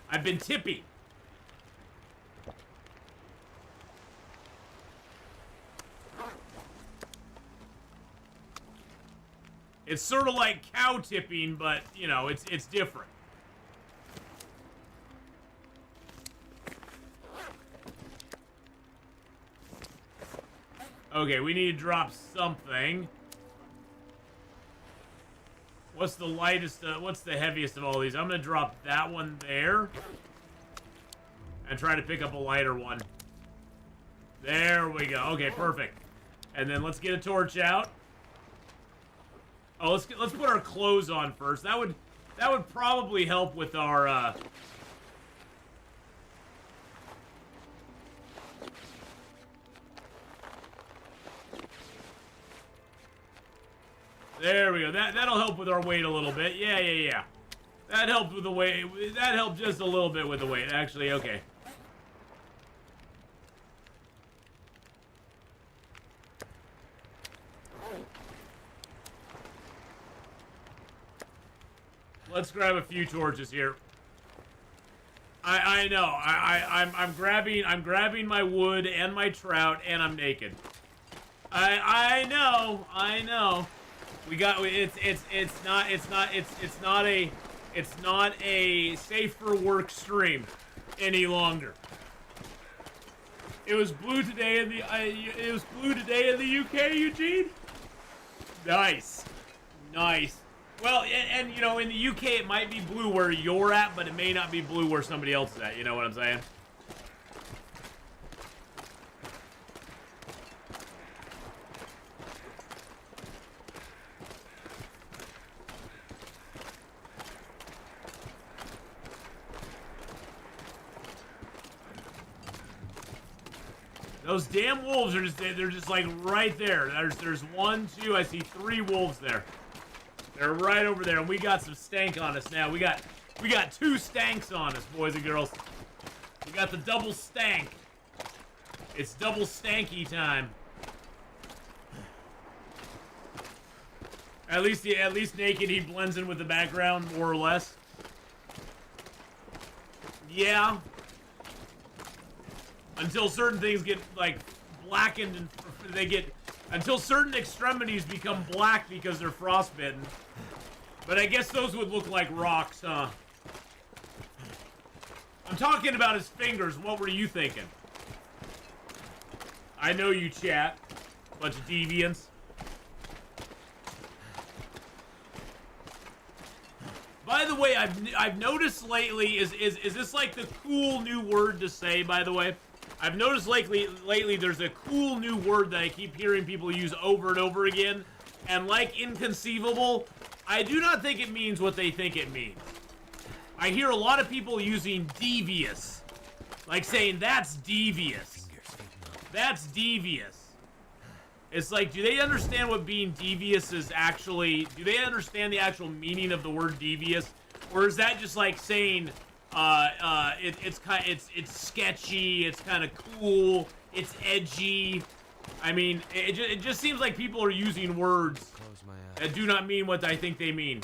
I've been tipping. It's sort of like cow tipping, but, you know, it's different. Okay, we need to drop something. What's the lightest, what's the heaviest of all these? I'm gonna drop that one there. And try to pick up a lighter one. There we go. Okay, perfect. And then let's get a torch out. Oh, let's put our clothes on first. That would probably help with our There we go. That'll help with our weight a little bit. Yeah. That helped with the weight. That helped just a little bit with the weight. Actually, okay. Let's grab a few torches here. I know. I'm grabbing my wood and my trout, and I'm naked. I know. We got it's not a safe for work stream any longer. It was blue today in the UK, Eugene. Nice. Well, and you know, in the UK it might be blue where you're at, but it may not be blue where somebody else is at. You know what I'm saying? Those damn wolves are they're just like right there. There's 1, 2, I see 3 wolves there. They're right over there, and we got some stank on us now. We got 2 stanks on us, boys and girls. We got the double stank. It's double stanky time. At least naked he blends in with the background more or less. Yeah. Until certain things get like blackened and until certain extremities become black because they're frostbitten. But I guess those would look like rocks, huh? I'm talking about his fingers. What were you thinking? I know you, chat. Bunch of deviants. By the way, I've noticed lately, is this like the cool new word to say, by the way? I've noticed lately there's a cool new word that I keep hearing people use over and over again. And like inconceivable, I do not think it means what they think it means. I hear a lot of people using devious. Like saying, that's devious. That's devious. It's like, do they understand what being devious is actually... Do they understand the actual meaning of the word devious? Or is that just like saying, it's sketchy, it's kind of cool, it's edgy? I mean, it just seems like people are using words that do not mean what I think they mean.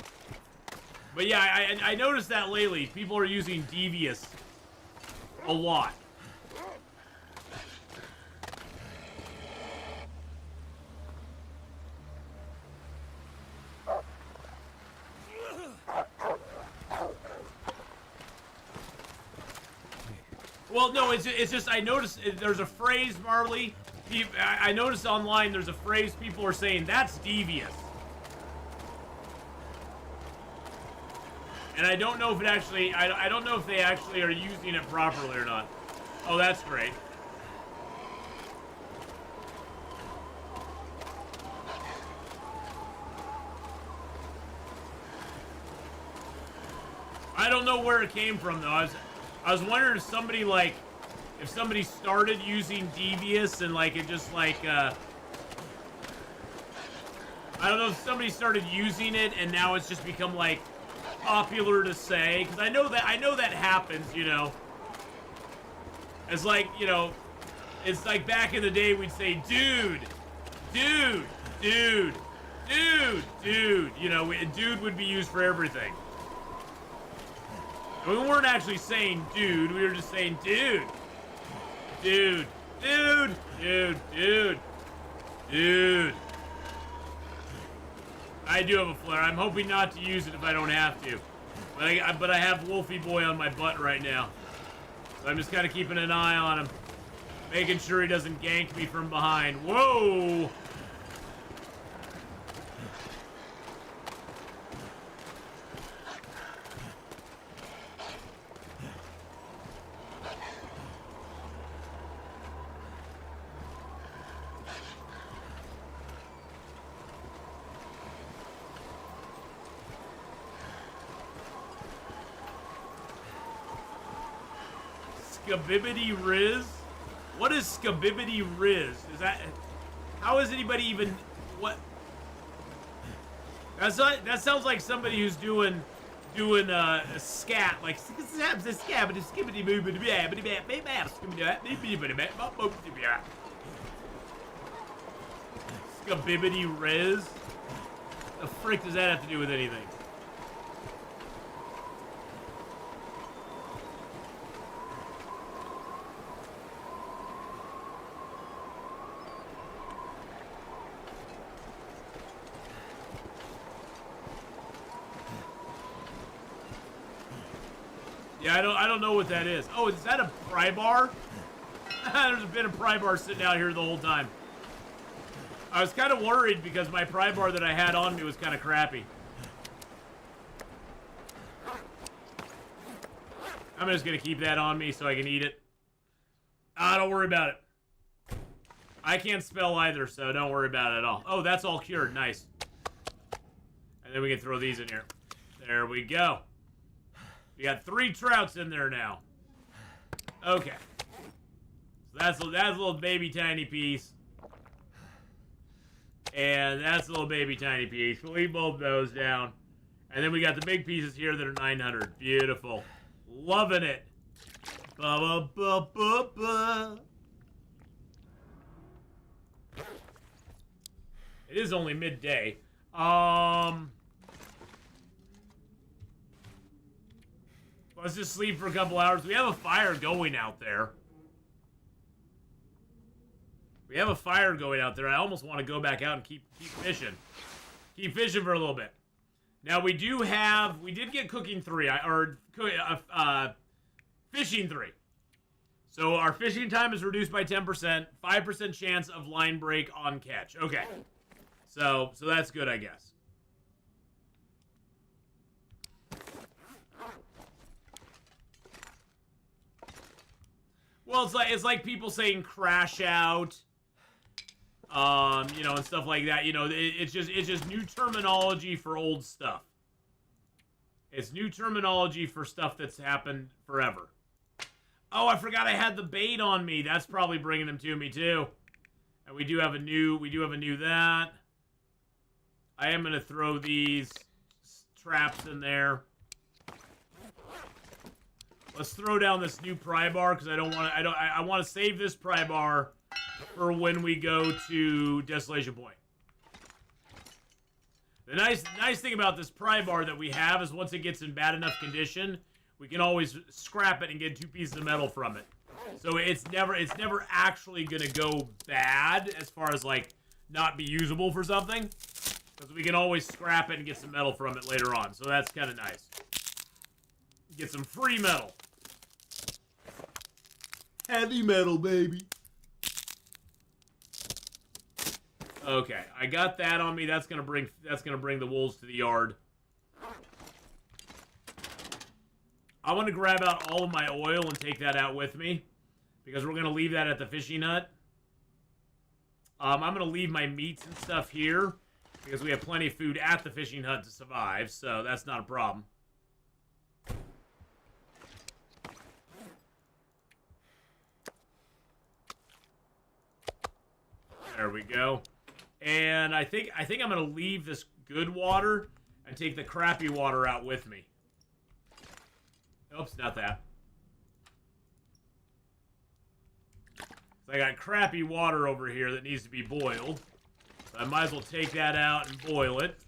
But yeah, I noticed that lately. People are using devious a lot. Well, no, it's just I noticed there's a phrase, Marley. I noticed online there's a phrase people are saying, that's devious. And I don't know if it actually, I don't know if they actually are using it properly or not. Oh, that's great. I don't know where it came from though. I was wondering if somebody if somebody started using devious and like it just like I don't know if somebody started using it and now it's just become like popular to say, because I know that happens, you know. It's like, you know, it's like back in the day we'd say dude, dude, dude, dude, dude, you know, dude would be used for everything. We weren't actually saying dude, we were just saying dude. Dude. Dude. Dude. Dude. Dude. I do have a flare. I'm hoping not to use it if I don't have to. But I have Wolfie Boy on my butt right now. So I'm just kind of keeping an eye on him. Making sure he doesn't gank me from behind. Whoa! Skabibbity Riz? What is Skabibbity Riz? Is that... How is anybody even... What? That sounds like somebody who's doing a scat, like... Skabibbity Riz? The frick does that have to do with anything? Yeah, I don't know what that is. Oh, is that a pry bar? There's been a pry bar sitting out here the whole time. I was kind of worried because my pry bar that I had on me was kind of crappy. I'm just going to keep that on me so I can eat it. Don't worry about it. I can't spell either, so don't worry about it at all. Oh, that's all cured. Nice. And then we can throw these in here. There we go. We got 3 trouts in there now. Okay. So that's a little baby tiny piece. And that's a little baby tiny piece. We'll leave both those down. And then we got the big pieces here that are 900. Beautiful. Loving it. Ba ba ba ba ba. It is only midday. Let's just sleep for a couple hours. We have a fire going out there. We have a fire going out there. I almost want to go back out and keep fishing. Keep fishing for a little bit. Now we did get cooking 3, fishing 3. So our fishing time is reduced by 10%, 5% chance of line break on catch. Okay. So that's good, I guess. Well, it's like people saying crash out, you know, and stuff like that. You know, it's just new terminology for old stuff. It's new terminology for stuff that's happened forever. Oh, I forgot I had the bait on me. That's probably bringing them to me too. And we do have a new that. I am gonna throw these traps in there. Let's throw down this new pry bar because I want to save this pry bar for when we go to Desolation Point. The nice thing about this pry bar that we have is once it gets in bad enough condition, we can always scrap it and get 2 pieces of metal from it. So it's never actually gonna go bad as far as like not be usable for something, because we can always scrap it and get some metal from it later on. So that's kind of nice. Get some free metal. Heavy metal, baby. Okay, I got that on me. That's gonna bring the wolves to the yard. I want to grab out all of my oil and take that out with me, because we're gonna leave that at the fishing hut. I'm gonna leave my meats and stuff here because we have plenty of food at the fishing hut to survive, so that's not a problem. There we go. And I think I'm gonna leave this good water and take the crappy water out with me. Oops, not that. So I got crappy water over here that needs to be boiled. So I might as well take that out and boil it.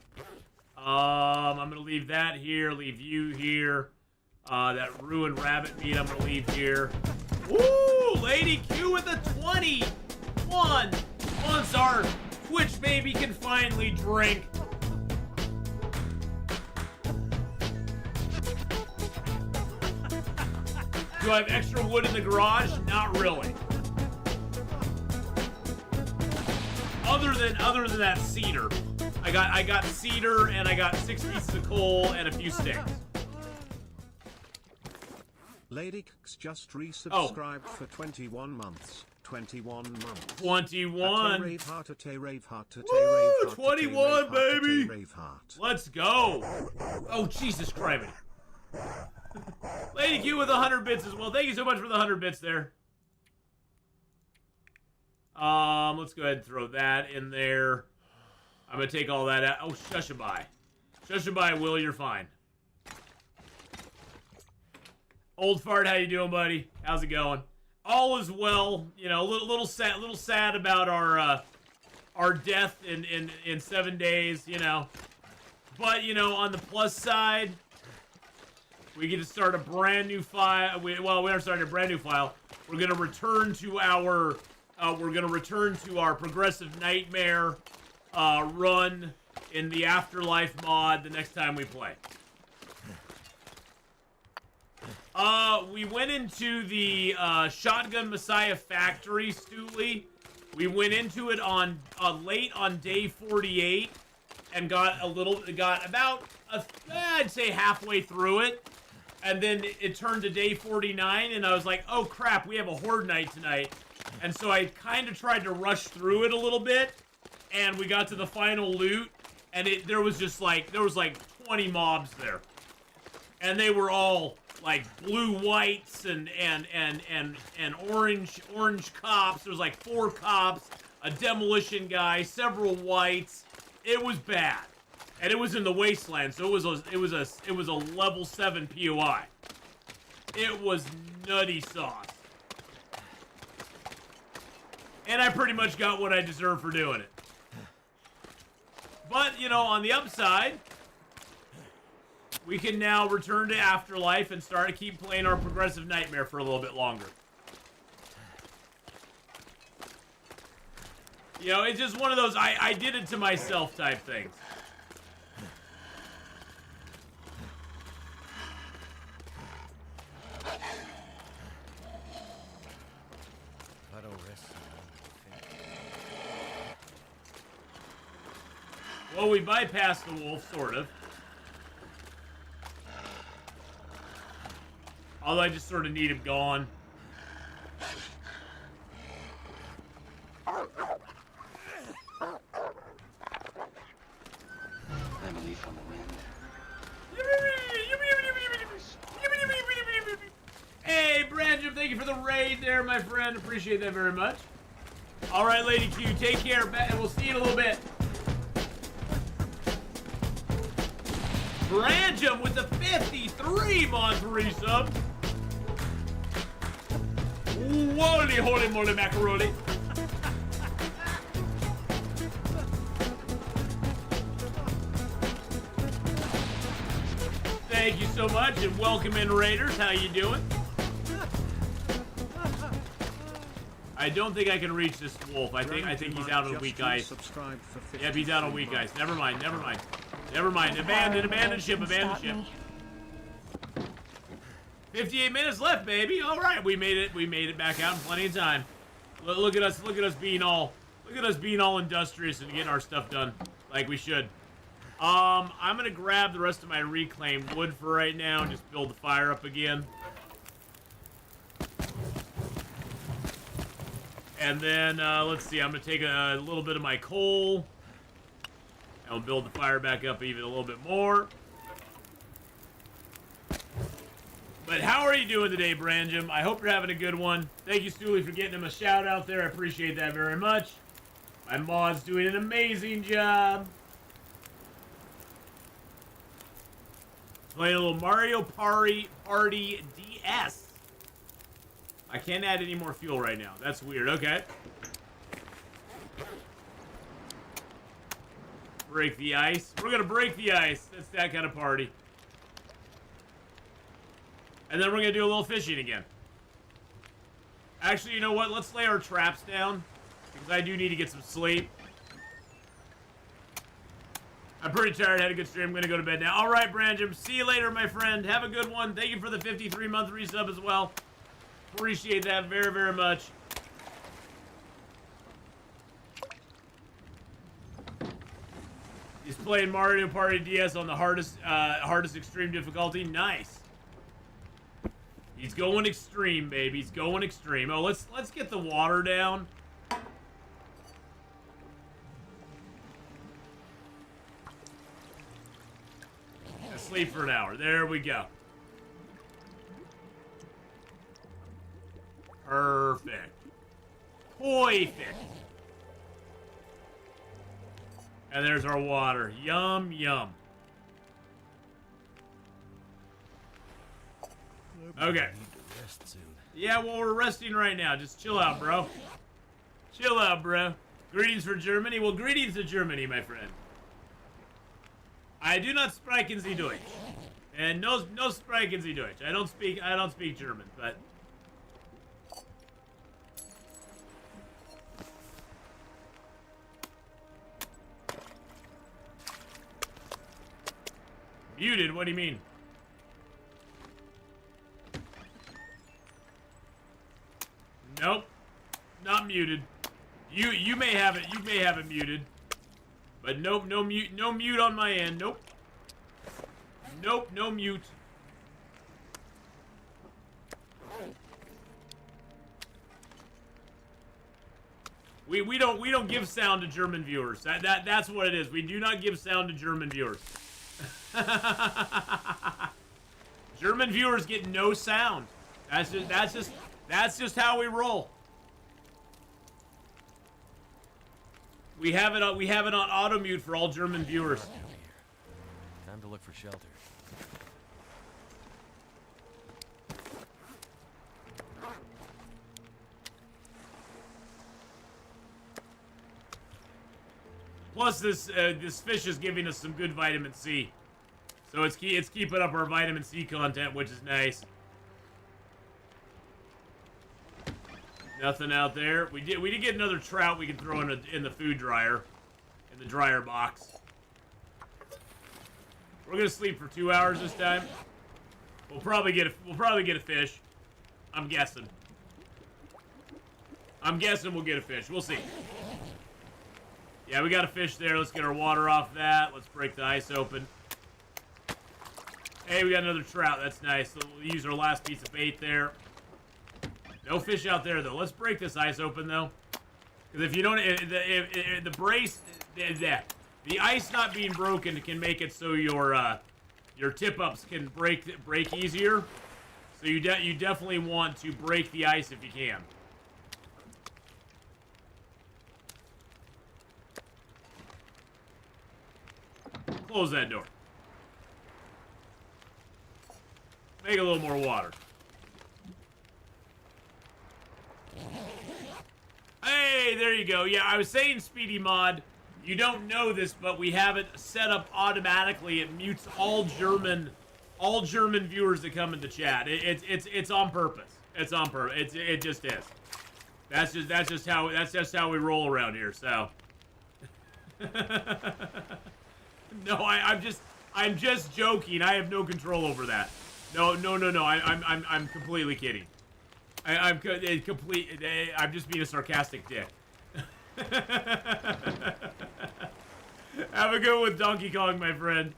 I'm gonna leave that here, leave you here. That ruined rabbit meat I'm gonna leave here. Woo! Lady Q with a 21! Once our Twitch baby can finally drink. Do I have extra wood in the garage? Not really. Other than that cedar. I got cedar and I got 6 pieces of coal and a few sticks. Lady Kix just resubscribed for 21 months. 21 months. 21. Rave heart, rave heart, woo! 21, baby. Rave heart. Let's go. Oh, Jesus Christ. Lady Q with 100 bits as well. Thank you so much for the 100 bits there. Let's go ahead and throw that in there. I'm gonna take all that out. Oh, shushaby. Shushaby, Will, you're fine. Old fart, how you doing, buddy? How's it going? All is well. You know, a little sad about our death in 7 days. You know, but you know, on the plus side, we get to start a brand new file. We aren't starting a brand new file. We're gonna return to our progressive nightmare run in the Afterlife mod the next time we play. We went into the Shotgun Messiah factory, Stooley. We went into it on late on day 48 and got about I'd say halfway through it, and then it turned to day 49, and I was like, oh crap, we have a horde night tonight, and so I kind of tried to rush through it a little bit, and we got to the final loot, and there was like 20 mobs there, and they were all like blue whites and orange cops. There was like 4 cops, a demolition guy, several whites. It was bad, and it was in the wasteland, so it was a level 7 POI. It was nutty sauce, and I pretty much got what I deserved for doing it. But you know, on the upside, we can now return to Afterlife and start to keep playing our Progressive Nightmare for a little bit longer. You know, it's just one of those I did it to myself type things. I don't rest. Well, we bypassed the wolf, sort of. Although I just sort of need him gone. I'm a leaf on the wind. Hey, Brandon, thank you for the raid there, my friend. Appreciate that very much. All right, Lady Q, take care, and we'll see you in a little bit. Branjum with the 53-month resub. Holy, holy moly macaroni. Thank you so much, and welcome in, Raiders. How you doing? I don't think I can reach this wolf. I think he's out on weak ice. Yep, he's out on weak ice. Never mind. Abandon ship. 58 minutes left, baby. All right, we made it back out in plenty of time. Look at us being all industrious and getting our stuff done like we should. I'm gonna grab the rest of my reclaimed wood for right now and just build the fire up again. And then, let's see, I'm gonna take a little bit of my coal and we'll build the fire back up even a little bit more. But how are you doing today, Branjum? I hope you're having a good one. Thank you, Stooley, for getting him a shout out there. I appreciate that very much. My mod's doing an amazing job. Playing a little Mario Party DS. I can't add any more fuel right now. That's weird. Okay. Break the ice. We're gonna break the ice. That's that kind of party. And then we're gonna do a little fishing again. Actually, you know what? Let's lay our traps down, because I do need to get some sleep. I'm pretty tired. Had a good stream. I'm gonna go to bed now. All right, Branjum. See you later, my friend. Have a good one. Thank you for the 53-month resub as well. Appreciate that very, very much. He's playing Mario Party DS on the hardest extreme difficulty. Nice. He's going extreme, baby. He's going extreme. Oh, let's get the water down. Sleep for an hour. There we go. Perfect. Perfect. And there's our water. Yum, yum. Okay. Yeah, well, we're resting right now. Just chill out, bro. Chill out, bro. Greetings for Germany. Well, greetings to Germany, my friend. I do not speak in the Deutsch. And no speak in the Deutsch. I don't speak German, but muted? What do you mean? Nope. Not muted. You may have it. You may have it muted. But nope, no mute on my end. Nope. Nope, no mute. We don't give sound to German viewers. That's what it is. We do not give sound to German viewers. German viewers get no sound. That's just how we roll. We have it on auto mute for all German viewers. Time to look for shelter. Plus, this fish is giving us some good vitamin C, so it's keeping up our vitamin C content, which is nice. Nothing out there. We did get another trout we can throw in the food dryer, in the dryer box. We're gonna sleep for 2 hours this time. We'll probably get a fish. I'm guessing. We'll get a fish. We'll see. Yeah, we got a fish there. Let's get our water off that. Let's break the ice open. Hey, we got another trout. That's nice. So we'll use our last piece of bait there. No fish out there, though. Let's break this ice open, though. Because if you don't... the brace... The ice not being broken can make it so your tip-ups can break easier. So you definitely want to break the ice if you can. Close that door. Make a little more water. Hey, there you go. Yeah, I was saying, Speedy Mod, you don't know this, but we have it set up automatically. It mutes all German viewers that come into chat. It's on purpose. It's on purpose. It just is. That's just how we roll around here. So. No, I'm just joking. I have no control over that. No. I'm completely kidding. I'm just being a sarcastic dick. Have a good one with Donkey Kong, my friend.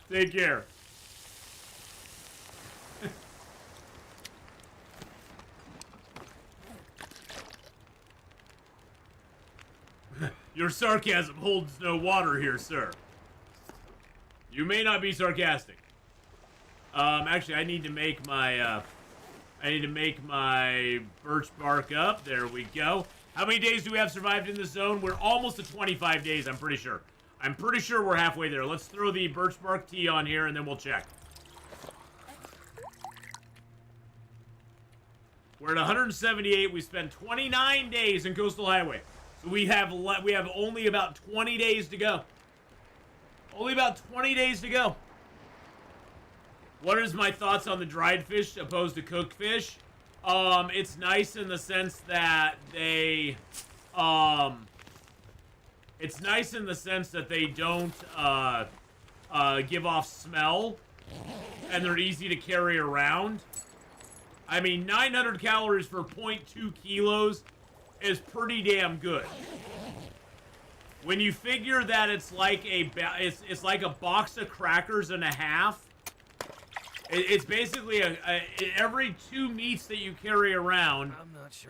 Take care. Your sarcasm holds no water here, sir. You may not be sarcastic. Actually, I need to make my birch bark up. There we go. How many days do we have survived in this zone? We're almost at 25 days, I'm pretty sure. I'm pretty sure we're halfway there. Let's throw the birch bark tea on here, and then we'll check. We're at 178. We spent 29 days in Coastal Highway. So we have only about 20 days to go. Only about 20 days to go. What is my thoughts on the dried fish opposed to cooked fish? It's nice in the sense that they, it's nice in the sense that they don't, give off smell, and they're easy to carry around. I mean, 900 calories for 0.2 kilos is pretty damn good. When you figure that it's like it's like a box of crackers and a half, it's basically every 2 meats that you carry around,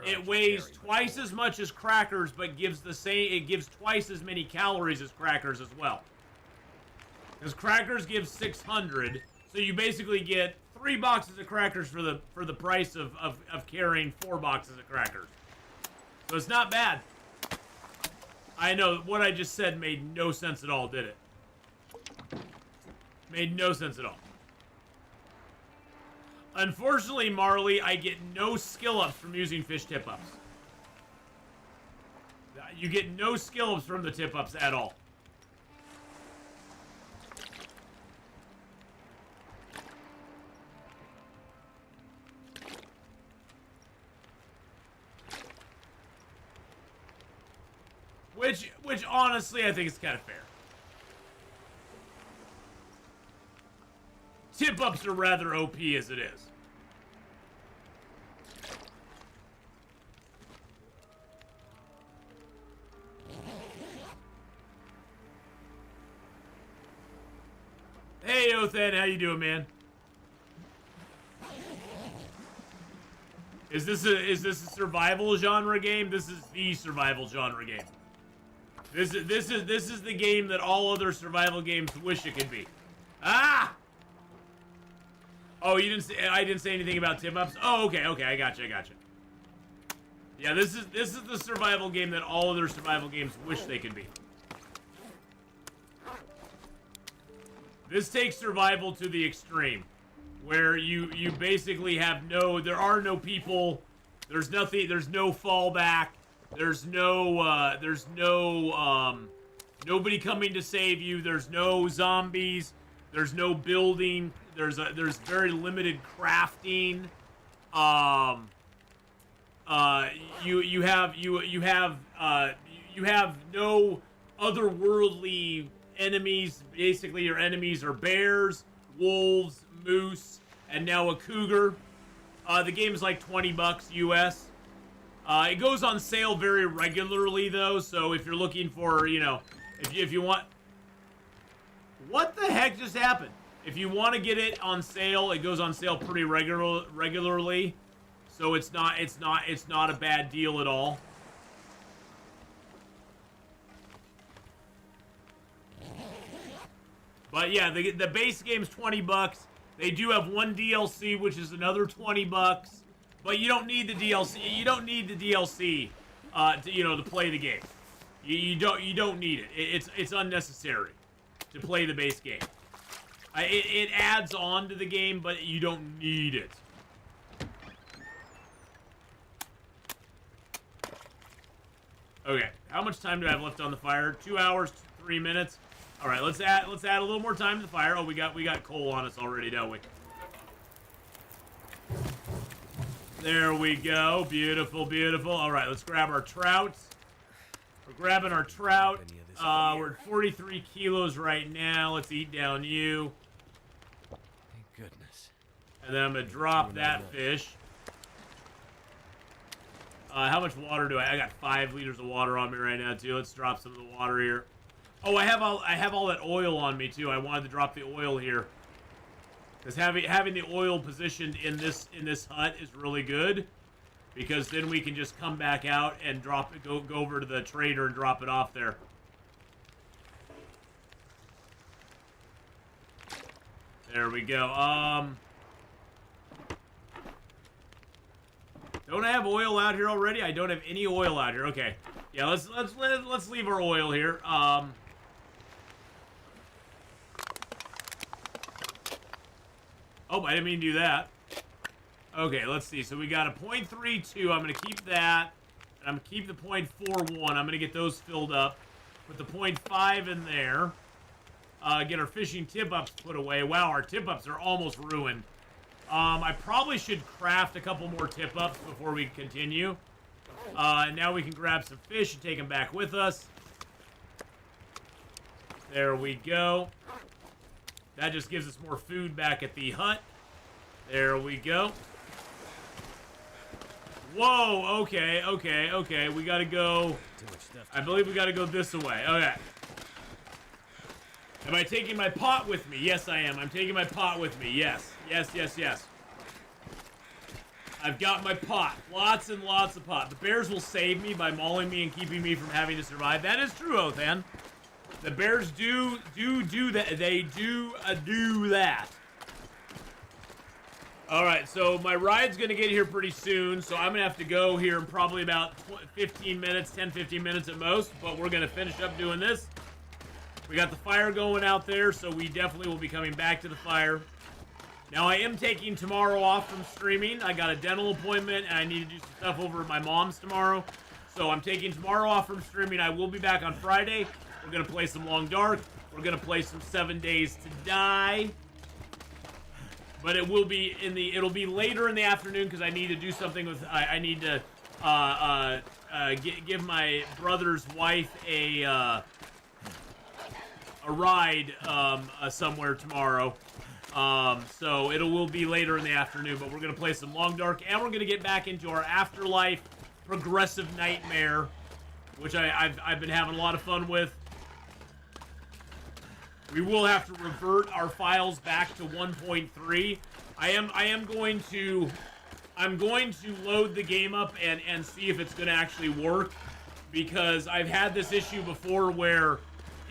it weighs twice as much as crackers, but gives twice as many calories as crackers as well. Because crackers give 600, so you basically get 3 boxes of crackers for the price of carrying 4 boxes of crackers. So it's not bad. I know, what I just said made no sense at all, did it? Made no sense at all. Unfortunately, Marley, I get no skill ups from using fish tip ups. You get no skill ups from the tip ups at all. Which honestly, I think is kind of fair. Tip-ups are rather OP as it is. Hey, Othan, how you doing, man? Is this a survival genre game? This is the survival genre game. This is the game that all other survival games wish it could be. Ah! Oh, you didn't say, I didn't say anything about tip-ups? Oh, okay, I gotcha. Yeah, this is the survival game that all other survival games wish they could be. This takes survival to the extreme, where you basically have there are no people, there's nothing, there's no fallback, there's no nobody coming to save you, there's no zombies, there's no building, there's very limited crafting. You have no otherworldly enemies. Basically, your enemies are bears, wolves, moose, and now a cougar. The game's like $20 US. It goes on sale very regularly though, so if you're looking for, if you want, what the heck just happened? If you want to get it on sale, it goes on sale pretty regularly. So it's not a bad deal at all. But yeah, the base game's $20. They do have one DLC, which is another $20. But you don't need the DLC. You don't need the DLC to play the game. You don't need it. It's unnecessary to play the base game. It adds on to the game, but you don't need it. Okay, how much time do I have left on the fire? 2 hours, 3 minutes. All right, let's add a little more time to the fire. Oh, we got coal on us already, don't we? There we go. Beautiful, beautiful. All right, let's grab our trout. We're grabbing our trout. We're at 43 kilos right now. Let's eat down you. Thank goodness. And then I'm gonna drop that fish. How much water do I got 5 liters of water on me right now too. Let's drop some of the water here. Oh, I have all that oil on me too. I wanted to drop the oil here. Because having the oil positioned in this hut is really good. Because then we can just come back out and drop it, go over to the trader and drop it off there. There we go. Don't I have oil out here already? I don't have any oil out here. Okay. Yeah, let's leave our oil here. Oh, I didn't mean to do that. Okay, let's see. So we got a 0.32. I'm going to keep that. And I'm going to keep the 0.41. I'm going to get those filled up. Put the 0.5 in there. Get our fishing tip-ups put away. Wow, our tip-ups are almost ruined. I probably should craft a couple more tip-ups before we continue. And now we can grab some fish and take them back with us. There we go. That just gives us more food back at the hut. There we go. Whoa, okay. We gotta go. I believe we gotta go this way. Okay. Am I taking my pot with me? Yes, I am. I'm taking my pot with me. Yes. I've got my pot. Lots and lots of pot. The bears will save me by mauling me and keeping me from having to survive. That is true, Othan. The bears do that. They do that. All right, so my ride's going to get here pretty soon, so I'm going to have to go here in probably about 15 minutes, 10, 15 minutes at most, but we're going to finish up doing this. We got the fire going out there, so we definitely will be coming back to the fire. Now, I am taking tomorrow off from streaming. I got a dental appointment, and I need to do some stuff over at my mom's tomorrow. So I'm taking tomorrow off from streaming. I will be back on Friday. We're going to play some Long Dark. We're going to play some 7 Days to Die. But it will be it'll be later in the afternoon because I need to do something with, I need to give my brother's wife a ride somewhere tomorrow. So it will be later in the afternoon, but we're going to play some Long Dark, and we're going to get back into our Afterlife Progressive Nightmare, which I've been having a lot of fun with. We will have to revert our files back to 1.3. I'm going to load the game up and see if it's going to actually work, because I've had this issue before where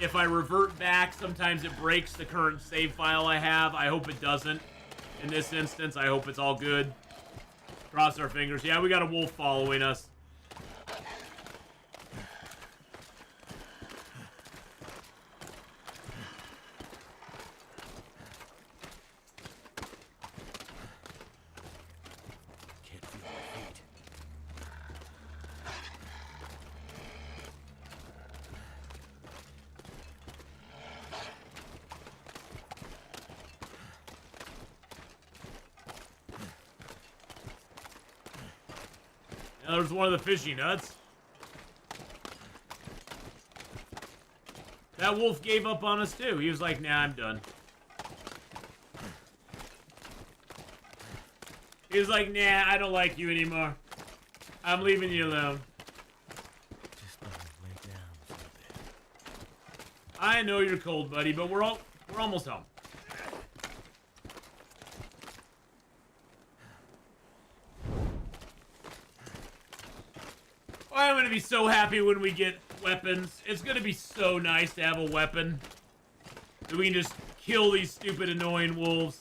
if I revert back, sometimes it breaks the current save file I have. I hope it doesn't. in this instance. I hope it's all good. Cross our fingers. Yeah, we got a wolf following us. Can't feel my feet. Now there's one of the fishy nuts. That wolf gave up on us too. He was like, nah, I'm done. He was like, nah, I don't like you anymore. I'm leaving you alone. Just let me lay down for a bit. I know you're cold, buddy, but we're almost home. I'm gonna be so happy when we get weapons. It's gonna be so nice to have a weapon that we can just kill these stupid, annoying wolves.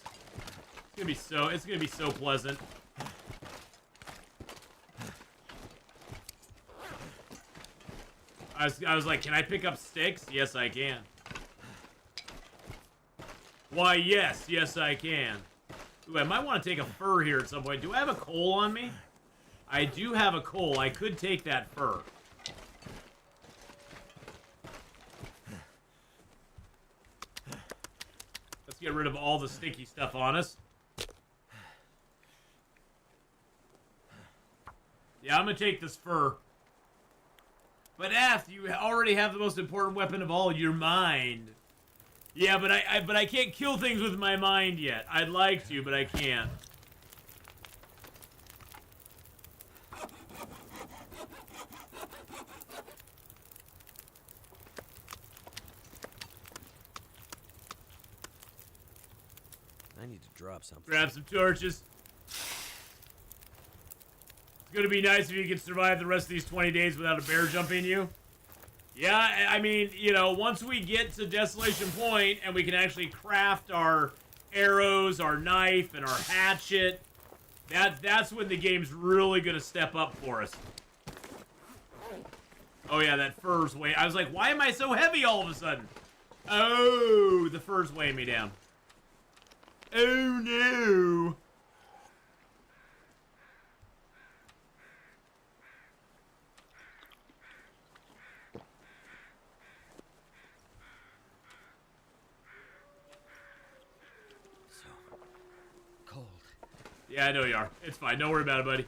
It's gonna be so pleasant. I was like, can I pick up sticks? Yes, I can. Why, yes, I can. Ooh, I might want to take a fur here at some point. Do I have a coal on me? I do have a coal. I could take that fur. Let's get rid of all the sticky stuff on us. Yeah, I'm gonna take this fur. But Ath, you already have the most important weapon of all, your mind. Yeah, but I can't kill things with my mind yet. I'd like to, but I can't. I need to drop something. Grab some torches. It's gonna be nice if you can survive the rest of these 20 days without a bear jumping you. Yeah, I mean, you know, once we get to Desolation Point and we can actually craft our arrows, our knife, and our hatchet, that's when the game's really gonna step up for us. Oh yeah, that fur's weight. I was like, why am I so heavy all of a sudden? Oh, the fur's weighing me down. Oh no. Cold. Yeah, I know you are. It's fine. Don't worry about it, buddy.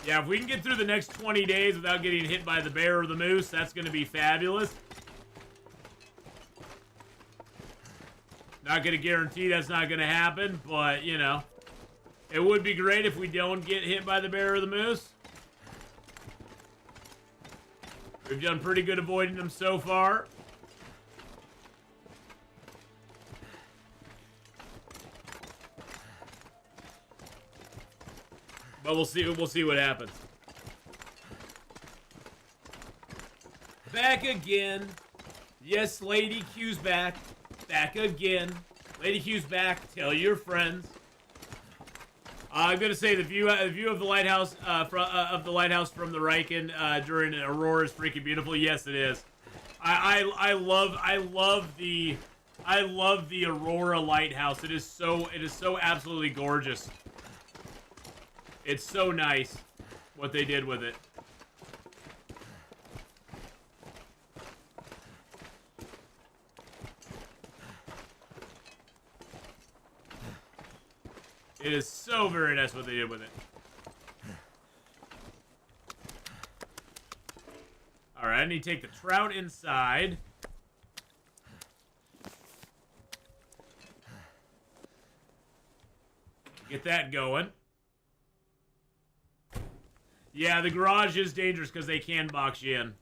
Yeah, if we can get through the next 20 days without getting hit by the bear or the moose, that's going to be fabulous. Not going to guarantee that's not going to happen, but, you know, it would be great if we don't get hit by the bear or the moose. We've done pretty good avoiding them so far. But we'll see what happens. Back again. Yes, Lady Q's back. Back again. Lady Q's back. Tell your friends. I'm gonna say the view of the lighthouse from the Riken during Aurora is freaking beautiful. Yes, it is. I love the Aurora lighthouse. It is so absolutely gorgeous. It's so nice what they did with it. It is so very nice what they did with it. Alright, I need to take the trout inside. Get that going. Yeah, the garage is dangerous because they can box you in.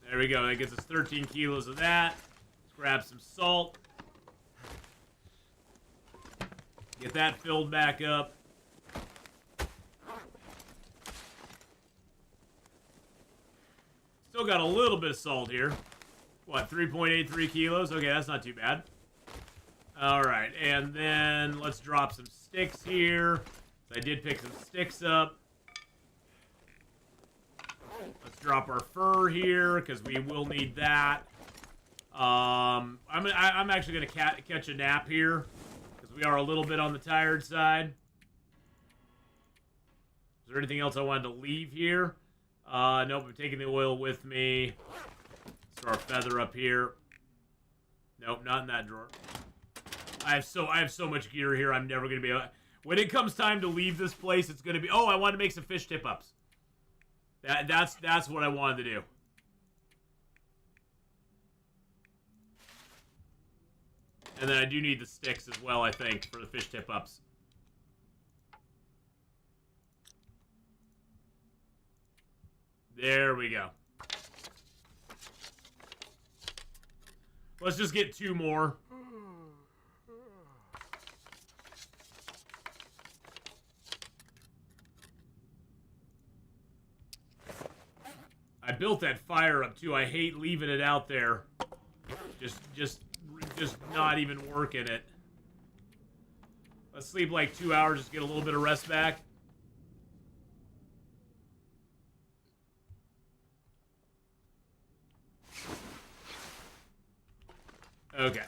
There we go. That gets us 13 kilos of that. Let's grab some salt. Get that filled back up. Still still got a little bit of salt here. What, 3.83 kilos? Okay, that's not too bad. Alright, and then let's drop some sticks here. I did pick some sticks up. Let's drop our fur here, because we will need that. I'm actually going to catch a nap here, because we are a little bit on the tired side. Is there anything else I wanted to leave here? Nope, I'm taking the oil with me. Let's throw our feather up here. Nope, not in that drawer. I have so much gear here, I'm never going to be able... When it comes time to leave this place, it's going to be... Oh, I want to make some fish tip-ups. That's what I wanted to do. And then I do need the sticks as well, I think, for the fish tip-ups. There we go. Let's just get 2 more. I built that fire up too. I hate leaving it out there. Just not even working it. Let's sleep like 2 hours, just get a little bit of rest back. Okay.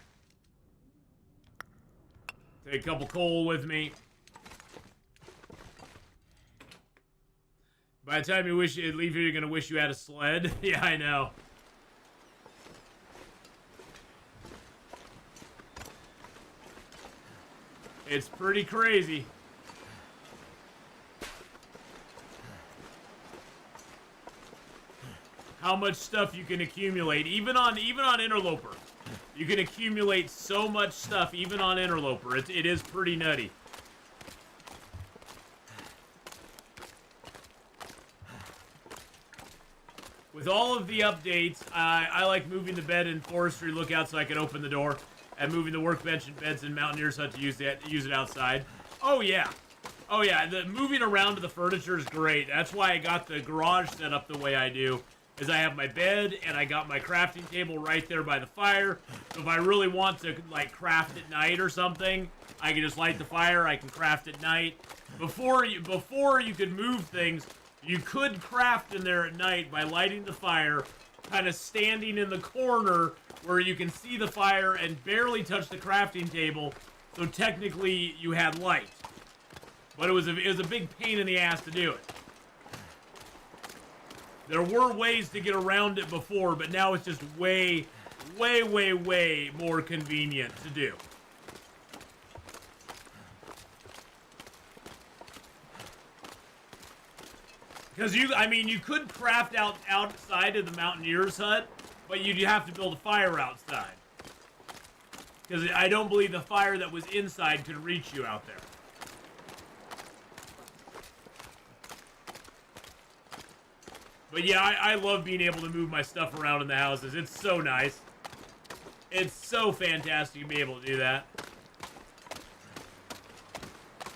Take a couple coal with me. By the time you leave here, you're gonna wish you had a sled. Yeah, I know. It's pretty crazy. How much stuff you can accumulate, even on Interloper. You can accumulate so much stuff, even on Interloper. It is pretty nutty. With all of the updates, I like moving the bed in Forestry Lookout so I can open the door, and moving the workbench and beds in Mountaineer's Hut to use it outside. Oh yeah, oh yeah. The moving around to the furniture is great. That's why I got the garage set up the way I do. Is I have my bed and I got my crafting table right there by the fire. So if I really want to like craft at night or something, I can just light the fire. I can craft at night. Before you could move things, you could craft in there at night by lighting the fire, kind of standing in the corner where you can see the fire and barely touch the crafting table. So technically you had light, but it was a big pain in the ass to do it. There were ways to get around it before, but now it's just way, way, way, way more convenient to do. Because you could craft outside of the Mountaineer's Hut, but you'd have to build a fire outside. Because I don't believe the fire that was inside could reach you out there. But yeah, I love being able to move my stuff around in the houses. It's so nice. It's so fantastic to be able to do that.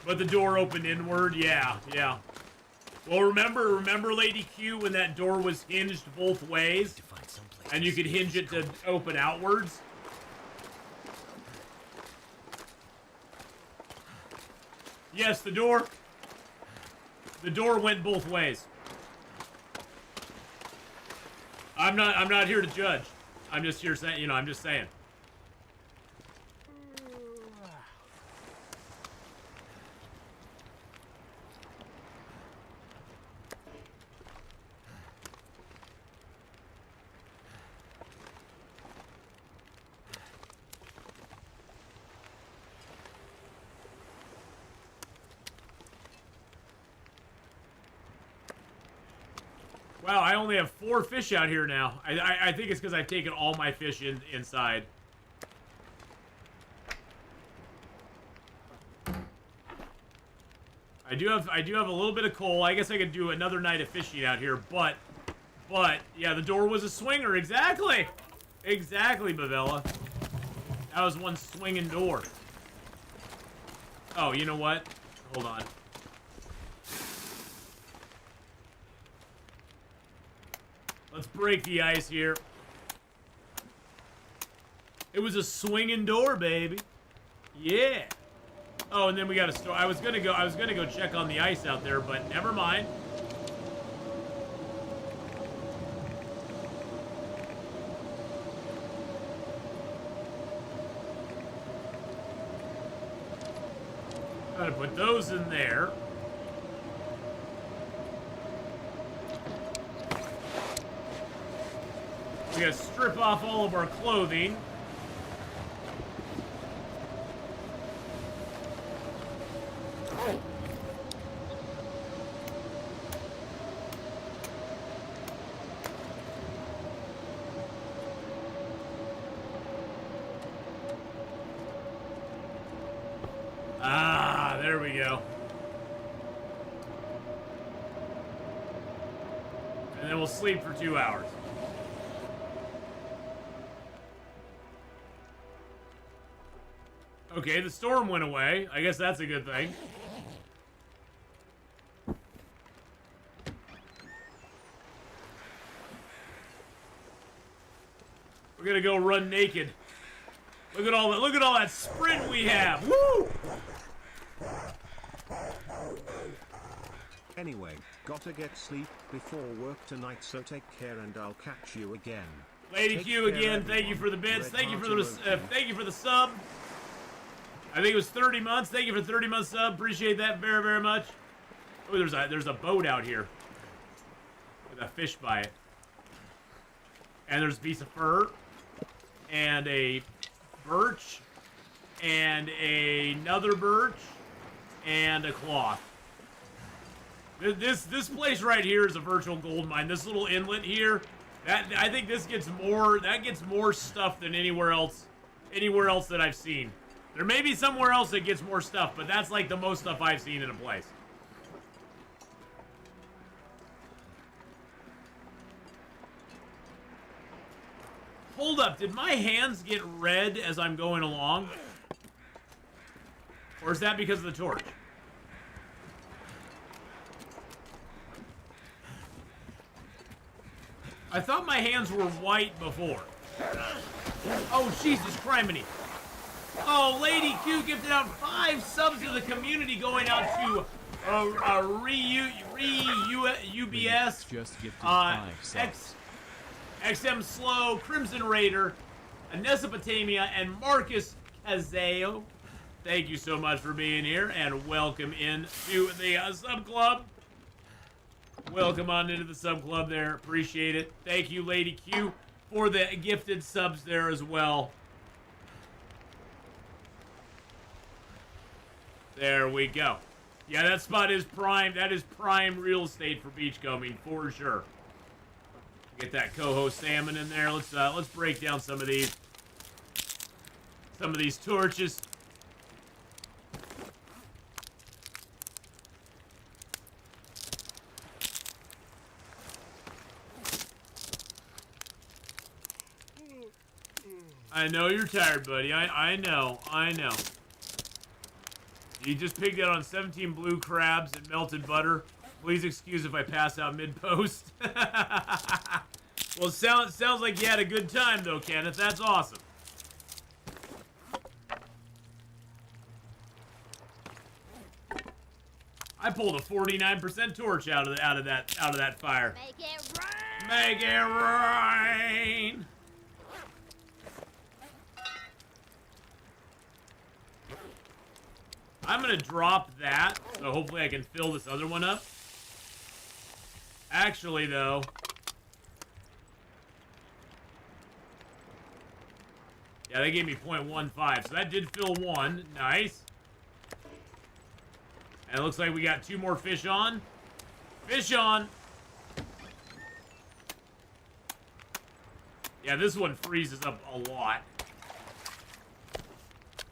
But the door opened inward, yeah. Well, remember, Lady Q, when that door was hinged both ways? And you could hinge it to open outwards? Yes, the door went both ways. I'm not here to judge. I'm just here saying, I'm just saying. Wow, I only have 4 fish out here now. I think it's because I've taken all my fish inside. I do have a little bit of coal. I guess I could do another night of fishing out here, but yeah, the door was a swinger. Exactly, Bavella. That was one swinging door. Oh, you know what? Hold on. Let's break the ice here. It was a swinging door, baby. Yeah. Oh, and then we got a store. I was gonna go check on the ice out there, but never mind. Gotta put those in there. We gotta strip off all of our clothing. Ah, there we go. And then we'll sleep for 2 hours. Okay, the storm went away. I guess that's a good thing. We're gonna go run naked. Look at all that sprint we have. Woo! Anyway, gotta get sleep before work tonight, so take care and I'll catch you again. Lady Take Q care, again, everyone. thank you for the bits. Red Thank you for heart the sub. I think it was 30 months. Thank you for 30 months sub. Appreciate that very, very much. Oh, there's a boat out here with a fish by it. And there's a piece of fur and a birch and another birch and a cloth. This place right here is a virtual gold mine. This little inlet here, I think this gets more stuff than anywhere else that I've seen. There may be somewhere else that gets more stuff, but that's like the most stuff I've seen in a place. Hold up, did my hands get red as I'm going along? Or is that because of the torch? I thought my hands were white before. Oh, Jesus Criminy. Oh, Lady Q gifted out 5 subs to the community, going out to UBS, just gifted 5 subs. XM Slow, Crimson Raider, Anesopotamia, and Marcus Kazeo. Thank you so much for being here, and welcome in to the sub club. Welcome on into the sub club there. Appreciate it. Thank you, Lady Q, for the gifted subs there as well. There we go. Yeah, that spot is prime. That is prime real estate for beachcombing for sure. Get that coho salmon in there. Let's break down some of these torches. I know you're tired, buddy. I know. You just pigged out on 17 blue crabs and melted butter. Please excuse if I pass out mid-post. Well, sounds like you had a good time, though, Kenneth. That's awesome. I pulled a 49% torch out of that fire. Make it rain! Make it rain! I'm gonna drop that, so hopefully I can fill this other one up. Actually, though, yeah, they gave me 0.15, so that did fill one. Nice. And it looks like we got 2 more fish on. Fish on! Yeah, this one freezes up a lot.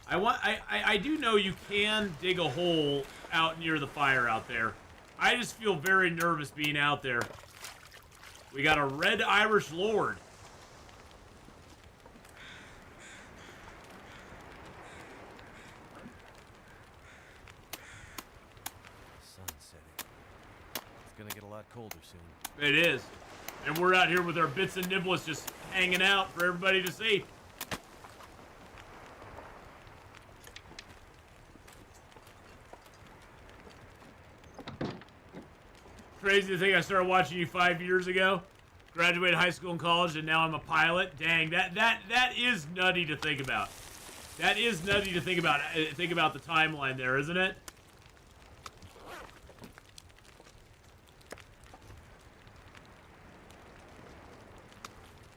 I do know you can dig a hole out near the fire out there. I just feel very nervous being out there. We got a red Irish Lord. Sun's setting. It's gonna get a lot colder soon. It is. And we're out here with our bits and nibbles just hanging out for everybody to see. Crazy to think I started watching you 5 years ago. Graduated high school and college, and now I'm a pilot. Dang, that is nutty to think about. That is nutty to think about. Think about the timeline there, isn't it?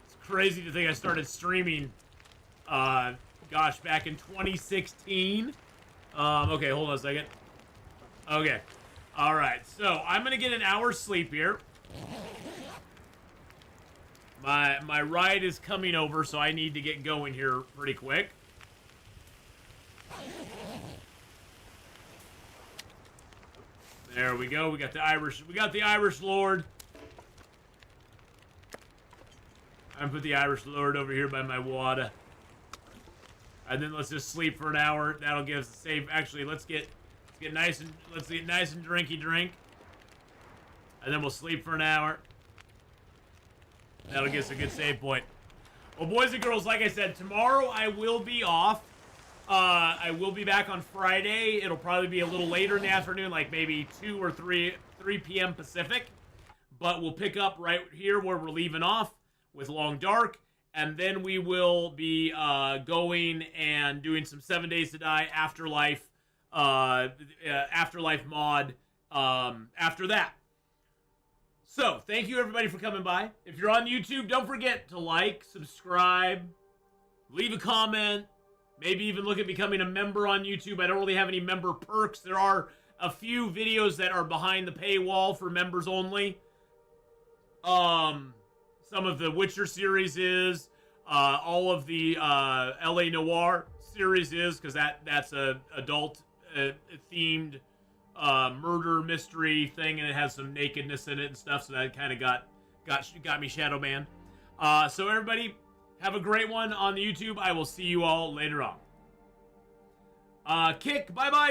It's crazy to think I started streaming, gosh, back in 2016. Okay, hold on a second. Okay. All right, so I'm gonna get an hour's sleep here. My ride is coming over, so I need to get going here pretty quick. There we go. We got the Irish Lord. I'm gonna put the Irish Lord over here by my water. And then let's just sleep for an hour. That'll give us a save. Actually, let's get nice and drinky drink. And then we'll sleep for an hour. That'll give us a good save point. Well, boys and girls, like I said, tomorrow I will be off. I will be back on Friday. It'll probably be a little later in the afternoon, like maybe 2 or 3 p.m. Pacific. But we'll pick up right here where we're leaving off with Long Dark. And then we will be going and doing some 7 Days to Die Afterlife, Afterlife mod after that. So, thank you everybody for coming by. If you're on YouTube, don't forget to like, subscribe, leave a comment, maybe even look at becoming a member on YouTube. I don't really have any member perks. There are a few videos that are behind the paywall for members only. Some of the Witcher series is, all of the LA Noire series is, because that's a adult themed murder mystery thing, and it has some nakedness in it and stuff, so that kind of got me shadow banned. So everybody, have a great one on the YouTube. I will see you all later on. Kick, bye-bye.